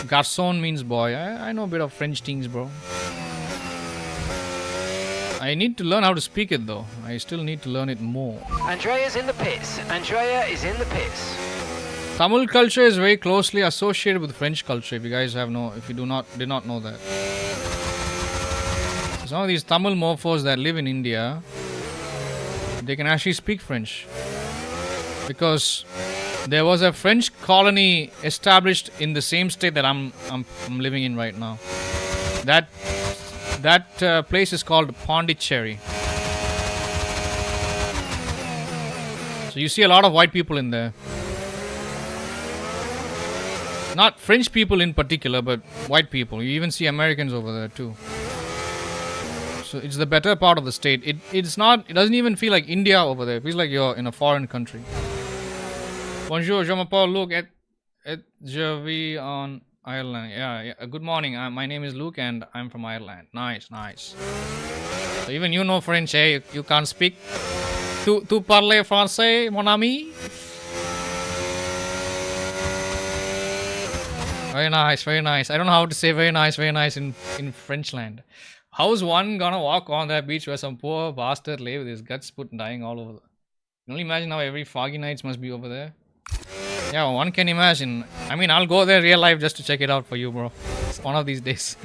Garçon means boy. I know a bit of French things, bro. I need to learn how to speak it though. I still need to learn it more. Andrea's in the pits. Andrea is in the pits. Tamil culture is very closely associated with French culture. If you guys did not know that. Some of these Tamil mofos that live in India, they can actually speak French because there was a French colony established in the same state that I'm living in right now. That place is called Pondicherry. So you see a lot of white people in there. Not French people in particular, but white people. You even see Americans over there too. So it's the better part of the state. It doesn't even feel like India over there. It feels like you're in a foreign country. Bonjour, je m'appelle Luke et je vis en Ireland. Yeah. Good morning. My name is Luke and I'm from Ireland. Nice. So even you know French, eh? You can't speak. Tu parles français, mon ami? Very nice. I don't know how to say very nice in Frenchland. How's one gonna walk on that beach where some poor bastard lay with his guts put dying all over? You can only imagine how every foggy nights must be over there. Yeah, one can imagine. I mean, I'll go there real life just to check it out for you, bro. One of these days.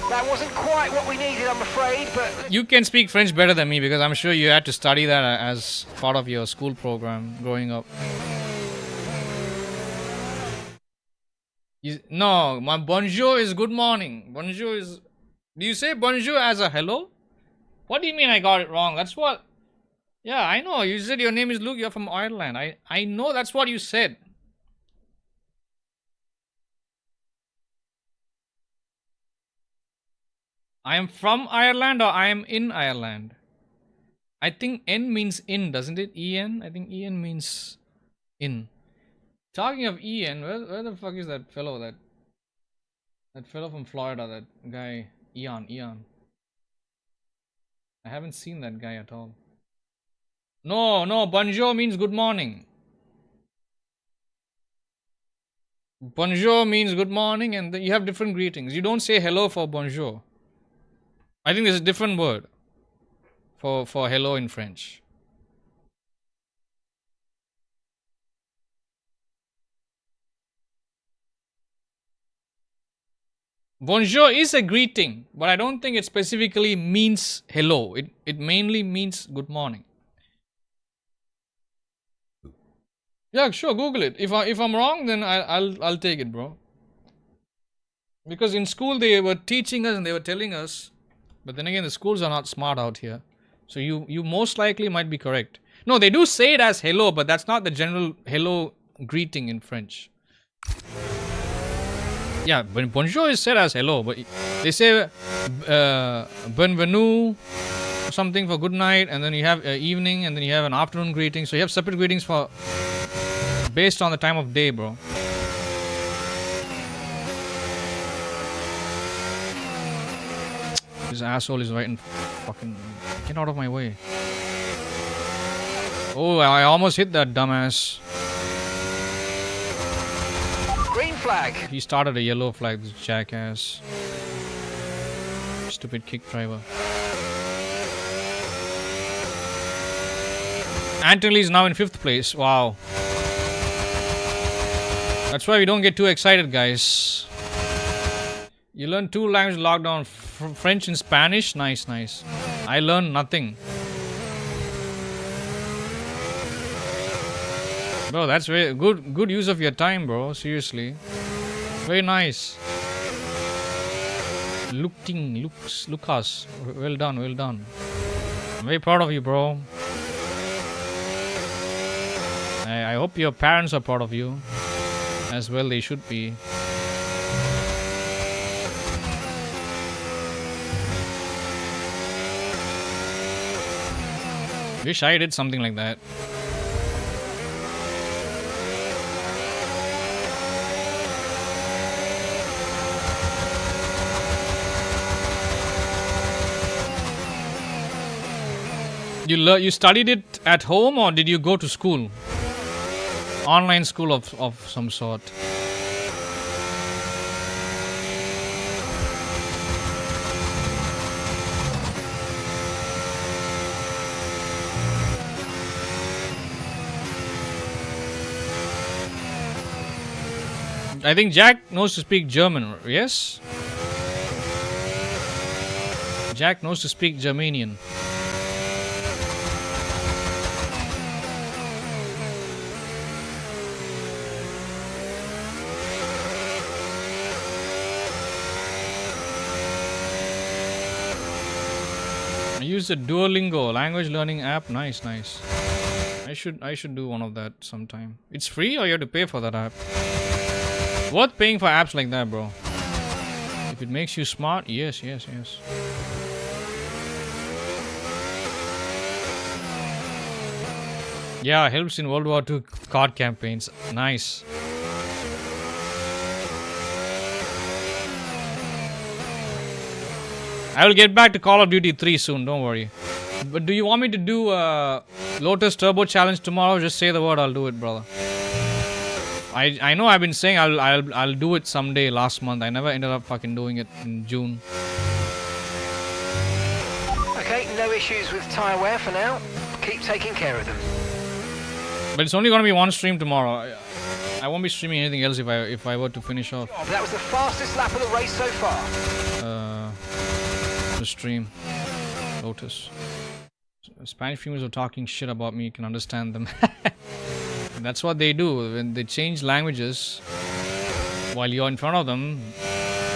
That wasn't quite what we needed, I'm afraid, but... You can speak French better than me because I'm sure you had to study that as part of your school program growing up. No, my bonjour is good morning. Bonjour is... Do you say bonjour as a hello? What do you mean I got it wrong? That's what... Yeah, I know. You said your name is Luke. You're from Ireland. I know that's what you said. I am from Ireland or I am in Ireland? I think N means in, doesn't it? En? I think En means in. Talking of En, where the fuck is that fellow? That fellow from Florida, that guy, Eon. I haven't seen that guy at all. No, bonjour means good morning. Bonjour means good morning, and you have different greetings. You don't say hello for bonjour. I think there's a different word for hello in French. Bonjour is a greeting, but I don't think it specifically means hello. It mainly means good morning. Yeah, sure, Google it. If I'm wrong, then I'll take it, bro. Because in school they were teaching us and they were telling us, but then again the schools are not smart out here. So you most likely might be correct. No, they do say it as hello, but that's not the general hello greeting in French. Yeah, bonjour is said as hello, but they say bienvenue, something for good night, and then you have evening, and then you have an afternoon greeting. So you have separate greetings for based on the time of day, bro. This asshole is right in fucking... Get out of my way. Oh, I almost hit that dumbass. Green flag. He started a yellow flag, this jackass. Stupid kick driver. Anthony is now in 5th place. Wow. That's why we don't get too excited, guys. You learn 2 languages locked down. French and Spanish. Nice. I learned nothing. Bro, that's very good use of your time, bro. Seriously. Very nice. Lucas. Well done. I'm very proud of you, bro. I hope your parents are proud of you. As well, they should be. Wish I did something like that. You studied it at home, or did you go to school? Online school of some sort. I think Jack knows to speak German, yes? Jack knows to speak Germanian. I use the Duolingo language learning app. Nice. I should do one of that sometime. It's free or you have to pay for that app? Worth paying for apps like that, bro. If it makes you smart, yes. Yeah, helps in World War II card campaigns. Nice. I will get back to Call of Duty 3 soon, don't worry. But do you want me to do a Lotus Turbo Challenge tomorrow? Just say the word, I'll do it, brother. I know I've been saying I'll do it someday last month. I never ended up fucking doing it in June. Okay, no issues with tyre wear for now. Keep taking care of them. But it's only gonna be one stream tomorrow. I won't be streaming anything else if I were to finish off. Oh, that was the fastest lap of the race so far. The stream. Lotus. Spanish females are talking shit about me. You can understand them. That's what they do. When they change languages while you're in front of them,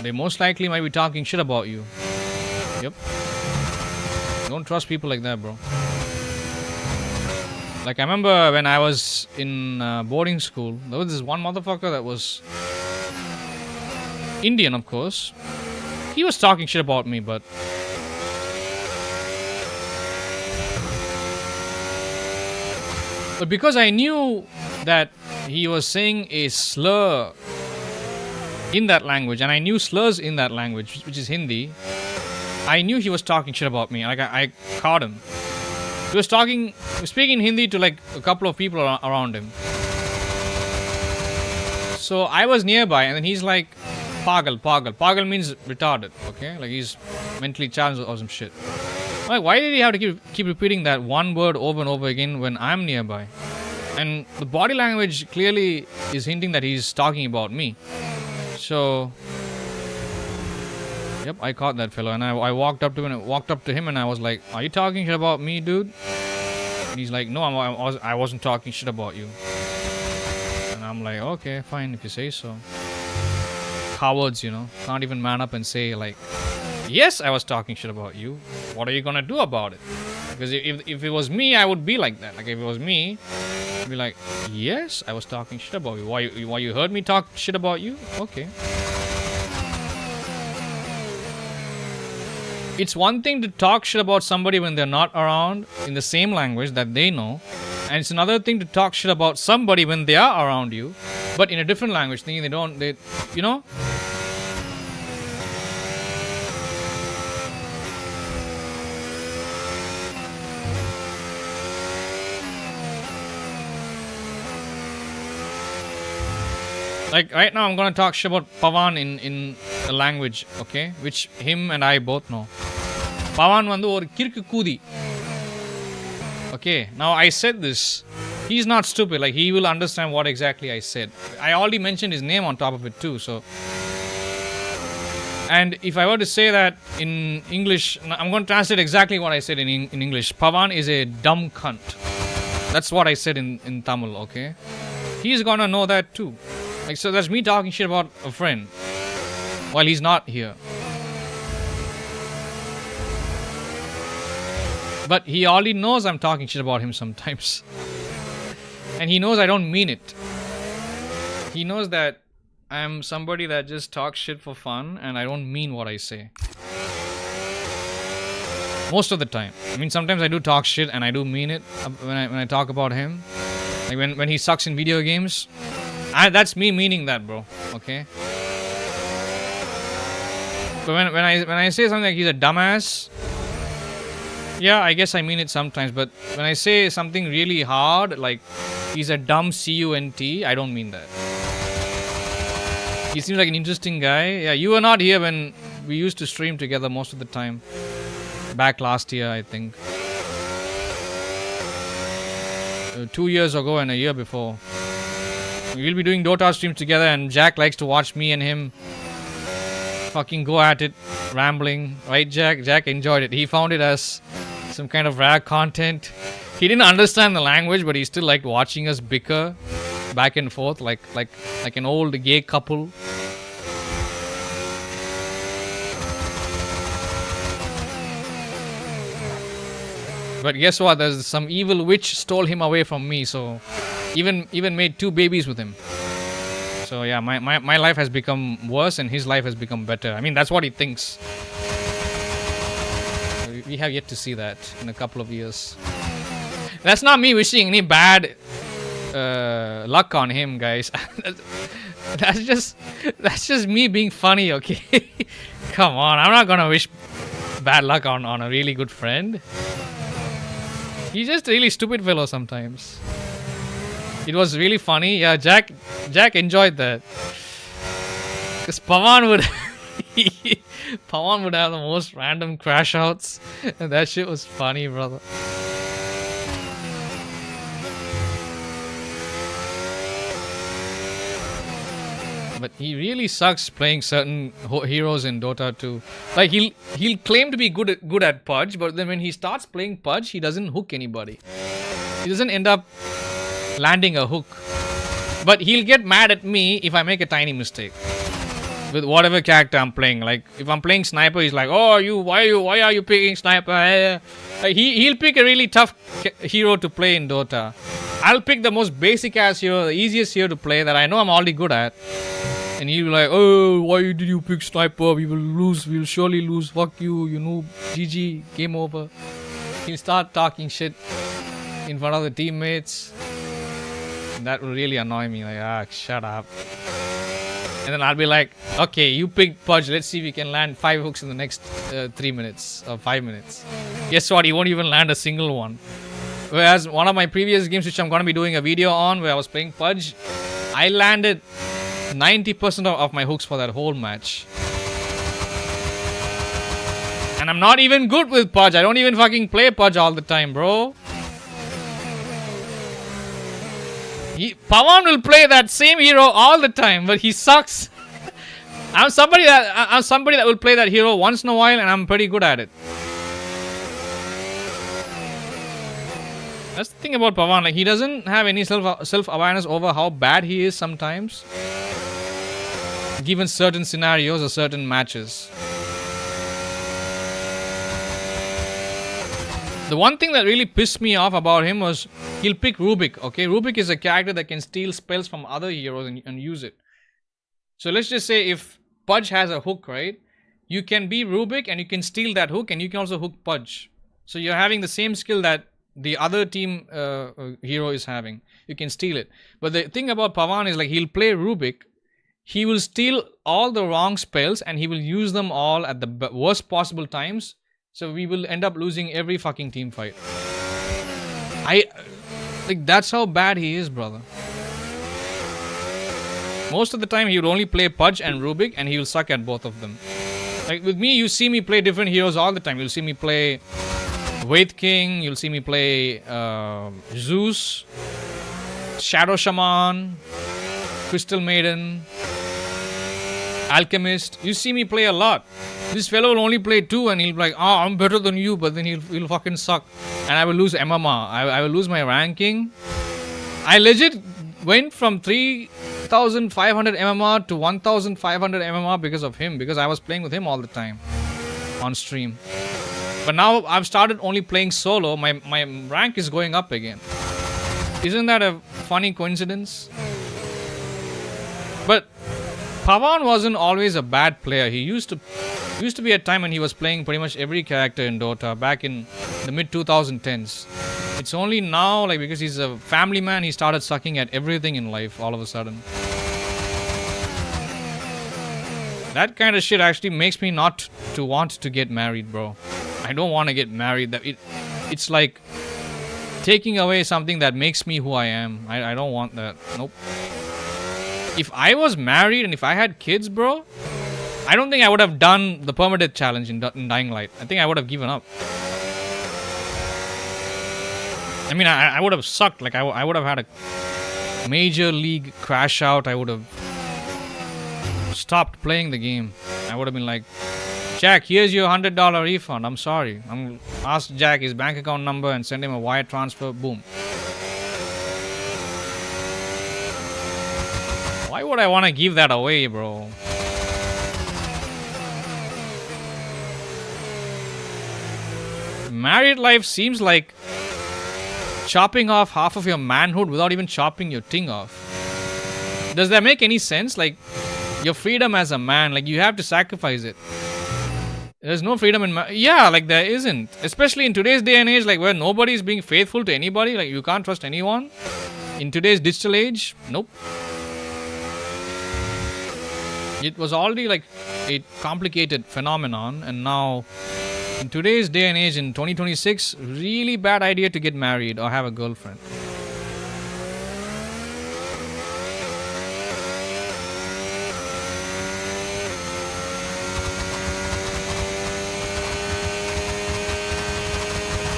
they most likely might be talking shit about you. Yep. Don't trust people like that, bro. Like, I remember when I was in boarding school, there was this one motherfucker that was Indian, of course. He was talking shit about me, but because I knew that he was saying a slur in that language, and I knew slurs in that language, which is Hindi, I knew he was talking shit about me. Like, I caught him. He was speaking Hindi to like a couple of people around him. So I was nearby, and then he's like, Pagal. Pagal means retarded, okay? Like, he's mentally challenged or some shit. Like, why did he have to keep repeating that one word over and over again when I'm nearby? And the body language clearly is hinting that he's talking about me. So, yep, I caught that fellow, and I walked up to him and I was like, "Are you talking shit about me, dude?" And he's like, "No, I wasn't talking shit about you." And I'm like, "Okay, fine, if you say so." Cowards, you know, can't even man up and say like, "Yes, I was talking shit about you. What are you gonna do about it?" Because if it was me, I would be like that. Like, if it was me, I'd be like, "Yes, I was talking shit about you. Why you heard me talk shit about you? Okay." It's one thing to talk shit about somebody when they're not around in the same language that they know, and it's another thing to talk shit about somebody when they are around you, but in a different language, thinking they you know. Like, right now I'm gonna talk shit about Pavan in a language, okay, which him and I both know. Pavan vandu or kirku koodi. Okay, now I said this. He's not stupid, like, he will understand what exactly I said. I already mentioned his name on top of it too, so. And if I were to say that in English, I'm going to translate exactly what I said in English. Pavan is a dumb cunt. That's what I said in Tamil, okay? He's gonna know that too. Like, so that's me talking shit about a friend while he's not here. But he already knows I'm talking shit about him sometimes. And he knows I don't mean it. He knows that I'm somebody that just talks shit for fun and I don't mean what I say. Most of the time. I mean, sometimes I do talk shit and I do mean it when I talk about him. Like when he sucks in video games. That's me meaning that, bro. Okay. But when I say something like he's a dumbass, Yeah, I guess I mean it sometimes, but when I say something really hard, like he's a dumb cunt, I don't mean that. He seems like an interesting guy. Yeah, you were not here when we used to stream together most of the time. Back last year, I think. 2 years ago and a year before. We'll be doing Dota streams together, and Jack likes to watch me and him fucking go at it, rambling. Right, Jack? Jack enjoyed it. He found it as some kind of rare content. He didn't understand the language, but he still liked watching us bicker back and forth like an old gay couple. But guess what? There's some evil witch stole him away from me, so even made 2 babies with him. So yeah, my life has become worse and his life has become better. I mean, that's what he thinks. We have yet to see that in a couple of years. That's not me wishing any bad luck on him, guys. that's just me being funny, okay? Come on, I'm not gonna wish bad luck on a really good friend. He's just a really stupid fellow sometimes. It was really funny. Yeah, Jack enjoyed that. Because Pawan would have the most random crash outs. And that shit was funny, brother. But he really sucks playing certain heroes in Dota 2. Like he'll claim to be good at Pudge, but then when he starts playing Pudge, he doesn't hook anybody. He doesn't end up landing a hook. But he'll get mad at me if I make a tiny mistake with whatever character I'm playing. Like if I'm playing Sniper, he's like, "Oh, why are you picking Sniper?" He'll pick a really tough hero to play in Dota. I'll pick the most basic ass hero, the easiest hero to play that I know I'm already good at. And he'll be like, "Oh, why did you pick Sniper? We will lose. We will surely lose. Fuck you, you know. GG, game over." He'll start talking shit in front of the teammates. And that will really annoy me. Like, shut up. And then I'll be like, "Okay, you picked Pudge. Let's see if you can land 5 hooks in the next 3 minutes or 5 minutes." Guess what? He won't even land a single one. Whereas one of my previous games, which I'm going to be doing a video on, where I was playing Pudge, I landed 90% of my hooks for that whole match. And I'm not even good with Pudge. I don't even fucking play Pudge all the time, bro. Pawan will play that same hero all the time, but he sucks. I'm somebody that will play that hero once in a while, and I'm pretty good at it. That's the thing about Pawan. Like, he doesn't have any self-awareness over how bad he is sometimes, given certain scenarios or certain matches. The one thing that really pissed me off about him was he'll pick Rubik. Okay, Rubik is a character that can steal spells from other heroes and use it. So let's just say if Pudge has a hook, right? You can be Rubik and you can steal that hook, and you can also hook Pudge. So you're having the same skill that the other team hero is having. You can steal it. But the thing about Pawan is, like, he'll play Rubik. He will steal all the wrong spells and he will use them all at the worst possible times. So we will end up losing every fucking team fight. Like, that's how bad he is, brother. Most of the time he would only play Pudge and Rubik, and he will suck at both of them. Like with me, you see me play different heroes all the time. You'll see me play Wraith King, you'll see me play Zeus, Shadow Shaman, Crystal Maiden, Alchemist. You see me play a lot. This fellow will only play 2 and he'll be like, "Oh, I'm better than you," but then he'll fucking suck. And I will lose MMR. I will lose my ranking. I legit went from 3,500 MMR to 1,500 MMR because of him. Because I was playing with him all the time on stream. But now I've started only playing solo. My rank is going up again. Isn't that a funny coincidence? But Pawan wasn't always a bad player. He used to be a time when he was playing pretty much every character in Dota back in the mid 2010s. It's only now, like, because he's a family man, he started sucking at everything in life all of a sudden. That kind of shit actually makes me not to want to get married, bro. I don't want to get married. It's like taking away something that makes me who I am. I don't want that. Nope. If I was married and if I had kids, bro, I don't think I would have done the permadeath challenge in Dying Light. I think I would have given up. I mean, I would have sucked. Like, I would have had a major league crash out. I would have stopped playing the game. I would have been like, Jack, here's your $100 refund. I'm sorry. I'm ask Jack his bank account number and send him a wire transfer. Boom. Why would I want to give that away, bro? Married life seems like chopping off half of your manhood without even chopping your ting off. Does that make any sense? Like, your freedom as a man, like, you have to sacrifice it. There's no freedom in yeah, like, there isn't. Especially in today's day and age, like, where nobody's being faithful to anybody. Like, you can't trust anyone. In today's digital age, nope. It was already, like, a complicated phenomenon. And now, in today's day and age, in 2026, really bad idea to get married or have a girlfriend.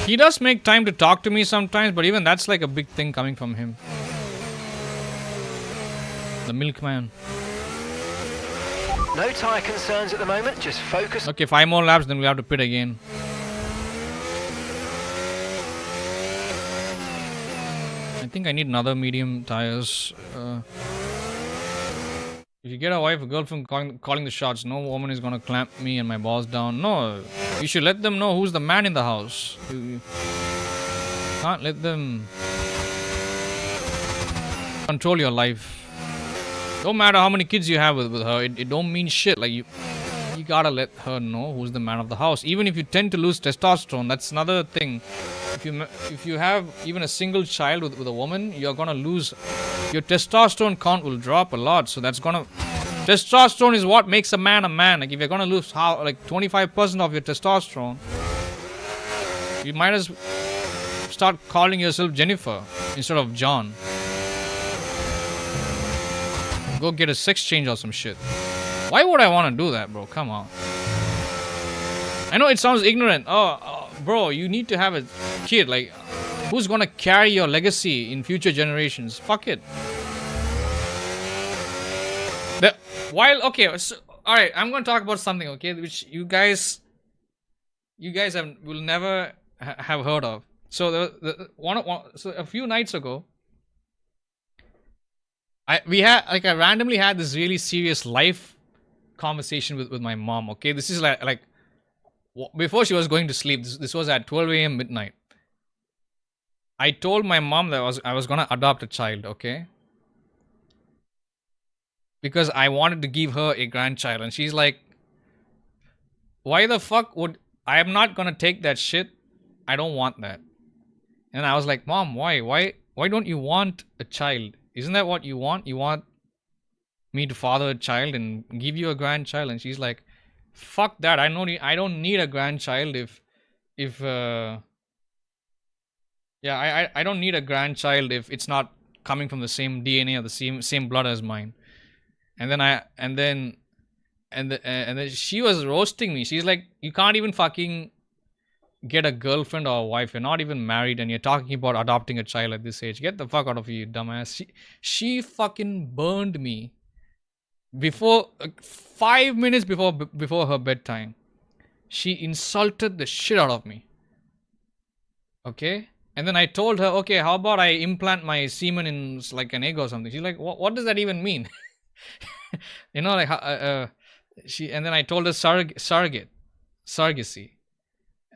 He does make time to talk to me sometimes, but even that's like a big thing coming from him. The milkman. No tyre concerns at the moment, just focus. Okay, 5 more laps, then we'll have to pit again. I think I need another medium tires. If you get a wife or girlfriend calling the shots, no woman is gonna clamp me and my balls down. No, you should let them know who's the man in the house. You can't let them control your life. Don't matter how many kids you have with her, it don't mean shit. Like, you gotta let her know who's the man of the house. Even if you tend to lose testosterone, that's another thing. If you have even a single child with a woman, you're gonna lose. Your testosterone count will drop a lot. So that's gonna. Testosterone is what makes a man a man. Like, if you're gonna lose 25% of your testosterone, you might as well start calling yourself Jennifer instead of John. Go get a sex change or some shit. Why would I want to do that, bro? Come on. I know it sounds ignorant. Bro, you need to have a kid. Like, who's gonna carry your legacy in future generations? Fuck it. Okay, so, all right, I'm gonna talk about something, okay, which you guys will never have heard of. So so a few nights ago, I randomly had this really serious life conversation with my mom. Okay, this is like before she was going to sleep. This was at 12 a.m. midnight. I told my mom that I was gonna adopt a child. Okay, because I wanted to give her a grandchild, and she's like, "Why the fuck would I am not gonna take that shit? I don't want that." And I was like, "Mom, why? Why don't you want a child? Isn't that what you want? You want me to father a child and give you a grandchild?" And she's like, "Fuck that! I don't need a grandchild I don't need a grandchild if it's not coming from the same DNA or the same blood as mine." And then she was roasting me. She's like, "You can't even fucking get a girlfriend or a wife. You're not even married and you're talking about adopting a child at this age. Get the fuck out of here, you dumbass." She fucking burned me before 5 minutes before her bedtime. She insulted the shit out of me. Okay? And then I told her, "Okay, how about I implant my semen in like an egg or something?" She's like, what does that even mean? You know, like and then I told her surrogacy.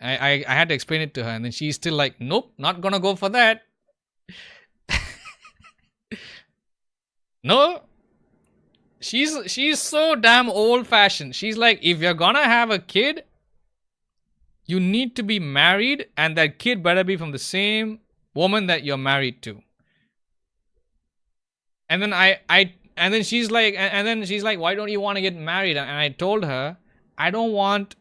I had to explain it to her, and then she's still like, "Nope, not gonna go for that." No, she's so damn old-fashioned. She's like, if you're gonna have a kid, you need to be married, and that kid better be from the same woman that you're married to. And then and then she's like, "Why don't you want to get married?" And I told her, I don't want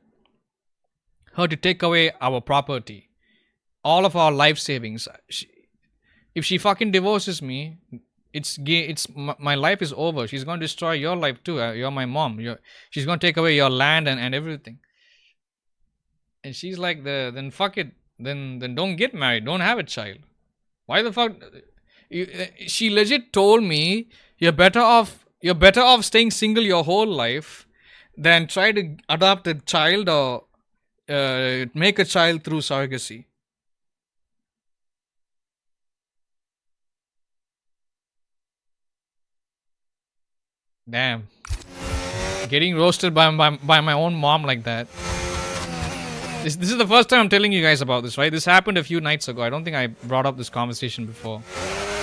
her to take away our property, all of our life savings. If she fucking divorces me, my life is over. She's going to destroy your life too. You're my mom. She's going to take away your land and everything. And she's like, then fuck it. Then don't get married. Don't have a child. Why the fuck? She legit told me you're better off staying single your whole life than try to adopt a child or make a child through surrogacy. Damn. Getting roasted by my own mom like that. This is the first time I'm telling you guys about this, right? This happened a few nights ago. I don't think I brought up this conversation before.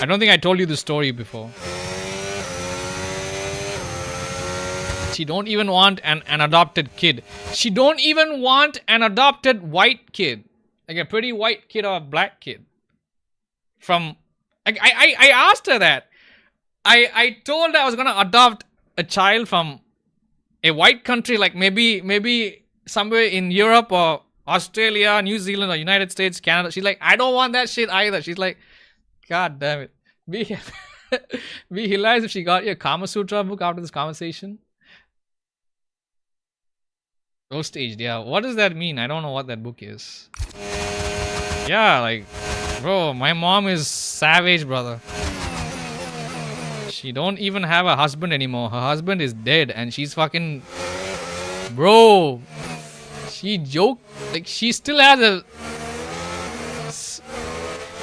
I don't think I told you the story before. She don't even want an adopted kid. She don't even want an adopted white kid. Like a pretty white kid or a black kid. I asked her that. I told her I was gonna adopt a child from a white country, like maybe somewhere in Europe or Australia, New Zealand or United States, Canada. She's like, I don't want that shit either. She's like, God damn it. Be hilarious if she got your Kama Sutra book after this conversation. Roast aged, yeah. What does that mean? I don't know what that book is. Yeah, like, bro, my mom is savage, brother. She don't even have a husband anymore. Her husband is dead and she's fucking... Bro, she joked. Like, she still has a...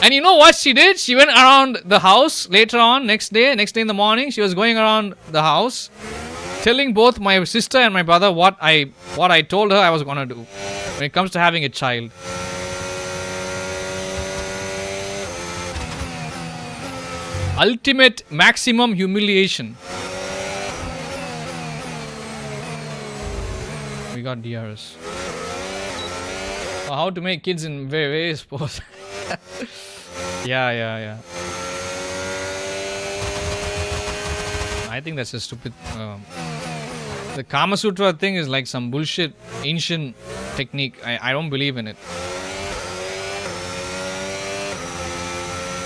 And you know what she did? She went around the house later on, next day in the morning. She was going around the house telling both my sister and my brother what I told her I was gonna do when it comes to having a child. Ultimate maximum humiliation. We got DRS. How to make kids in various poses. Yeah. I think that's a stupid... the Kama Sutra thing is like some bullshit ancient technique. I don't believe in it.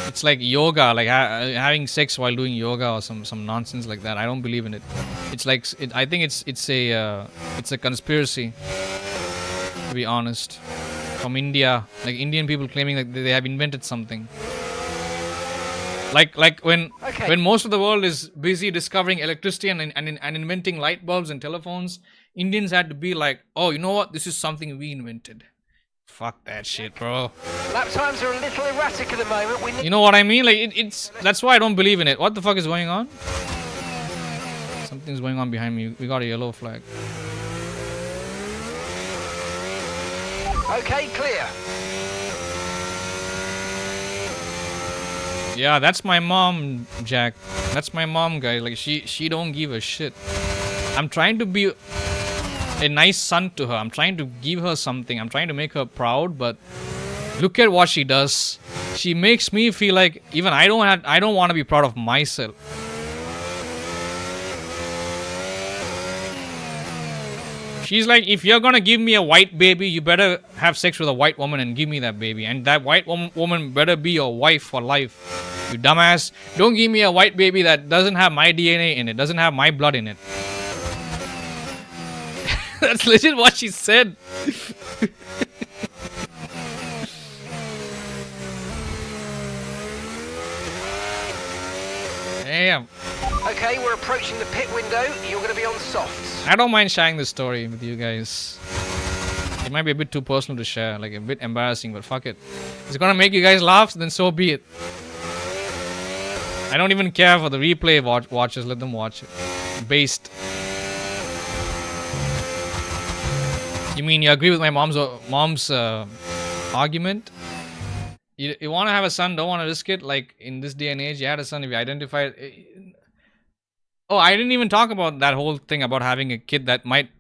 It's like yoga, like having sex while doing yoga or some nonsense like that. I don't believe in it. It's like... I think it's a conspiracy, to be honest. From India. Like Indian people claiming that they have invented something. Like when most of the world is busy discovering electricity and inventing light bulbs and telephones, Indians had to be like, oh, you know what? This is something we invented. Fuck that shit, bro. Lap times are a little erratic at the moment. You know what I mean? Like that's why I don't believe in it. What the fuck is going on? Something's going on behind me. We got a yellow flag. Okay, clear. Yeah, that's my mom, Jack. That's my mom, guys. Like, she don't give a shit. I'm trying to be a nice son to her. I'm trying to give her something. I'm trying to make her proud, but look at what she does. She makes me feel like even I don't want to be proud of myself. She's like, if you're gonna give me a white baby, you better have sex with a white woman and give me that baby. And that white woman better be your wife for life. You dumbass. Don't give me a white baby that doesn't have my DNA in it, doesn't have my blood in it. That's legit what she said. Damn. Okay, we're approaching the pit window. You're going to be on softs. I don't mind sharing this story with you guys. It might be a bit too personal to share, like a bit embarrassing, but fuck it. If it's gonna make you guys laugh, then so be it. I don't even care for the replay watchers. Let them watch it. Based. You mean you agree with my mom's argument? You want to have a son, don't want to risk it. Like in this day and age, you had a son if you identified. Oh, I didn't even talk about that whole thing about having a kid that might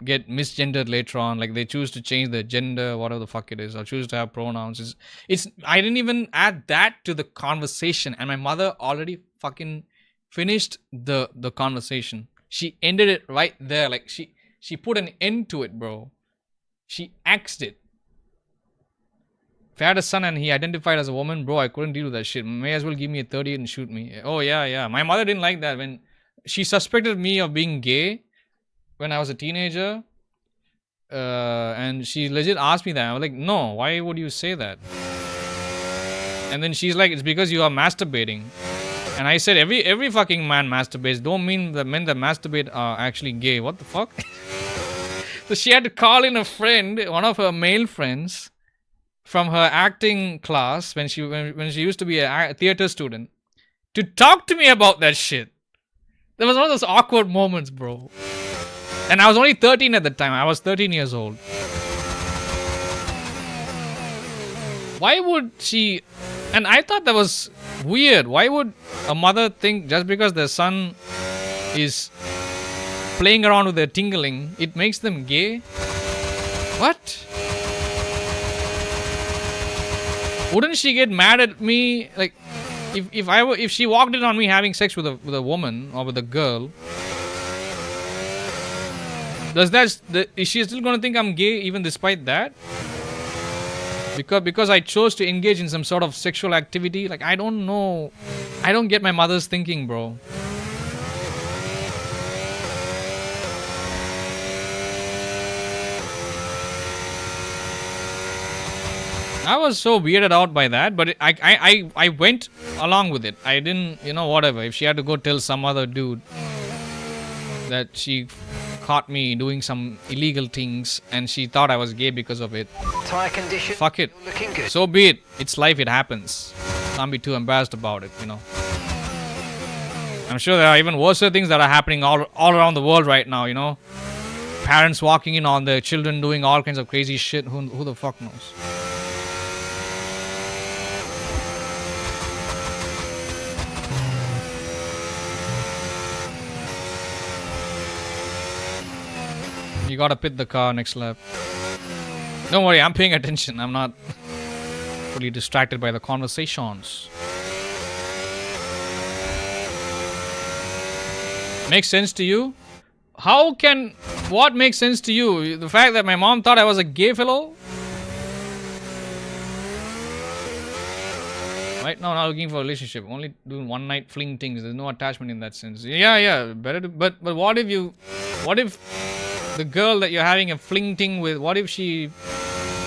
get misgendered later on. Like they choose to change their gender, whatever the fuck it is, or choose to have pronouns. It's I didn't even add that to the conversation, and my mother already fucking finished the conversation. She ended it right there. Like she put an end to it, bro. She axed it. If I had a son and he identified as a woman, bro, I couldn't deal with that shit. May as well give me a 30 and shoot me. Oh, yeah. My mother didn't like that. When she suspected me of being gay when I was a teenager, and she legit asked me that. I was like, no, why would you say that? And then she's like, it's because you are masturbating. And I said, every fucking man masturbates. Don't mean the men that masturbate are actually gay. What the fuck? So she had to call in a friend, one of her male friends, from her acting class when she used to be a theater student, to talk to me about that shit. There was one of those awkward moments, bro. And I was only 13 at the time. I was 13 years old. Why would she... And I thought that was weird. Why would a mother think just because their son is playing around with their tingling, it makes them gay? What? Wouldn't she get mad at me? Like, if she walked in on me having sex with a woman or with a girl, is she still gonna think I'm gay even despite that? Because I chose to engage in some sort of sexual activity? Like, I don't know. I don't get my mother's thinking, bro. I was so weirded out by that, but I went along with it. I didn't, whatever. If she had to go tell some other dude that she caught me doing some illegal things and she thought I was gay because of it. Tire condition. Fuck it. Looking good. So be it. It's life, it happens. Can't be too embarrassed about it, I'm sure there are even worse things that are happening all around the world right now, Parents walking in on their children doing all kinds of crazy shit. Who the fuck knows? You gotta pit the car next lap. Don't worry, I'm paying attention. I'm not fully distracted by the conversations. Makes sense to you? What makes sense to you? The fact that my mom thought I was a gay fellow? Right now, not looking for a relationship. Only doing one night fling things. There's no attachment in that sense. Yeah. Better to, but what if the girl that you're having a fling thing with, what if she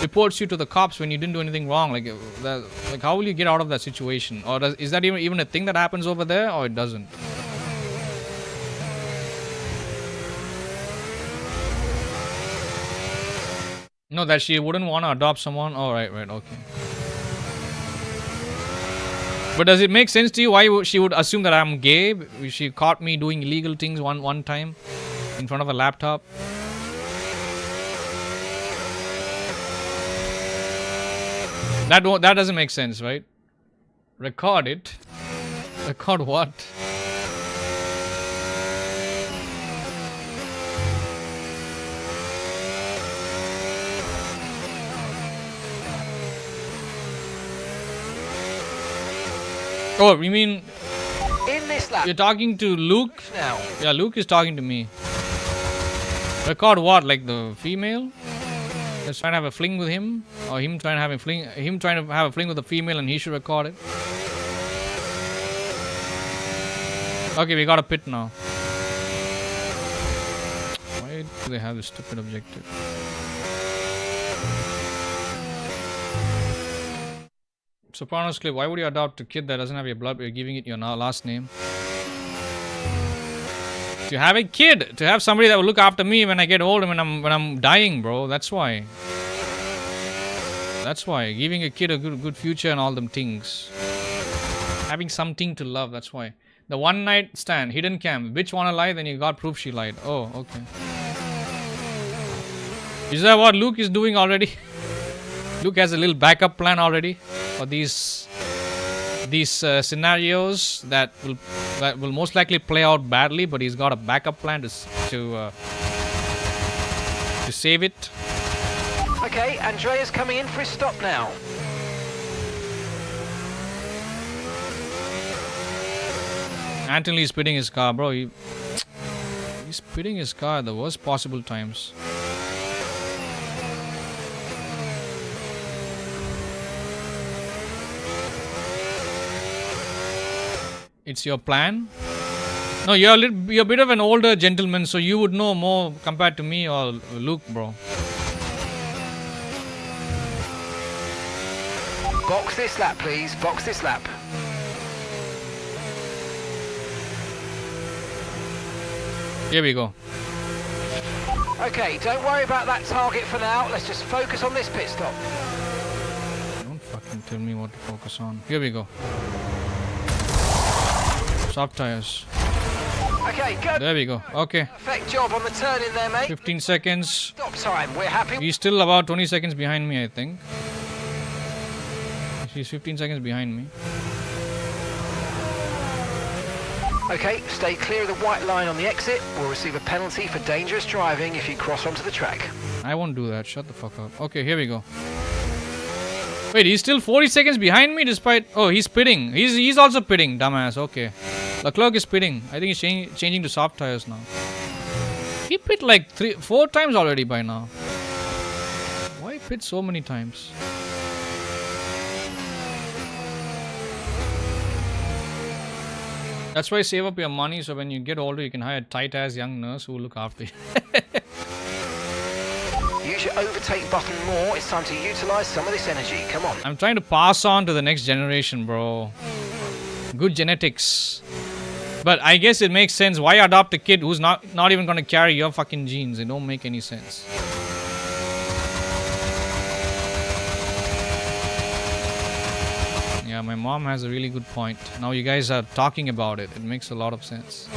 reports you to the cops when you didn't do anything wrong? Like how will you get out of that situation? Or is that even a thing that happens over there, or it doesn't? No, that she wouldn't want to adopt someone? Oh, right, okay. But does it make sense to you why she would assume that I'm gay? She caught me doing illegal things one time in front of a laptop. That doesn't make sense, right? Record it. Record what? Oh, you mean in this lap? You're talking to Luke? Now. Yeah, Luke is talking to me. Record what? Like the female? Let's try to have a fling with him, or him trying to have a fling with the female, and he should record it. Okay, we got a pit now. Why do they have this stupid objective? Sopranos clip. Why would you adopt a kid that doesn't have your blood, but you're giving it your last name? To have a kid, to have somebody that will look after me when I get old and when I'm dying, bro. That's why. That's why. Giving a kid a good future and all them things. Having something to love. That's why. The one night stand, hidden cam. Bitch wanna lie, then you got proof she lied. Oh, okay. Is that what Luke is doing already? Luke has a little backup plan already for these scenarios that will most likely play out badly, but he's got a backup plan to save it. Okay, Andrea's coming in for his stop now. Anthony's spitting his car, bro. He's spitting his car at the worst possible times. It's your plan? No, you're a bit of an older gentleman, so you would know more compared to me or Luke, bro. Box this lap, please. Box this lap. Here we go. Okay, don't worry about that target for now. Let's just focus on this pit stop. Don't fucking tell me what to focus on. Here we go. Soft tires. Okay, go. There we go. Okay. Perfect job on the turn in there, mate. 15 seconds. Stop time. We're happy. He's still about 20 seconds behind me, I think. He's 15 seconds behind me. Okay, stay clear of the white line on the exit. We'll receive a penalty for dangerous driving if you cross onto the track. I won't do that. Shut the fuck up. Okay, here we go. Wait, he's still 40 seconds behind me despite... Oh, he's pitting. He's also pitting, dumbass. Okay. Leclerc is pitting. I think he's changing to soft tires now. He pit like 4 times already by now. Why pit so many times? That's why save up your money so when you get older you can hire a tight-ass young nurse who will look after you. Use your overtake button more. It's time to utilize some of this energy. Come on. I'm trying to pass on to the next generation, bro. Good genetics. But I guess it makes sense. Why adopt a kid who's not even going to carry your fucking genes? It don't make any sense. Yeah, my mom has a really good point. Now you guys are talking about it. It makes a lot of sense.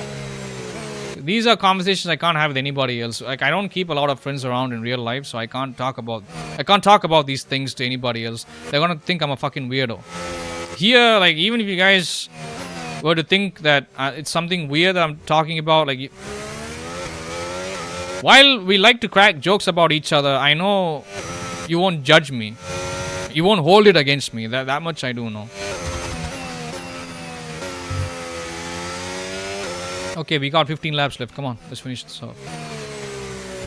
These are conversations I can't have with anybody else. Like, I don't keep a lot of friends around in real life, so I can't talk about these things to anybody else. They're gonna think I'm a fucking weirdo. Here, like, even if you guys were to think that it's something weird that I'm talking about, like, while we like to crack jokes about each other, I know you won't judge me. You won't hold it against me. That much I do know. Okay, we got 15 laps left. Come on, let's finish this off.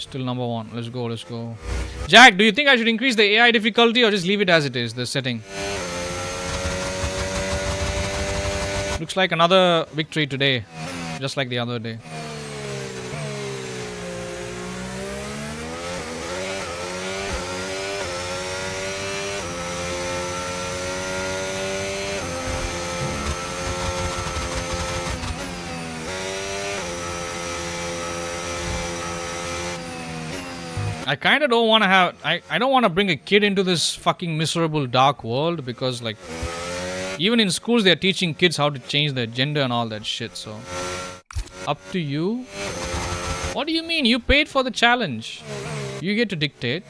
Still number 1. Let's go, let's go. Jack, do you think I should increase the AI difficulty or just leave it as it is, the setting? Looks like another victory today, just like the other day. I kind of don't want to have... I don't want to bring a kid into this fucking miserable dark world because, like, even in schools they're teaching kids how to change their gender and all that shit, so... Up to you? What do you mean? You paid for the challenge. You get to dictate.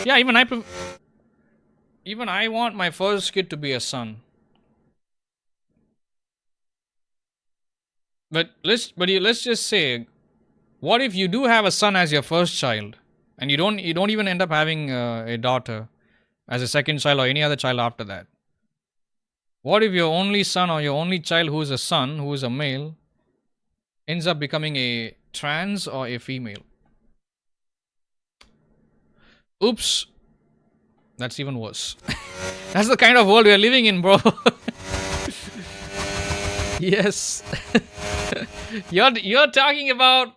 Yeah, even I want my first kid to be a son. But let's just say, what if you do have a son as your first child, and you don't even end up having a daughter as a second child or any other child after that? What if your only son or your only child who is a son, who is a male, ends up becoming a trans or a female? Oops. That's even worse. That's the kind of world we are living in, bro. Yes. You're talking about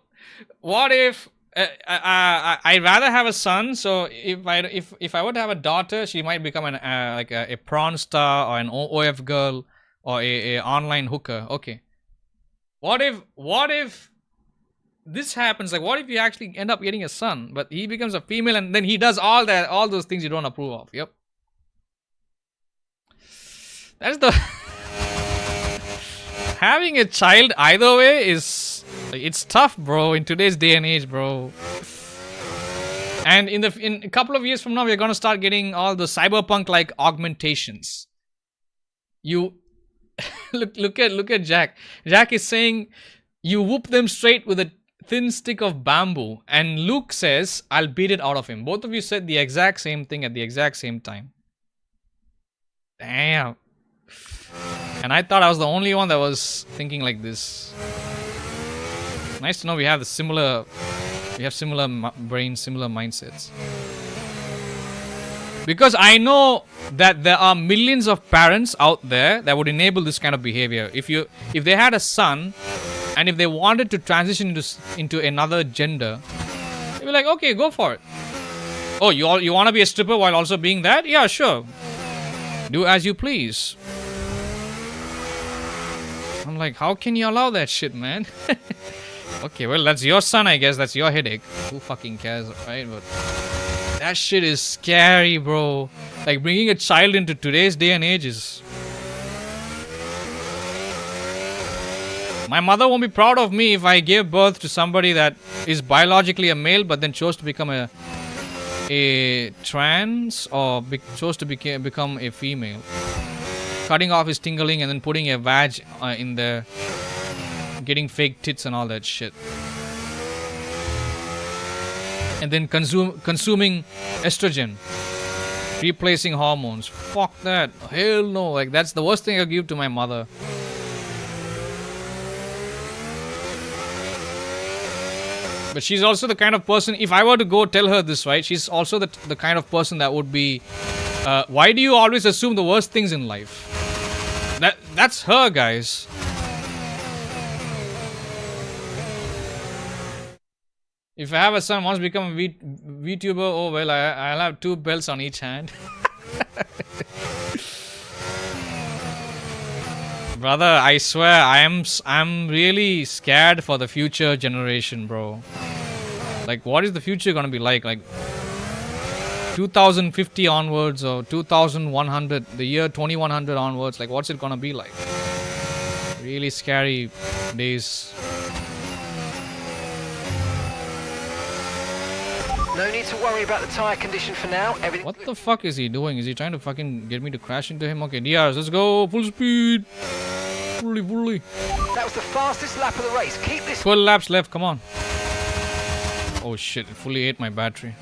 what if I'd rather have a son, so if I were to have a daughter, she might become an like a prawn star or an OF girl or a online hooker. Okay. What if this happens? Like, what if you actually end up getting a son, but he becomes a female and then he does all those things you don't approve of? Yep. That's the having a child either way is, it's tough, bro, in today's day and age, bro. And in a couple of years from now, we're gonna start getting all the cyberpunk like augmentations. You look at Jack. Jack is saying you whoop them straight with a thin stick of bamboo, and Luke says I'll beat it out of him. Both of you said the exact same thing at the exact same time. Damn. And I thought I was the only one that was thinking like this. Nice to know we have similar brains, similar mindsets. Because I know that there are millions of parents out there that would enable this kind of behavior. If they had a son, and if they wanted to transition into another gender, they'd be like, okay, go for it. Oh, you want to be a stripper while also being that? Yeah, sure. Do as you please. I'm like, how can you allow that shit, man? Okay, well, that's your son, I guess. That's your headache. Who fucking cares, right? But that shit is scary, bro. Like, bringing a child into today's day and age is... My mother won't be proud of me if I gave birth to somebody that is biologically a male but then chose to become a trans or chose to become a female. Cutting off his tingling and then putting a vag in there. Getting fake tits and all that shit. And then consuming estrogen. Replacing hormones. Fuck that. Hell no. Like, that's the worst thing I give to my mother. But she's also the kind of person, if I were to go tell her this, right, she's also the kind of person that would be, why do you always assume the worst things in life? That's her, guys. If I have a son wants to become a VTuber, oh well, I'll have 2 belts on each hand. Brother, I swear, I'm really scared for the future generation, bro. Like, what is the future gonna be like? Like, 2050 onwards or 2100, the year 2100 onwards, like, what's it gonna be like? Really scary days. No need to worry about the tyre condition for now. Everything. What the fuck is he doing? Is he trying to fucking get me to crash into him? Okay, DRs, let's go. Full speed. Fully. That was the fastest lap of the race. Keep this. 12 laps left, come on. Oh shit, it fully ate my battery.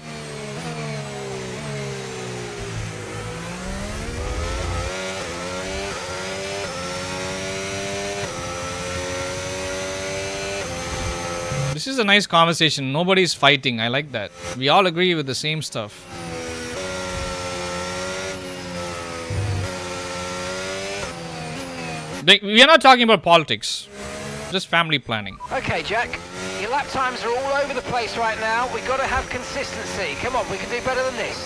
This is a nice conversation. Nobody's fighting. I like that. We all agree with the same stuff. We are not talking about politics. Just family planning. Okay, Jack. Your lap times are all over the place right now. We've got to have consistency. Come on, we can do better than this.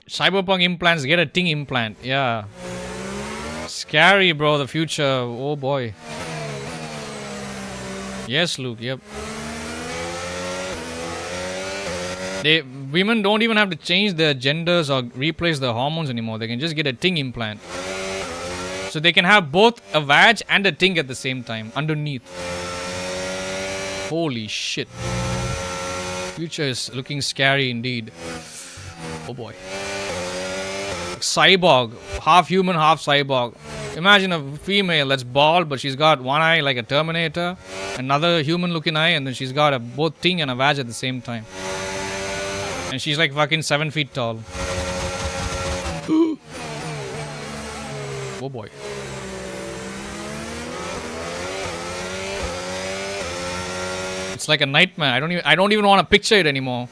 Cyberpunk implants, get a ting implant. Yeah. Scary, bro, the future. Oh boy. Yes, Luke, yep. Women don't even have to change their genders or replace their hormones anymore. They can just get a ting implant. So they can have both a vag and a ting at the same time, underneath. Holy shit. Future is looking scary indeed. Oh boy. Cyborg, half human, half cyborg. Imagine a female that's bald, but she's got one eye like a Terminator, another human-looking eye, and then she's got a both ting and a vag at the same time. And she's like fucking 7 feet tall. Oh boy. It's like a nightmare. I don't even want to picture it anymore.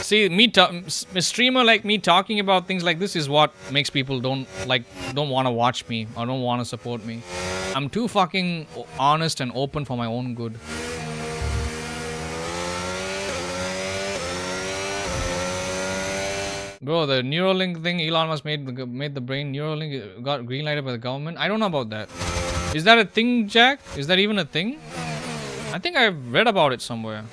See, a streamer like me talking about things like this is what makes people don't want to watch me or don't want to support me. I'm too fucking honest and open for my own good. Bro, the Neuralink thing Elon Musk made the brain Neuralink got green lighted by the government. I don't know about that. Is that a thing, Jack? Is that even a thing? I think I've read about it somewhere.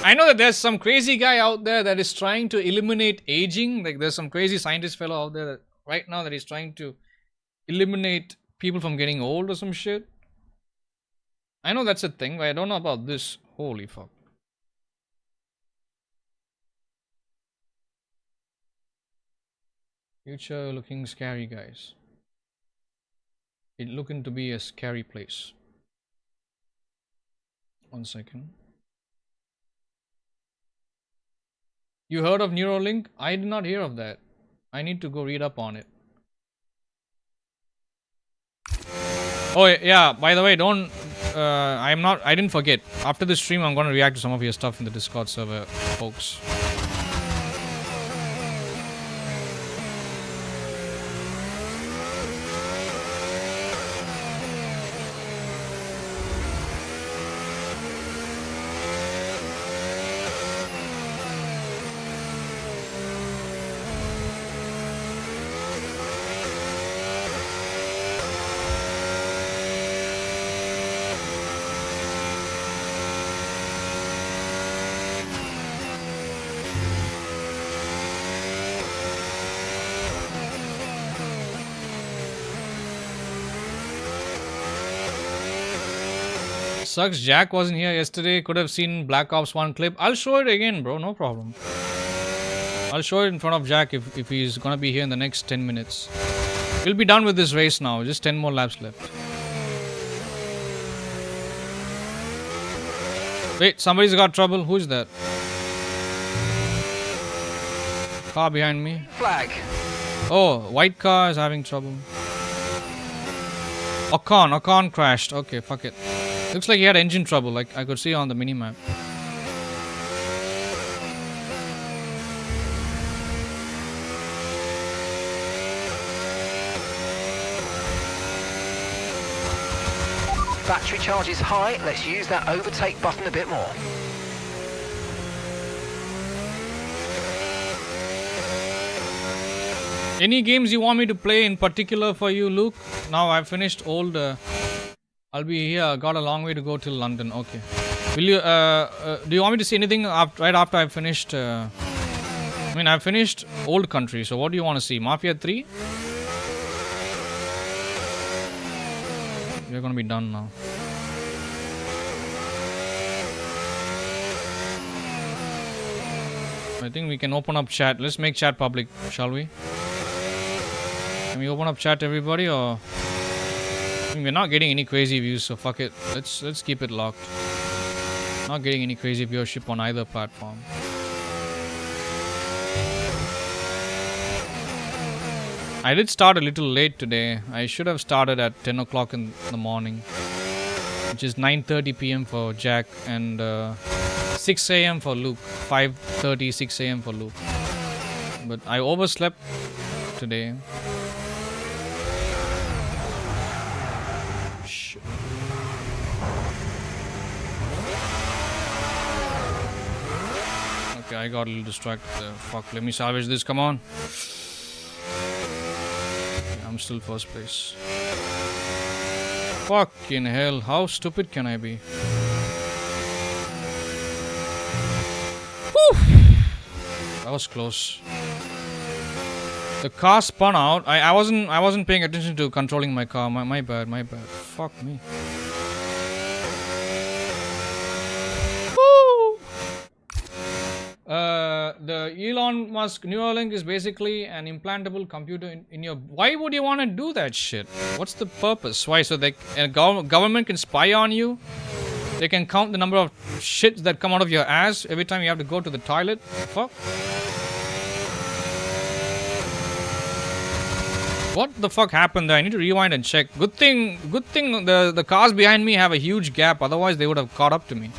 I know that there's some crazy guy out there that is trying to eliminate aging. Like, there's some crazy scientist fellow out there that right now that is trying to eliminate people from getting old or some shit. I know that's a thing, but I don't know about this. Holy fuck. Future looking scary, guys. It looking to be a scary place. 1 second. You heard of Neuralink? I did not hear of that. I need to go read up on it. Oh yeah, by the way, don't I didn't forget. After this stream I'm gonna react to some of your stuff in the Discord server, folks. Sucks Jack wasn't here yesterday. Could have seen Black Ops 1 clip. I'll show it again, bro. No problem. I'll show it in front of Jack if he's gonna be here in the next 10 minutes. We'll be done with this race now. Just 10 more laps left. Wait, somebody's got trouble. Who's that? Car behind me. Flag. Oh, white car is having trouble. Ocon crashed. Okay, fuck it. Looks like he had engine trouble, like I could see on the minimap. Battery charge is high. Let's use that overtake button a bit more. Any games you want me to play in particular for you, Luke? Now I've finished old. I'll be here. Got a long way to go till London. Okay. Will you? Do you want me to see anything right after I've finished? I mean, I've finished Old Country. So what do you want to see? Mafia 3? We're gonna be done now. I think we can open up chat. Let's make chat public, shall we? Can we open up chat, everybody, or? I mean, we're not getting any crazy views, so fuck it. Let's keep it locked. Not getting any crazy viewership on either platform. I did start a little late today. I should have started at 10 o'clock in the morning, which is 9:30 p.m. for Jack and 6 a.m. for Luke. 5:30, 6 a.m. for Luke. But I overslept today. Okay, I got a little distracted there. Fuck, let me salvage this, come on. Okay, I'm still first place. Fucking hell, how stupid can I be? Whew. That was close. The car spun out. I wasn't paying attention to controlling my car. My bad. Fuck me. The Elon Musk Neuralink is basically an implantable computer in your... Why would you want to do that shit? What's the purpose? Why? So a government can spy on you? They can count the number of shits that come out of your ass every time you have to go to the toilet? Fuck. What the fuck happened there? I need to rewind and check. Good thing the cars behind me have a huge gap. Otherwise, they would have caught up to me.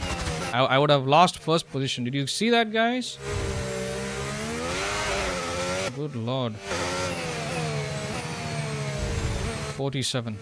I would have lost first position. Did you see that, guys? Good lord. 47.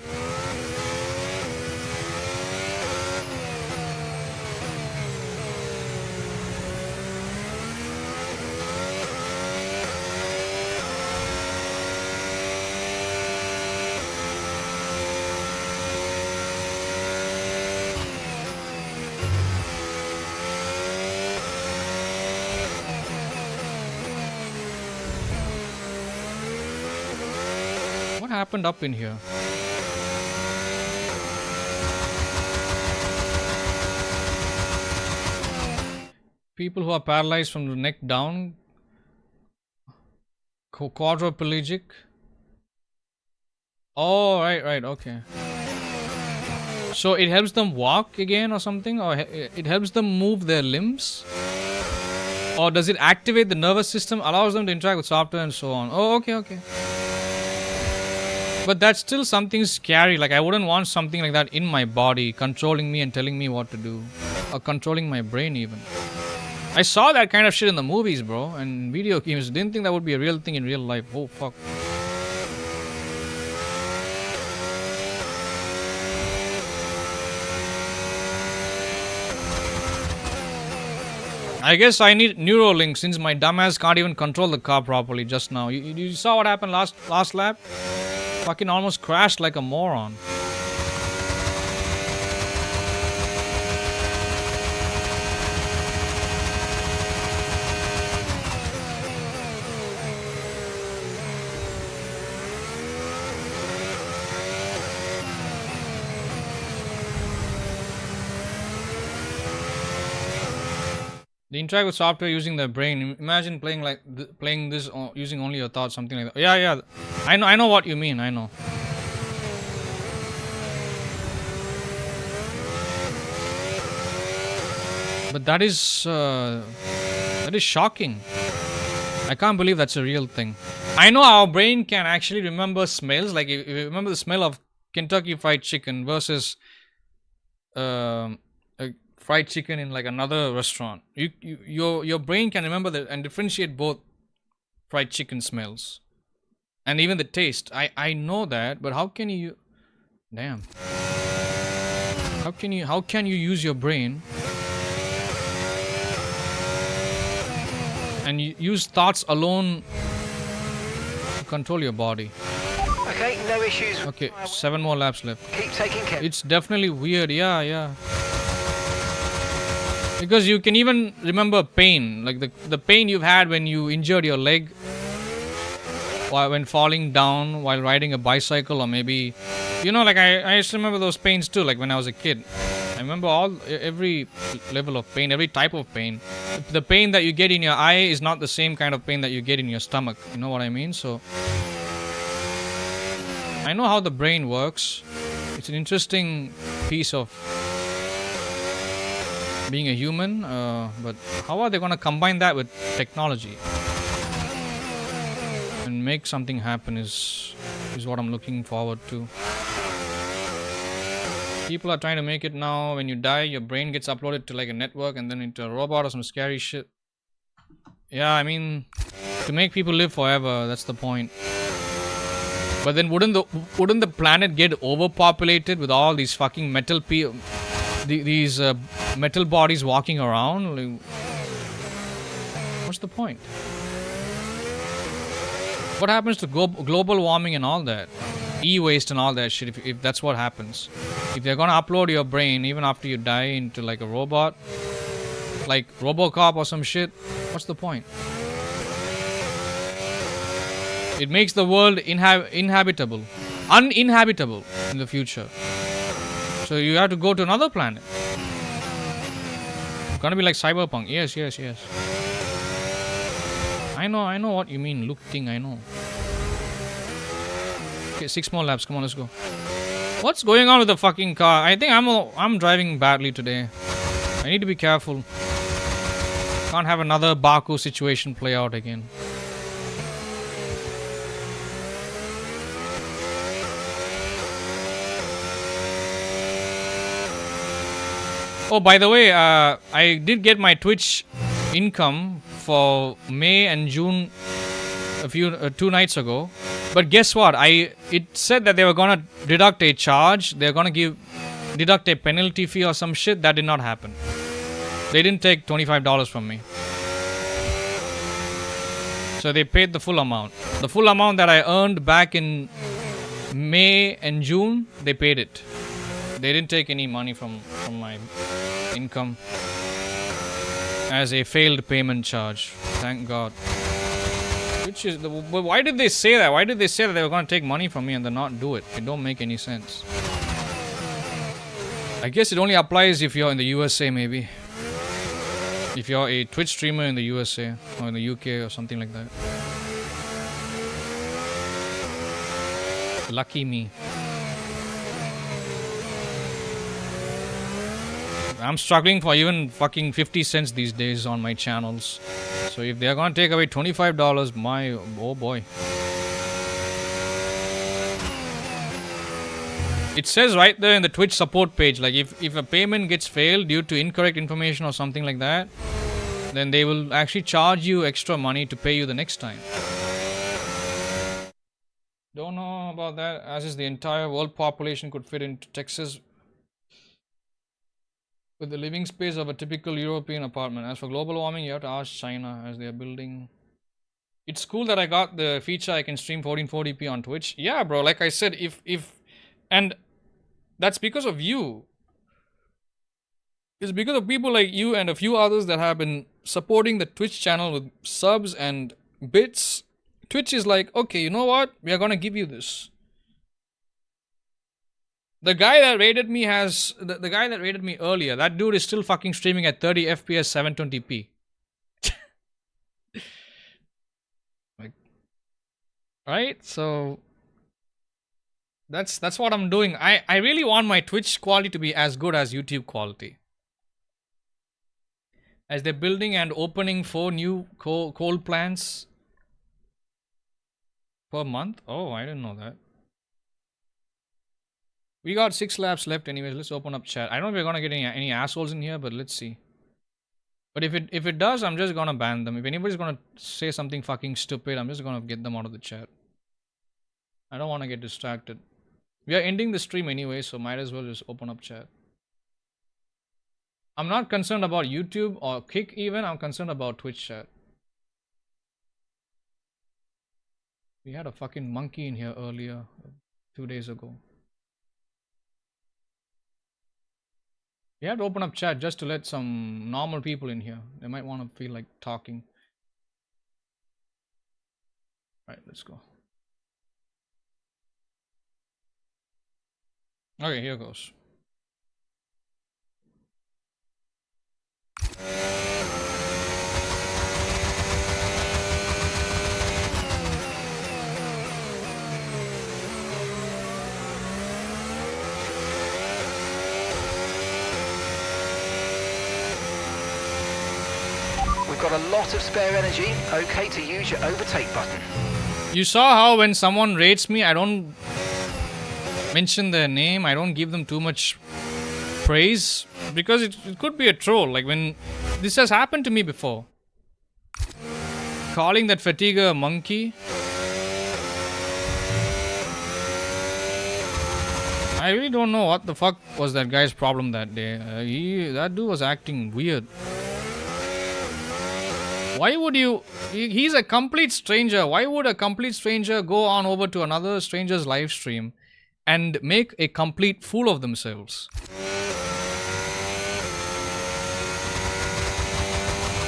What happened up in here? People who are paralyzed from the neck down Quadriplegic. Oh, right, okay. So it helps them walk again or something, or it helps them move their limbs, or does it activate the nervous system, allows them to interact with software and so on? Oh, okay. But that's still something scary. Like, I wouldn't want something like that in my body, controlling me and telling me what to do, or controlling my brain even. I saw that kind of shit in the movies, bro, and video games. Didn't think that would be a real thing in real life. Oh, fuck. I guess I need Neuralink since my dumbass can't even control the car properly just now. You saw what happened last lap? Fucking almost crashed like a moron. They interact with software using their brain. Imagine playing playing this using only your thoughts, something like that. Yeah. I know what you mean. I know. But that is shocking. I can't believe that's a real thing. I know our brain can actually remember smells. Like if you remember the smell of Kentucky Fried Chicken versus fried chicken in like another restaurant, your brain can remember that and differentiate both fried chicken smells and even the taste. I know that, but how can you how can you use your brain and use thoughts alone to control your body? Okay, no issues. Okay, 7 more laps left. Keep taking care. It's definitely weird. Yeah. Because you can even remember pain, like the pain you've had when you injured your leg when falling down while riding a bicycle, or maybe, like I used to remember those pains too, like when I was a kid. I remember every level of pain, every type of pain. The pain that you get in your eye is not the same kind of pain that you get in your stomach. You know what I mean? So I know how the brain works. It's an interesting piece of being a human, but how are they going to combine that with technology and make something happen is what I'm looking forward to. People are trying to make it now. When you die, your brain gets uploaded to like a network and then into a robot or some scary shit. Yeah, I mean, to make people live forever, that's the point. But then wouldn't the planet get overpopulated with all these fucking metal these metal bodies walking around? Like, what's the point? What happens to global warming and all that? E-waste and all that shit, if that's what happens. If they're gonna upload your brain even after you die into like a robot, like Robocop or some shit, what's the point? It makes the world uninhabitable in the future. So you have to go to another planet. It's gonna be like cyberpunk. Yes. I know what you mean, look thing, I know. Okay, 6 more laps, come on, let's go. What's going on with the fucking car? I think I'm driving badly today. I need to be careful. Can't have another Baku situation play out again. Oh, by the way, I did get my Twitch income for May and June 2 nights ago. But guess what? It said that they were gonna deduct a charge. They're gonna deduct a penalty fee or some shit. That did not happen. They didn't take $25 from me. So they paid the full amount. The full amount that I earned back in May and June, they paid it. They didn't take any money from my income as a failed payment charge. Thank God. Why did they say that? Why did they say that they were going to take money from me and then not do it? It don't make any sense. I guess it only applies if you're in the USA, maybe. If you're a Twitch streamer in the USA or in the UK or something like that. Lucky me. I'm struggling for even fucking 50 cents these days on my channels. So if they're gonna take away $25, oh boy. It says right there in the Twitch support page, like if a payment gets failed due to incorrect information or something like that, then they will actually charge you extra money to pay you the next time. Don't know about that, as is the entire world population could fit into Texas with the living space of a typical European apartment. As for global warming, you have to ask China, as they are building. It's cool that I got the feature I can stream 1440p on Twitch. Yeah, bro, like I said, and that's because of you. It's because of people like you and a few others that have been supporting the Twitch channel with subs and bits. Twitch is like, okay, you know what? We are gonna give you this. The guy that rated me the guy that rated me earlier, that dude is still fucking streaming at 30 FPS 720p. Like, right? So that's what I'm doing. I really want my Twitch quality to be as good as YouTube quality. As they're building and opening 4 new coal plants per month. Oh, I didn't know that. We got 6 laps left anyways. Let's open up chat. I don't know if we're gonna get any assholes in here, but let's see. But if it does, I'm just gonna ban them. If anybody's gonna say something fucking stupid, I'm just gonna get them out of the chat. I don't want to get distracted. We are ending the stream anyway, so might as well just open up chat. I'm not concerned about YouTube or Kick even. I'm concerned about Twitch chat. We had a fucking monkey in here earlier, 2 days ago. You have to open up chat just to let some normal people in here. They might want to feel like talking. Right, let's go. Okay, here goes. We've got a lot of spare energy. Okay to use your overtake button. You saw how when someone rates me, I don't mention their name. I don't give them too much praise because it could be a troll. Like when this has happened to me before. Calling that fatiguer a monkey. I really don't know what the fuck was that guy's problem that day. That dude was acting weird. Why would you... He's a complete stranger. Why would a complete stranger go on over to another stranger's live stream and make a complete fool of themselves?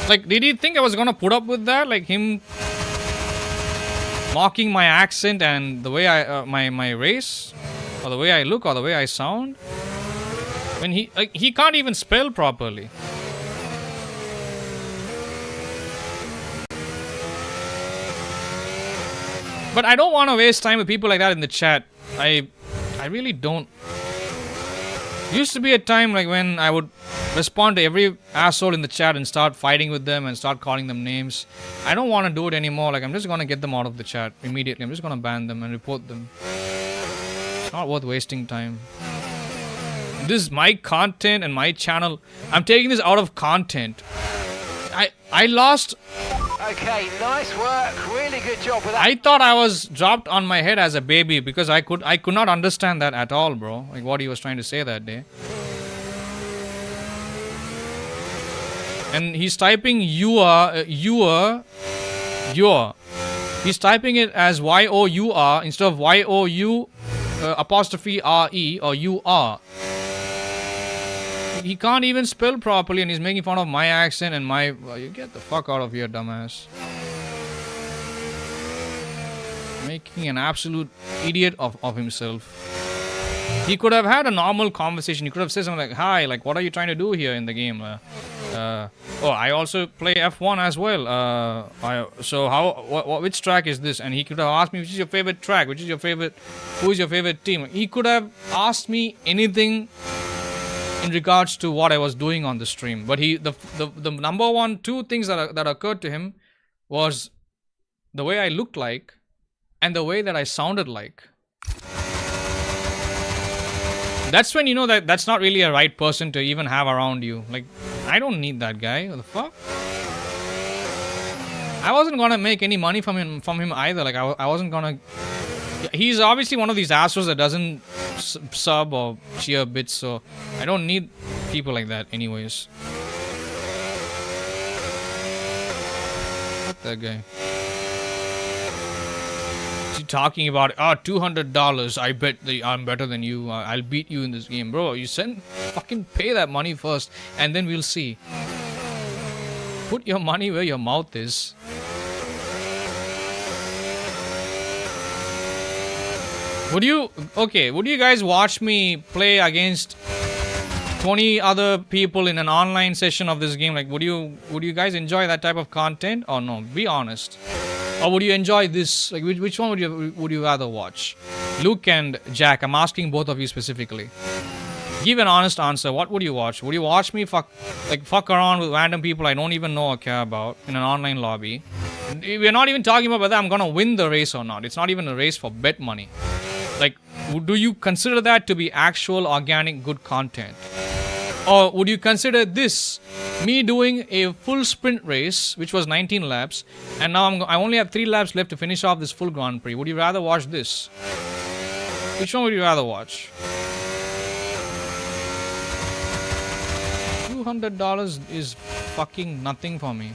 Like, did he think I was gonna put up with that? Like him mocking my accent and the way I... my race? Or the way I look or the way I sound? When he can't even spell properly. But I don't want to waste time with people like that in the chat. I really don't. Used to be a time like when I would respond to every asshole in the chat and start fighting with them and start calling them names. I don't want to do it anymore. Like I'm just going to get them out of the chat immediately. I'm just going to ban them and report them. It's not worth wasting time. This is my content and my channel. I'm taking this out of content. I lost... Okay, nice work. Really good job with that. I thought I was dropped on my head as a baby because I could not understand that at all, bro. Like what he was trying to say that day. And he's typing your. He's typing it as Y-O-U-R instead of Y-O-U apostrophe R-E or U-R. He can't even spell properly and he's making fun of my accent and my... Well, you get the fuck out of here, dumbass. Making an absolute idiot of himself. He could have had a normal conversation. He could have said something like, hi, like, what are you trying to do here in the game? I also play F1 as well. Which track is this? And he could have asked me, which is your favorite track? Who is your favorite team? He could have asked me anything in regards to what I was doing on the stream. But the number one, two things that occurred to him was the way I looked like and the way that I sounded like. That's when you know that that's not really a right person to even have around you. Like, I don't need that guy. What the fuck? I wasn't gonna make any money from him either. Like, I wasn't gonna. He's obviously one of these assholes that doesn't sub or cheer bits, so I don't need people like that, anyways. Fuck that guy. Talking about $200. I bet I'm better than you. I'll beat you in this game, bro. You fucking pay that money first, and then we'll see. Put your money where your mouth is. Would you guys watch me play against 20 other people in an online session of this game? Like, would you guys enjoy that type of content or no? Be honest. Or would you enjoy this? Like, which one would you rather watch? Luke and Jack, I'm asking both of you specifically. Give an honest answer. What would you watch? Would you watch me fuck around with random people I don't even know or care about in an online lobby? We're not even talking about whether I'm gonna win the race or not. It's not even a race for bet money. Like, do you consider that to be actual organic good content? Or would you consider this me doing a full sprint race, which was 19 laps, and now I only have 3 laps left to finish off this full Grand Prix? Would you rather watch this? Which one would you rather watch? $200 is fucking nothing for me.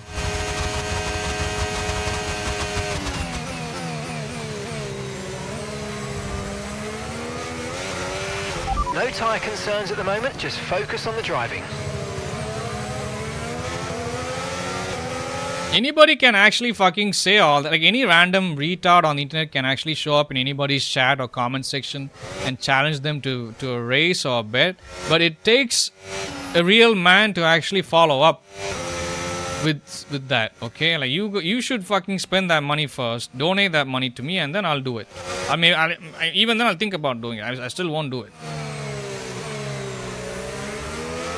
No tyre concerns at the moment, just focus on the driving. Anybody can actually fucking say all that. Like, any random retard on the internet can actually show up in anybody's chat or comment section and challenge them to a race or a bet. But it takes a real man to actually follow up with that, okay? Like, you should fucking spend that money first, donate that money to me, and then I'll do it. I mean, even then I'll think about doing it. I still won't do it.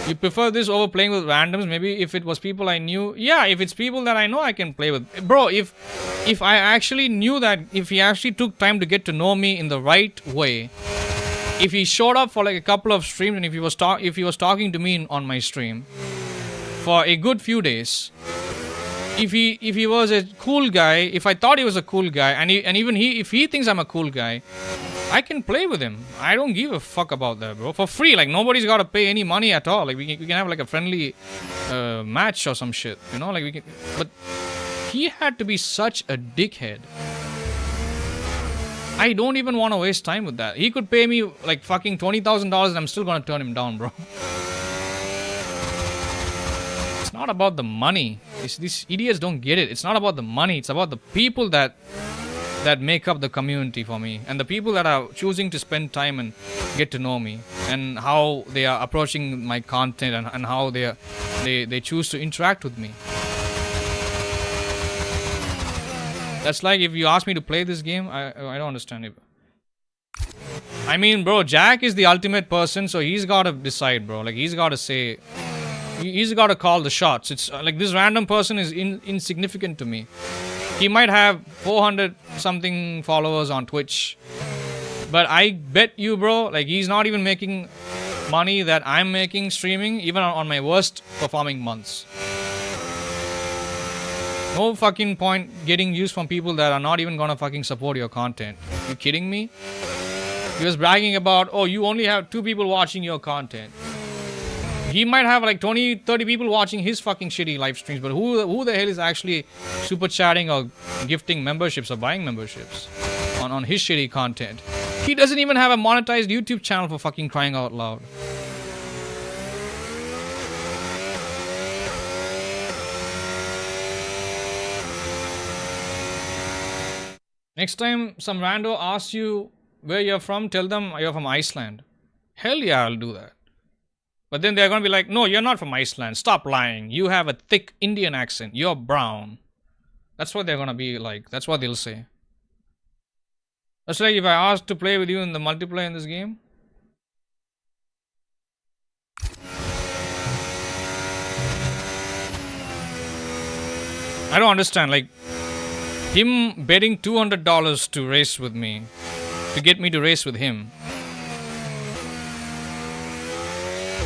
You prefer this over playing with randoms? Maybe if it was people I knew. Yeah, if it's people that I know, I can play with. Bro, if I actually knew that, if he actually took time to get to know me in the right way, if he showed up for like a couple of streams, and if he was talking to me on my stream for a good few days, if he was a cool guy, if I thought he was a cool guy, and even if he thinks I'm a cool guy, I can play with him. I don't give a fuck about that, bro. For free, like, nobody's got to pay any money at all. Like, we can have like a friendly match or some shit, you know? Like, we can. But he had to be such a dickhead. I don't even want to waste time with that. He could pay me like fucking $20,000 and I'm still gonna turn him down, bro. It's not about the money. These idiots don't get it. It's not about the money. It's about the people that make up the community for me, and the people that are choosing to spend time and get to know me, and how they are approaching my content, and how they choose to interact with me. That's like if you ask me to play this game, I don't understand it. I mean, bro, Jack is the ultimate person, so he's got to decide, bro. Like, he's got to say, he's got to call the shots. It's like, this random person is insignificant to me. He might have 400 something followers on Twitch, but I bet you, bro, like, he's not even making money that I'm making streaming, even on my worst performing months. No fucking point getting views from people that are not even gonna fucking support your content. You kidding me? He was bragging about, oh, you only have 2 people watching your content. He might have like 20, 30 people watching his fucking shitty live streams, but who the hell is actually super chatting or gifting memberships or buying memberships on his shitty content? He doesn't even have a monetized YouTube channel, for fucking crying out loud. Next time some rando asks you where you're from, tell them you're from Iceland. Hell yeah, I'll do that. But then they're going to be like, no, you're not from Iceland. Stop lying. You have a thick Indian accent. You're brown. That's what they're going to be like. That's what they'll say. That's like if I asked to play with you in the multiplayer in this game. I don't understand. Like, him betting $200 to race with me, to get me to race with him.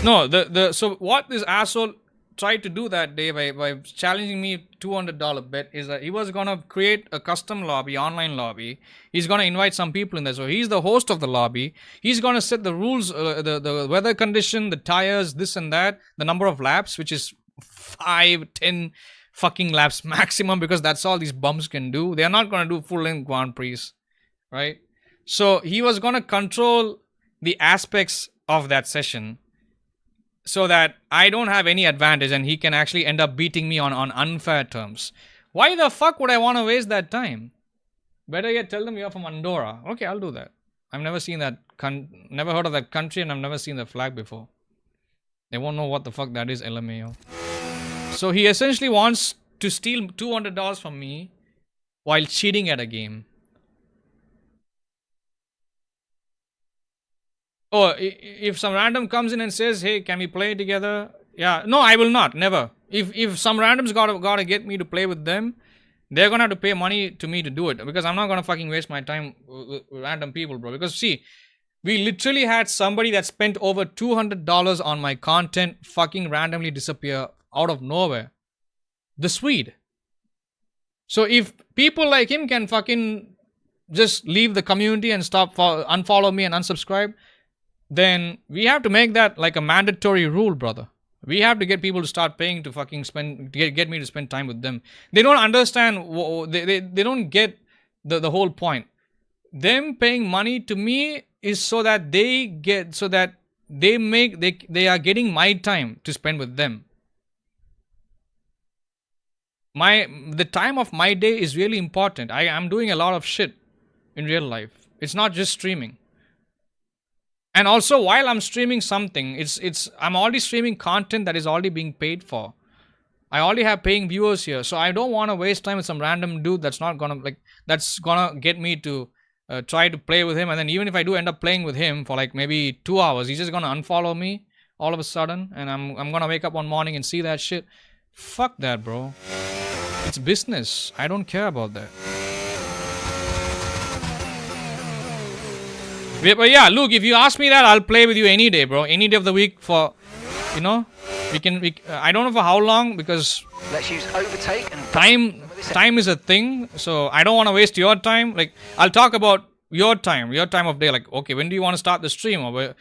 No, so what this asshole tried to do that day by challenging me $200 bet is that he was gonna create a custom lobby, online lobby. He's gonna invite some people in there. So he's the host of the lobby. He's gonna set the rules, the weather condition, the tires, this and that, the number of laps, which is 5, 10 fucking laps maximum, because that's all these bums can do. They're not gonna do full-length Grand Prix, right? So he was gonna control the aspects of that session, so that I don't have any advantage and he can actually end up beating me on unfair terms. Why the fuck would I want to waste that time? Better yet, tell them you're from Andorra. Okay, I'll do that. I've never seen that, never heard of that country, and I've never seen the flag before. They won't know what the fuck that is, LMAO. So he essentially wants to steal $200 from me while cheating at a game. Oh, if some random comes in and says, hey, can we play together? Yeah, no, I will not, never. If some randoms gotta get me to play with them, they're gonna have to pay money to me to do it, because I'm not gonna fucking waste my time with random people, bro. Because see, we literally had somebody that spent over $200 on my content fucking randomly disappear out of nowhere. The Swede. So if people like him can fucking just leave the community and unfollow me and unsubscribe, then we have to make that like a mandatory rule, brother. We have to get people to start paying to fucking get me to spend time with them. They don't understand, they don't get the whole point. Them paying money to me is so that they are getting my time to spend with them. The time of my day is really important. I'm doing a lot of shit in real life. It's not just streaming. And also, while I'm streaming something, I'm already streaming content that is already being paid for. I already have paying viewers here, so I don't want to waste time with some random dude that's gonna get me to try to play with him. And then even if I do end up playing with him for like maybe 2 hours, he's just gonna unfollow me all of a sudden, and I'm gonna wake up one morning and see that shit. Fuck that, bro. It's business. I don't care about that. But yeah, Luke, if you ask me that, I'll play with you any day, bro. Any day of the week for, we I don't know for how long, because let's use overtake and time is a thing. So I don't want to waste your time. Like, I'll talk about your time of day. Like, okay, when do you want to start the stream, or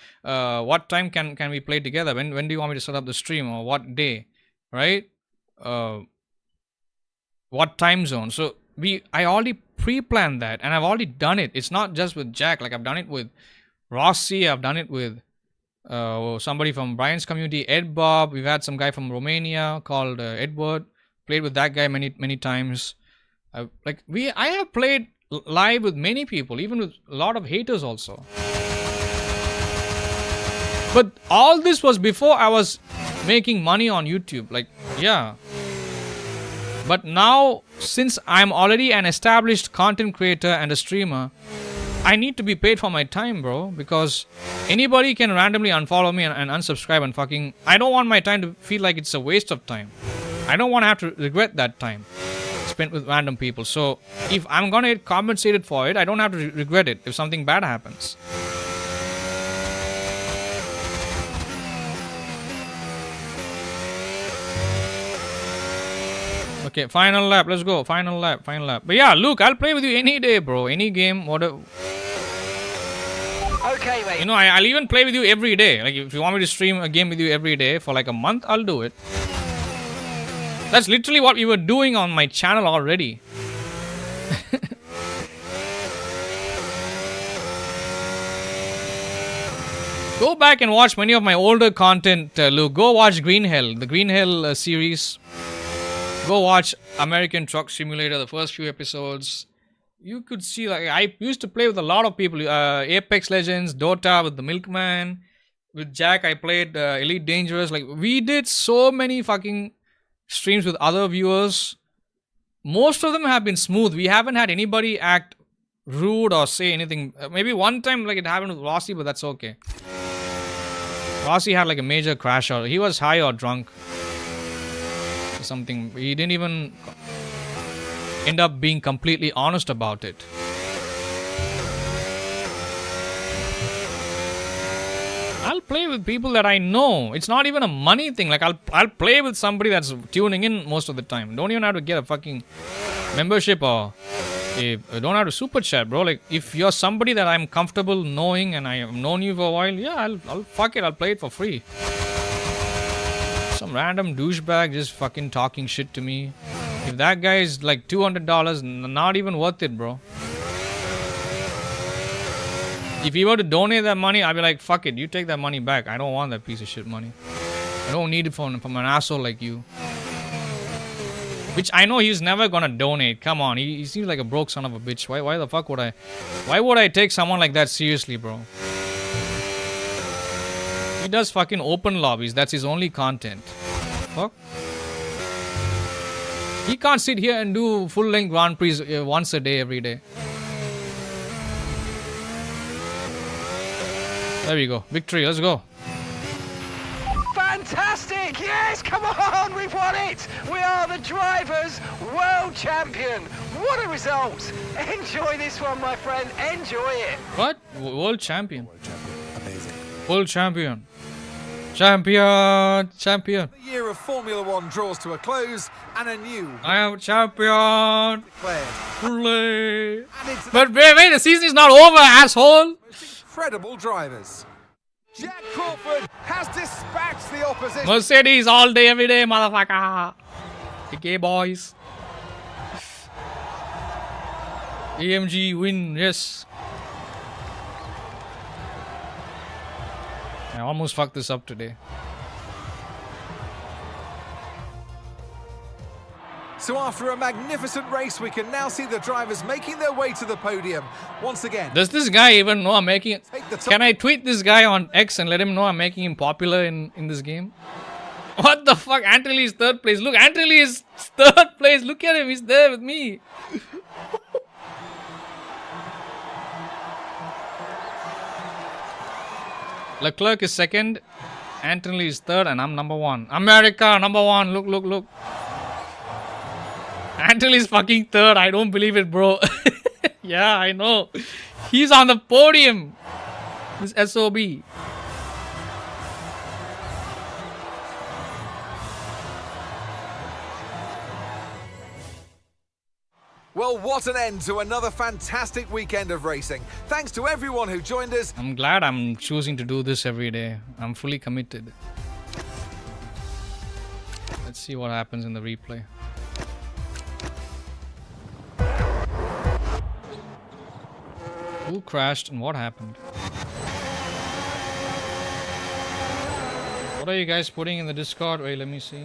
what time can we play together? When do you want me to set up the stream, or what day, right? What time zone? So I already pre-planned that, and I've already done it. It's not just with Jack. Like, I've done it with Rossi. I've done it with somebody from Brian's community, Ed Bob. We've had some guy from Romania called Edward. Played with that guy many times. I have played live with many people, even with a lot of haters also. But all this was before I was making money on YouTube. Like, yeah. But now, since I'm already an established content creator and a streamer, I need to be paid for my time, bro. Because anybody can randomly unfollow me and unsubscribe and fucking... I don't want my time to feel like it's a waste of time. I don't want to have to regret that time spent with random people. So, if I'm gonna get compensated for it, I don't have to regret it if something bad happens. Okay, final lap. Let's go. Final lap. But yeah, Luke, I'll play with you any day, bro. Any game, whatever. Okay, mate. I'll even play with you every day. Like, if you want me to stream a game with you every day for like a month, I'll do it. That's literally what we were doing on my channel already. Go back and watch many of my older content, Luke. Go watch Green Hell, the Green Hell series. Go watch American Truck Simulator, the first few episodes. You could see, like, I used to play with a lot of people. Apex Legends, Dota with the Milkman. with Jack, I played Elite Dangerous. Like, we did so many fucking streams with other viewers. Most of them have been smooth. We haven't had anybody act rude or say anything. Maybe one time, like, it happened with Rossi, but that's okay. Rossi had like a major crash out. He was high or drunk or something. He didn't even end up being completely honest about it. I'll play with people that I know. It's not even a money thing. Like, I'll play with somebody that's tuning in most of the time. Don't even have to get a fucking membership or don't have to super chat, bro. Like, if you're somebody that I'm comfortable knowing and I have known you for a while, yeah, I'll fuck it. I'll play it for free. Some random douchebag just fucking talking shit to me. If that guy is like $200, not even worth it, bro. If he were to donate that money, I'd be like, fuck it, you take that money back. I don't want that piece of shit money. I don't need it from an asshole like you. Which I know he's never gonna donate. Come on, he seems like a broke son of a bitch. Why the fuck would I? Why would I take someone like that seriously, bro? He does fucking open lobbies. That's his only content. Fuck. He can't sit here and do full-length Grand Prix once a day, every day. There we go. Victory. Let's go. Fantastic! Yes, come on, we've won it! We are the Drivers' World Champion! What a result! Enjoy this one, my friend. Enjoy it! What? World champion. World champion. Amazing. World champion. Champion. Champion. The year of Formula One draws to a close, and a new I am champion. declared. Play. And it's But wait, the season is not over, asshole. most incredible drivers. Jack Crawford has dispatched the opposition. Mercedes all day, every day, motherfucker. Okay, boys. AMG win, yes. I almost fucked this up today. So after a magnificent race, we can now see the drivers making their way to the podium. Once again, Does this guy even know I'm making it? take the top. Can I tweet this guy on X and let him know I'm making him popular in this game? What the fuck? Anthony is third place. Look, Anthony is third place. Look at him. He's there with me. Leclerc is second. Anthony is third. And I'm number one. America, number one. Look, look, look. Anthony is fucking third. I don't believe it, bro. Yeah, I know. He's on the podium. This SOB. Well, what an end to another fantastic weekend of racing. Thanks to everyone who joined us. I'm glad I'm choosing to do this every day. I'm fully committed. Let's see what happens in the replay. Who crashed and what happened? What are you guys putting in the Discord? Wait, let me see.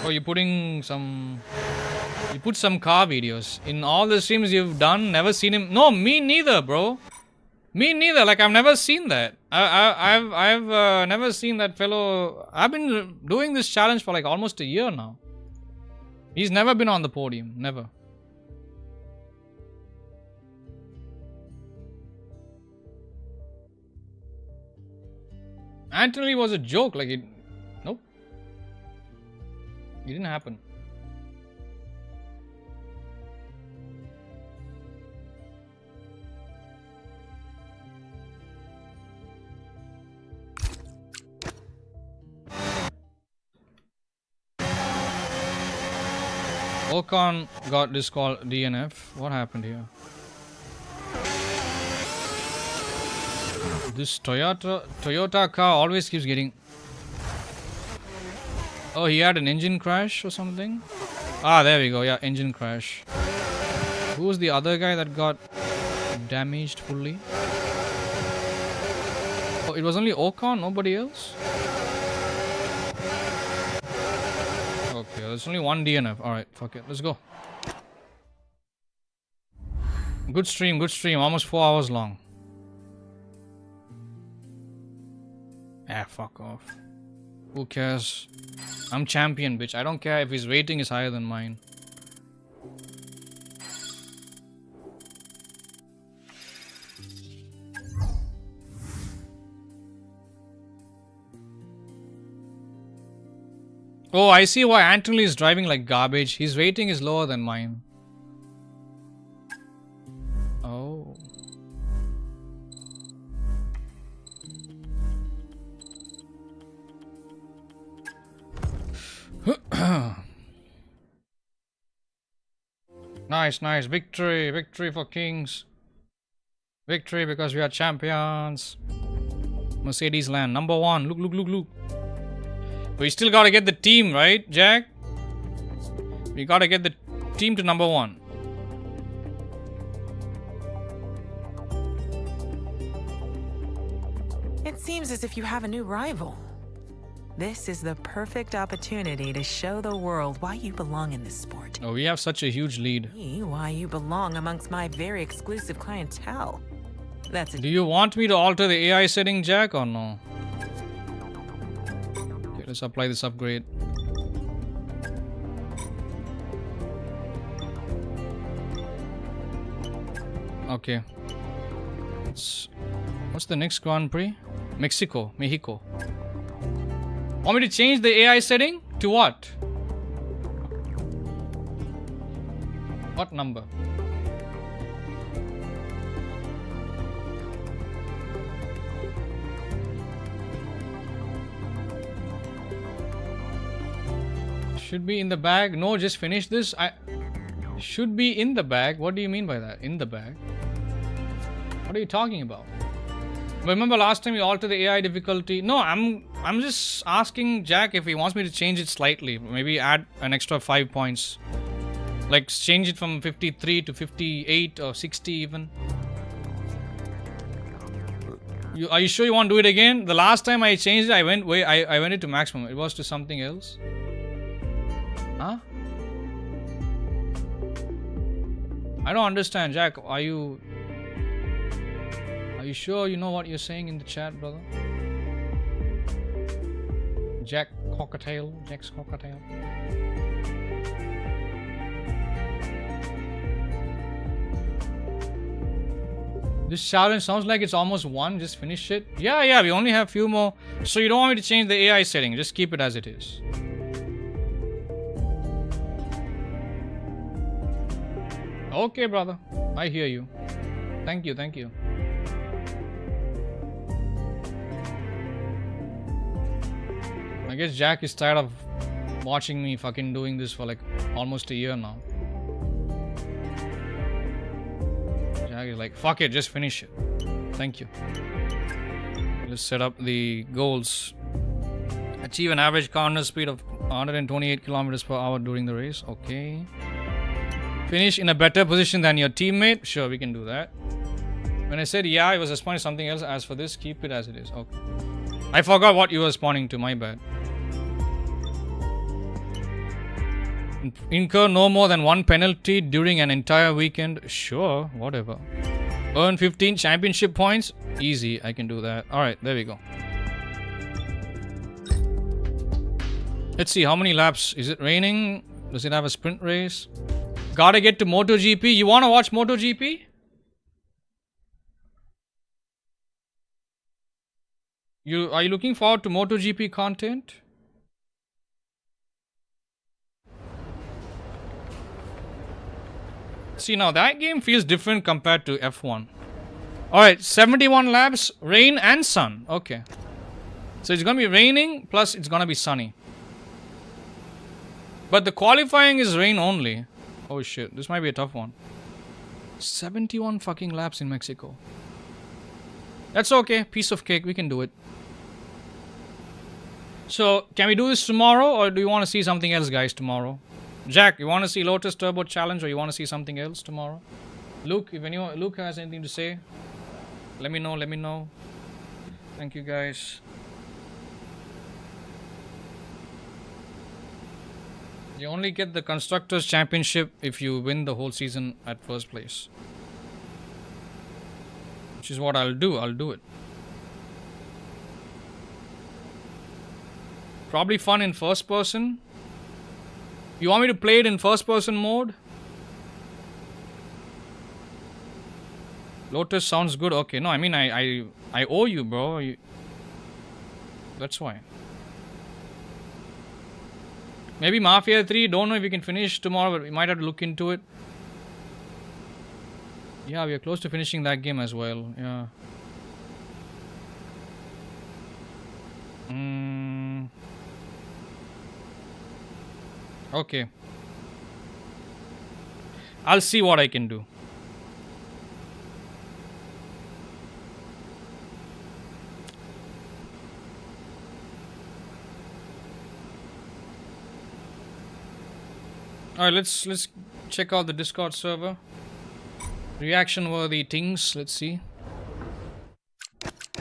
Oh, you're putting some... You put some car videos. In all the streams you've done, never seen him... No, me neither, bro. Me neither. Like, I've never seen that. I've never seen that fellow... I've been doing this challenge for like almost a year now. He's never been on the podium. Never. Anthony was a joke. Like, it... Nope. It didn't happen. Ocon got DNF. What happened here? This Toyota car always keeps getting... Oh, he had an engine crash or something? Ah, there we go. Yeah, engine crash. Who was the other guy that got damaged fully? Oh, it was only Ocon, nobody else? Okay, there's only one DNF. Alright, fuck it. Let's go. Good stream, good stream. Almost 4 hours long. Ah, fuck off. Who cares? I'm champion, bitch. I don't care if his rating is higher than mine. Oh, I see why Anthony is driving like garbage. His rating is lower than mine. Oh. Nice, nice. Victory. Victory for Kings. Victory because we are champions. Mercedes land. Number 1. Look, look, look, look. But we still gotta get the team, right, Jack? We gotta get the team to number 1. It seems as if you have a new rival. This is the perfect opportunity to show the world why you belong in this sport. Oh, we have such a huge lead. Why you belong amongst my very exclusive clientele. That's Do you want me to alter the AI setting, Jack, or no? Okay, let's apply this upgrade. Okay. What's the next Grand Prix? Mexico. Want me to change the AI setting? To what? What number? Should be in the bag. No, just finish this. Should be in the bag. What do you mean by that? In the bag? What are you talking about? Remember last time you altered the AI difficulty? No, I'm just asking Jack if he wants me to change it slightly. Maybe add an extra 5 points. Like change it from 53 to 58 or 60 even. Are you sure you want to do it again? The last time I changed it, I went it to maximum. It was to something else. Huh? I don't understand, Jack. Are you sure you know what you're saying in the chat, brother? Jack's cocktail. This challenge sounds like it's almost won. Just finish it. Yeah, we only have a few more. So you don't want me to change the AI setting. Just keep it as it is. Okay, brother. I hear you. Thank you. I guess Jack is tired of watching me fucking doing this for like almost a year now. Jack is like, fuck it, just finish it. Thank you. Let's set up the goals. Achieve an average corner speed of 128 kilometers per hour during the race. Okay. Finish in a better position than your teammate. Sure, we can do that. When I said yeah, I was responding to something else. As for this, keep it as it is. Okay. I forgot what you were responding to. My bad. Incur no more than 1 penalty during an entire weekend. Sure, whatever. Earn 15 championship points. Easy, I can do that. Alright, there we go. Let's see, how many laps? Is it raining? Does it have a sprint race? Gotta get to MotoGP. You wanna watch MotoGP? Are you looking forward to MotoGP content? See, now that game feels different compared to F1. Alright, 71 laps, rain and sun. Okay. So it's gonna be raining, plus it's gonna be sunny. But the qualifying is rain only. Oh shit, this might be a tough one. 71 fucking laps in Mexico. That's okay, piece of cake, we can do it. So, can we do this tomorrow, or do you want to see something else, guys, tomorrow? Jack, you want to see Lotus Turbo Challenge, or you want to see something else tomorrow? Luke, if Luke has anything to say, let me know. Thank you, guys. You only get the Constructors' Championship if you win the whole season at first place. Which is what I'll do. I'll do it. Probably fun in first person. You want me to play it in first person mode? Lotus sounds good. Okay, no, I mean I owe you, bro. That's why. Maybe Mafia 3. Don't know if we can finish tomorrow, but we might have to look into it. Yeah, we are close to finishing that game as well. Yeah. Okay. I'll see what I can do. Alright, let's check out the Discord server. Reaction worthy things. Let's see.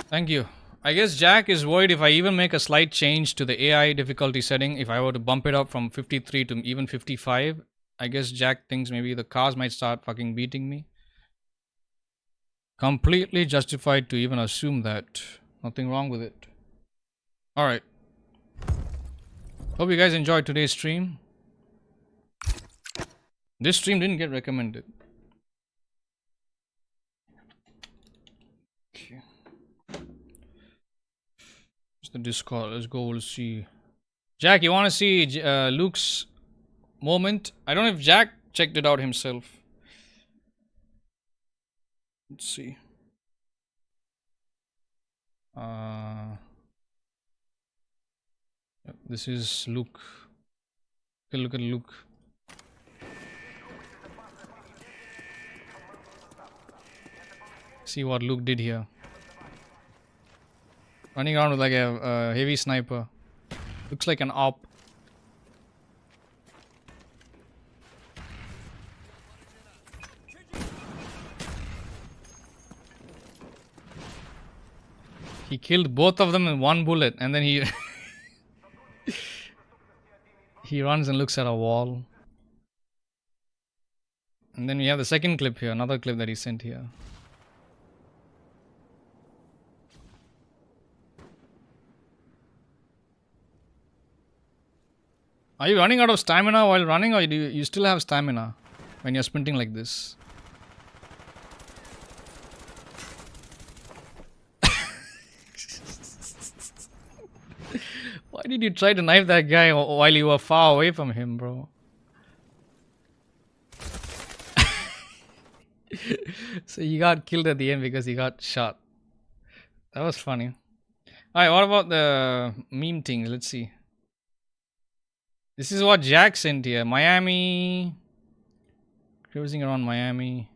Thank you. I guess Jack is worried if I even make a slight change to the AI difficulty setting, if I were to bump it up from 53 to even 55, I guess Jack thinks maybe the cars might start fucking beating me. Completely justified to even assume that. Nothing wrong with it. Alright. Hope you guys enjoyed today's stream. This stream didn't get recommended. Okay. It's the Discord. Let's go. Let's see. Jack, you want to see Luke's moment? I don't know if Jack checked it out himself. Let's see. This is Luke. Okay, look at Luke. See what Luke did here. Running around with like a heavy sniper. Looks like an op. He killed both of them in one bullet, and then he he runs and looks at a wall. And then we have the second clip here, another clip that he sent here. Are you running out of stamina while running, or do you still have stamina when you're sprinting like this? Why did you try to knife that guy while you were far away from him, bro? So you got killed at the end because he got shot. That was funny. Alright, what about the meme thing? Let's see. This is what Jack sent here. Miami. Cruising around Miami.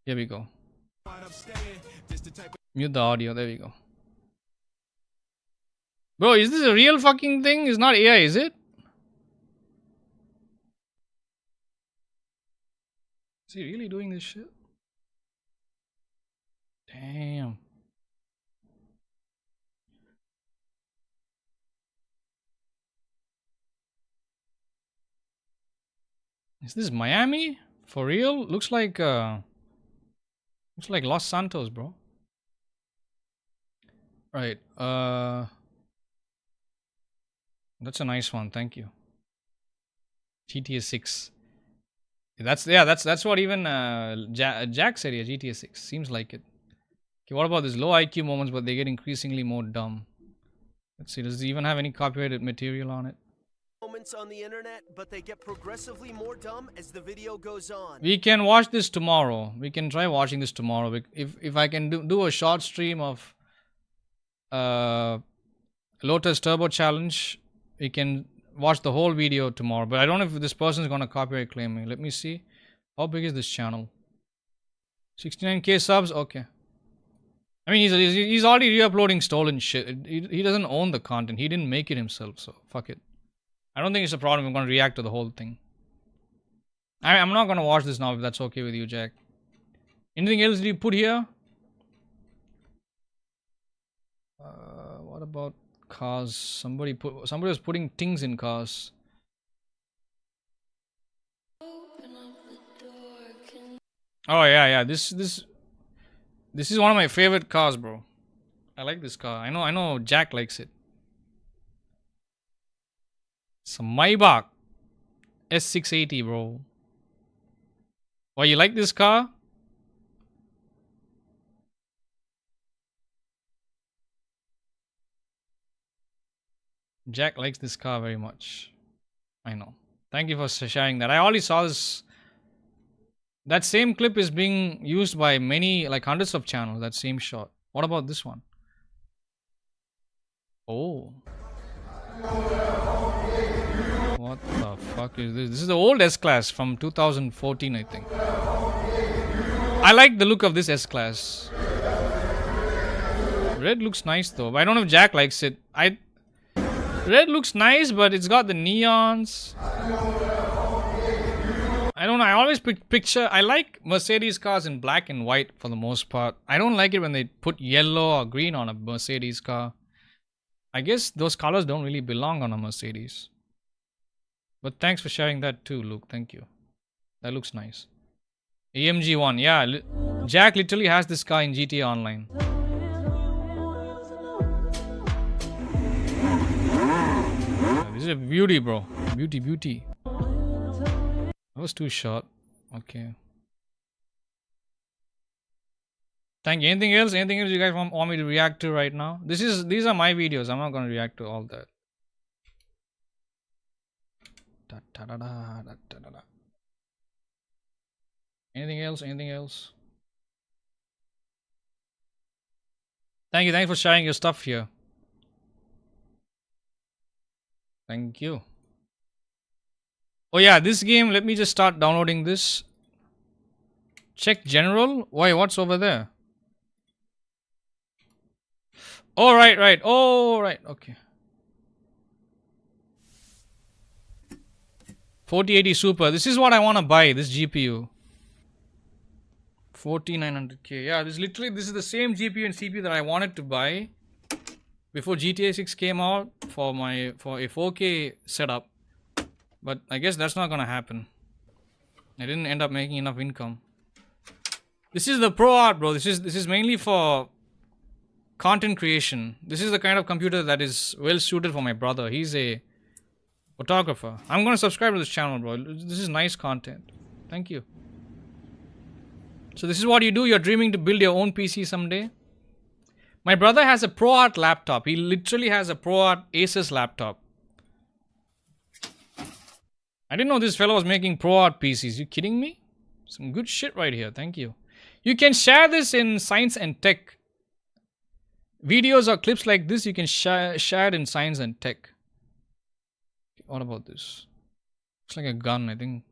Here we go. Mute the audio. There we go. Bro, is this a real fucking thing? It's not AI, is it? Is he really doing this shit? Damn. Is this Miami? For real? Looks like Los Santos, bro. Right. That's a nice one. Thank you. GTA 6. That's what even Jack said here. GTA 6 seems like it. Okay, what about this low IQ moments, but they get increasingly more dumb? Let's see. Does it even have any copyrighted material on it? Moments on the internet, but they get progressively more dumb as the video goes on. We can watch this tomorrow. We can try watching this tomorrow. If I can do a short stream of Lotus Turbo Challenge, we can watch the whole video tomorrow. But I don't know if this person is going to copyright claim me. Let me see. How big is this channel? 69k subs? Okay. I mean, he's already re-uploading stolen shit. He doesn't own the content. He didn't make it himself, so fuck it. I don't think it's a problem. I'm going to react to the whole thing. I'm not going to watch this now if that's okay with you, Jack. Anything else you put here? What about cars? Somebody was putting things in cars. Oh yeah. This is one of my favorite cars, bro. I like this car. I know Jack likes it. Some Maybach S680, bro. Why, you like this car? Jack likes this car very much. I know. Thank you for sharing that. I already saw this. That same clip is being used by many, like hundreds of channels, that same shot. What about this one? Oh. What the fuck is this? This is the old S-Class from 2014, I think. I like the look of this S-Class. Red looks nice though. But I don't know if Jack likes it. Red looks nice, but it's got the neons. I don't know. I always picture. I like Mercedes cars in black and white for the most part. I don't like it when they put yellow or green on a Mercedes car. I guess those colors don't really belong on a Mercedes. But thanks for sharing that too, Luke. Thank you. That looks nice. AMG 1. Yeah, Jack literally has this car in GTA Online. Yeah, this is a beauty, bro. Beauty, beauty. That was too short. Okay. Thank you. Anything else? Anything else you guys want me to react to right now? These are my videos. I'm not going to react to all that. Anything else? Anything else? Thank you. Thanks for sharing your stuff here. Thank you. Oh yeah, this game, let me just start downloading this. Check general. Why, what's over there? Oh, right. Oh, right. Okay. 4080 Super. This is what I want to buy, this GPU. 4900K. Yeah, this is the same GPU and CPU that I wanted to buy before GTA 6 came out for a 4K setup. But I guess that's not gonna happen. I didn't end up making enough income. This is the Pro Art, bro. This is mainly for content creation. This is the kind of computer that is well suited for my brother. He's a photographer. I'm gonna subscribe to this channel, bro. This is nice content. Thank you. So this is what you do. You're dreaming to build your own PC someday. My brother has a Pro Art laptop. He literally has a Pro Art Asus laptop. I didn't know this fellow was making Pro Art PCs. You kidding me? Some good shit right here. Thank you. You can share this in Science and Tech. Videos or clips like this, you can share it in Science and Tech. What about this? Looks like a gun, I think.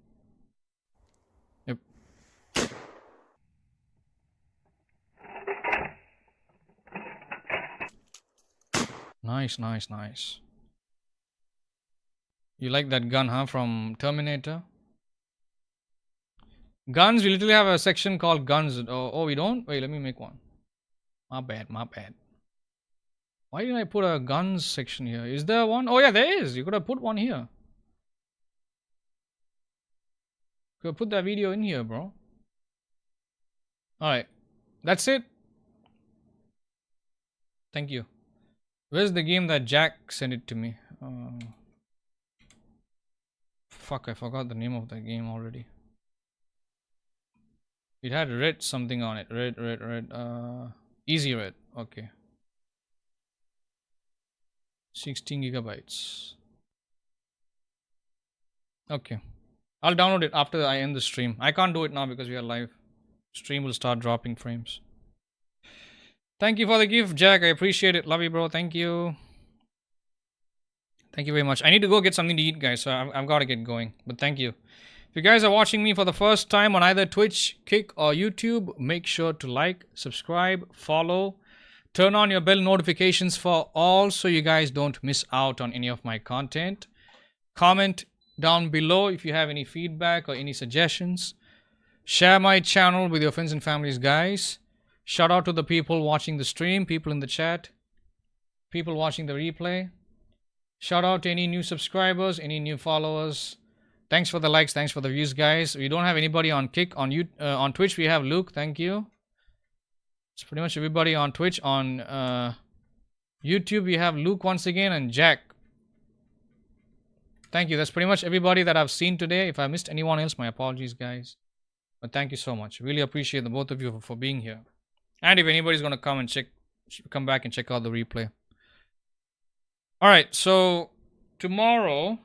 Yep. Nice. You like that gun, huh? From Terminator? Guns, we literally have a section called guns. Oh, we don't? Wait, let me make one. My bad. Why didn't I put a guns section here? Is there one? Oh yeah, there is. You could have put one here. Could have put that video in here, bro. Alright. That's it. Thank you. Where's the game that Jack sent it to me? Fuck, I forgot the name of the game already. It had red something on it. Red. Easy red. Okay. 16 gigabytes. Okay. I'll download it after I end the stream. I can't do it now because we are live. Stream will start dropping frames. Thank you for the gift, Jack. I appreciate it. Love you, bro. Thank you. Thank you very much. I need to go get something to eat, guys, so I've got to get going. But thank you. If you guys are watching me for the first time on either Twitch, Kick, or YouTube, make sure to like, subscribe, follow, turn on your bell notifications for all so you guys don't miss out on any of my content. Comment down below if you have any feedback or any suggestions. Share my channel with your friends and families, guys. Shout out to the people watching the stream, people in the chat, people watching the replay. Shout out to any new subscribers, any new followers. Thanks for the likes, thanks for the views, guys. We don't have anybody on Kick. On Twitch, we have Luke. Thank you. It's pretty much everybody on Twitch. On YouTube, we have Luke once again and Jack. Thank you. That's pretty much everybody that I've seen today. If I missed anyone else, my apologies, guys. But thank you so much. Really appreciate the both of you for being here. And if anybody's going to come back and check out the replay. All right, so tomorrow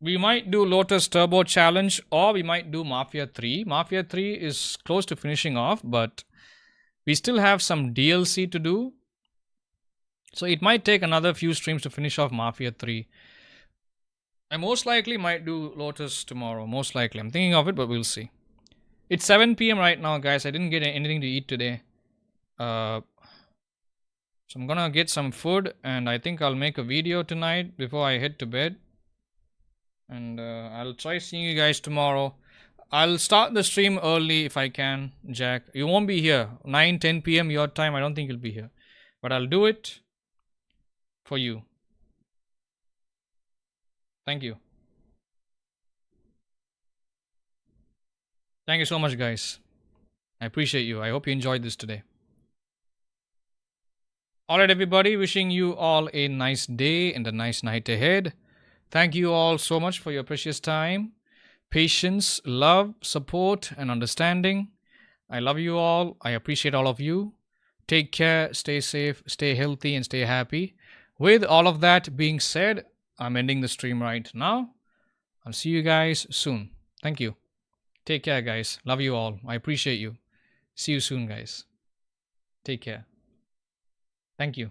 we might do Lotus Turbo Challenge, or we might do Mafia 3. Mafia 3 is close to finishing off, but we still have some DLC to do. So it might take another few streams to finish off Mafia 3. I most likely might do Lotus tomorrow. Most likely. I'm thinking of it, but we'll see. It's 7 p.m. right now, guys. I didn't get anything to eat today. So I'm gonna get some food, and I think I'll make a video tonight before I head to bed. And I'll try seeing you guys tomorrow. I'll start the stream early if I can, Jack. You won't be here. 9-10 p.m. your time. I don't think you'll be here. But I'll do it for you. Thank you. Thank you so much, guys. I appreciate you. I hope you enjoyed this today. Alright, everybody. Wishing you all a nice day and a nice night ahead. Thank you all so much for your precious time, patience, love, support, and understanding. I love you all. I appreciate all of you. Take care, stay safe, stay healthy, and stay happy. With all of that being said, I'm ending the stream right now. I'll see you guys soon. Thank you. Take care, guys. Love you all. I appreciate you. See you soon, guys. Take care. Thank you.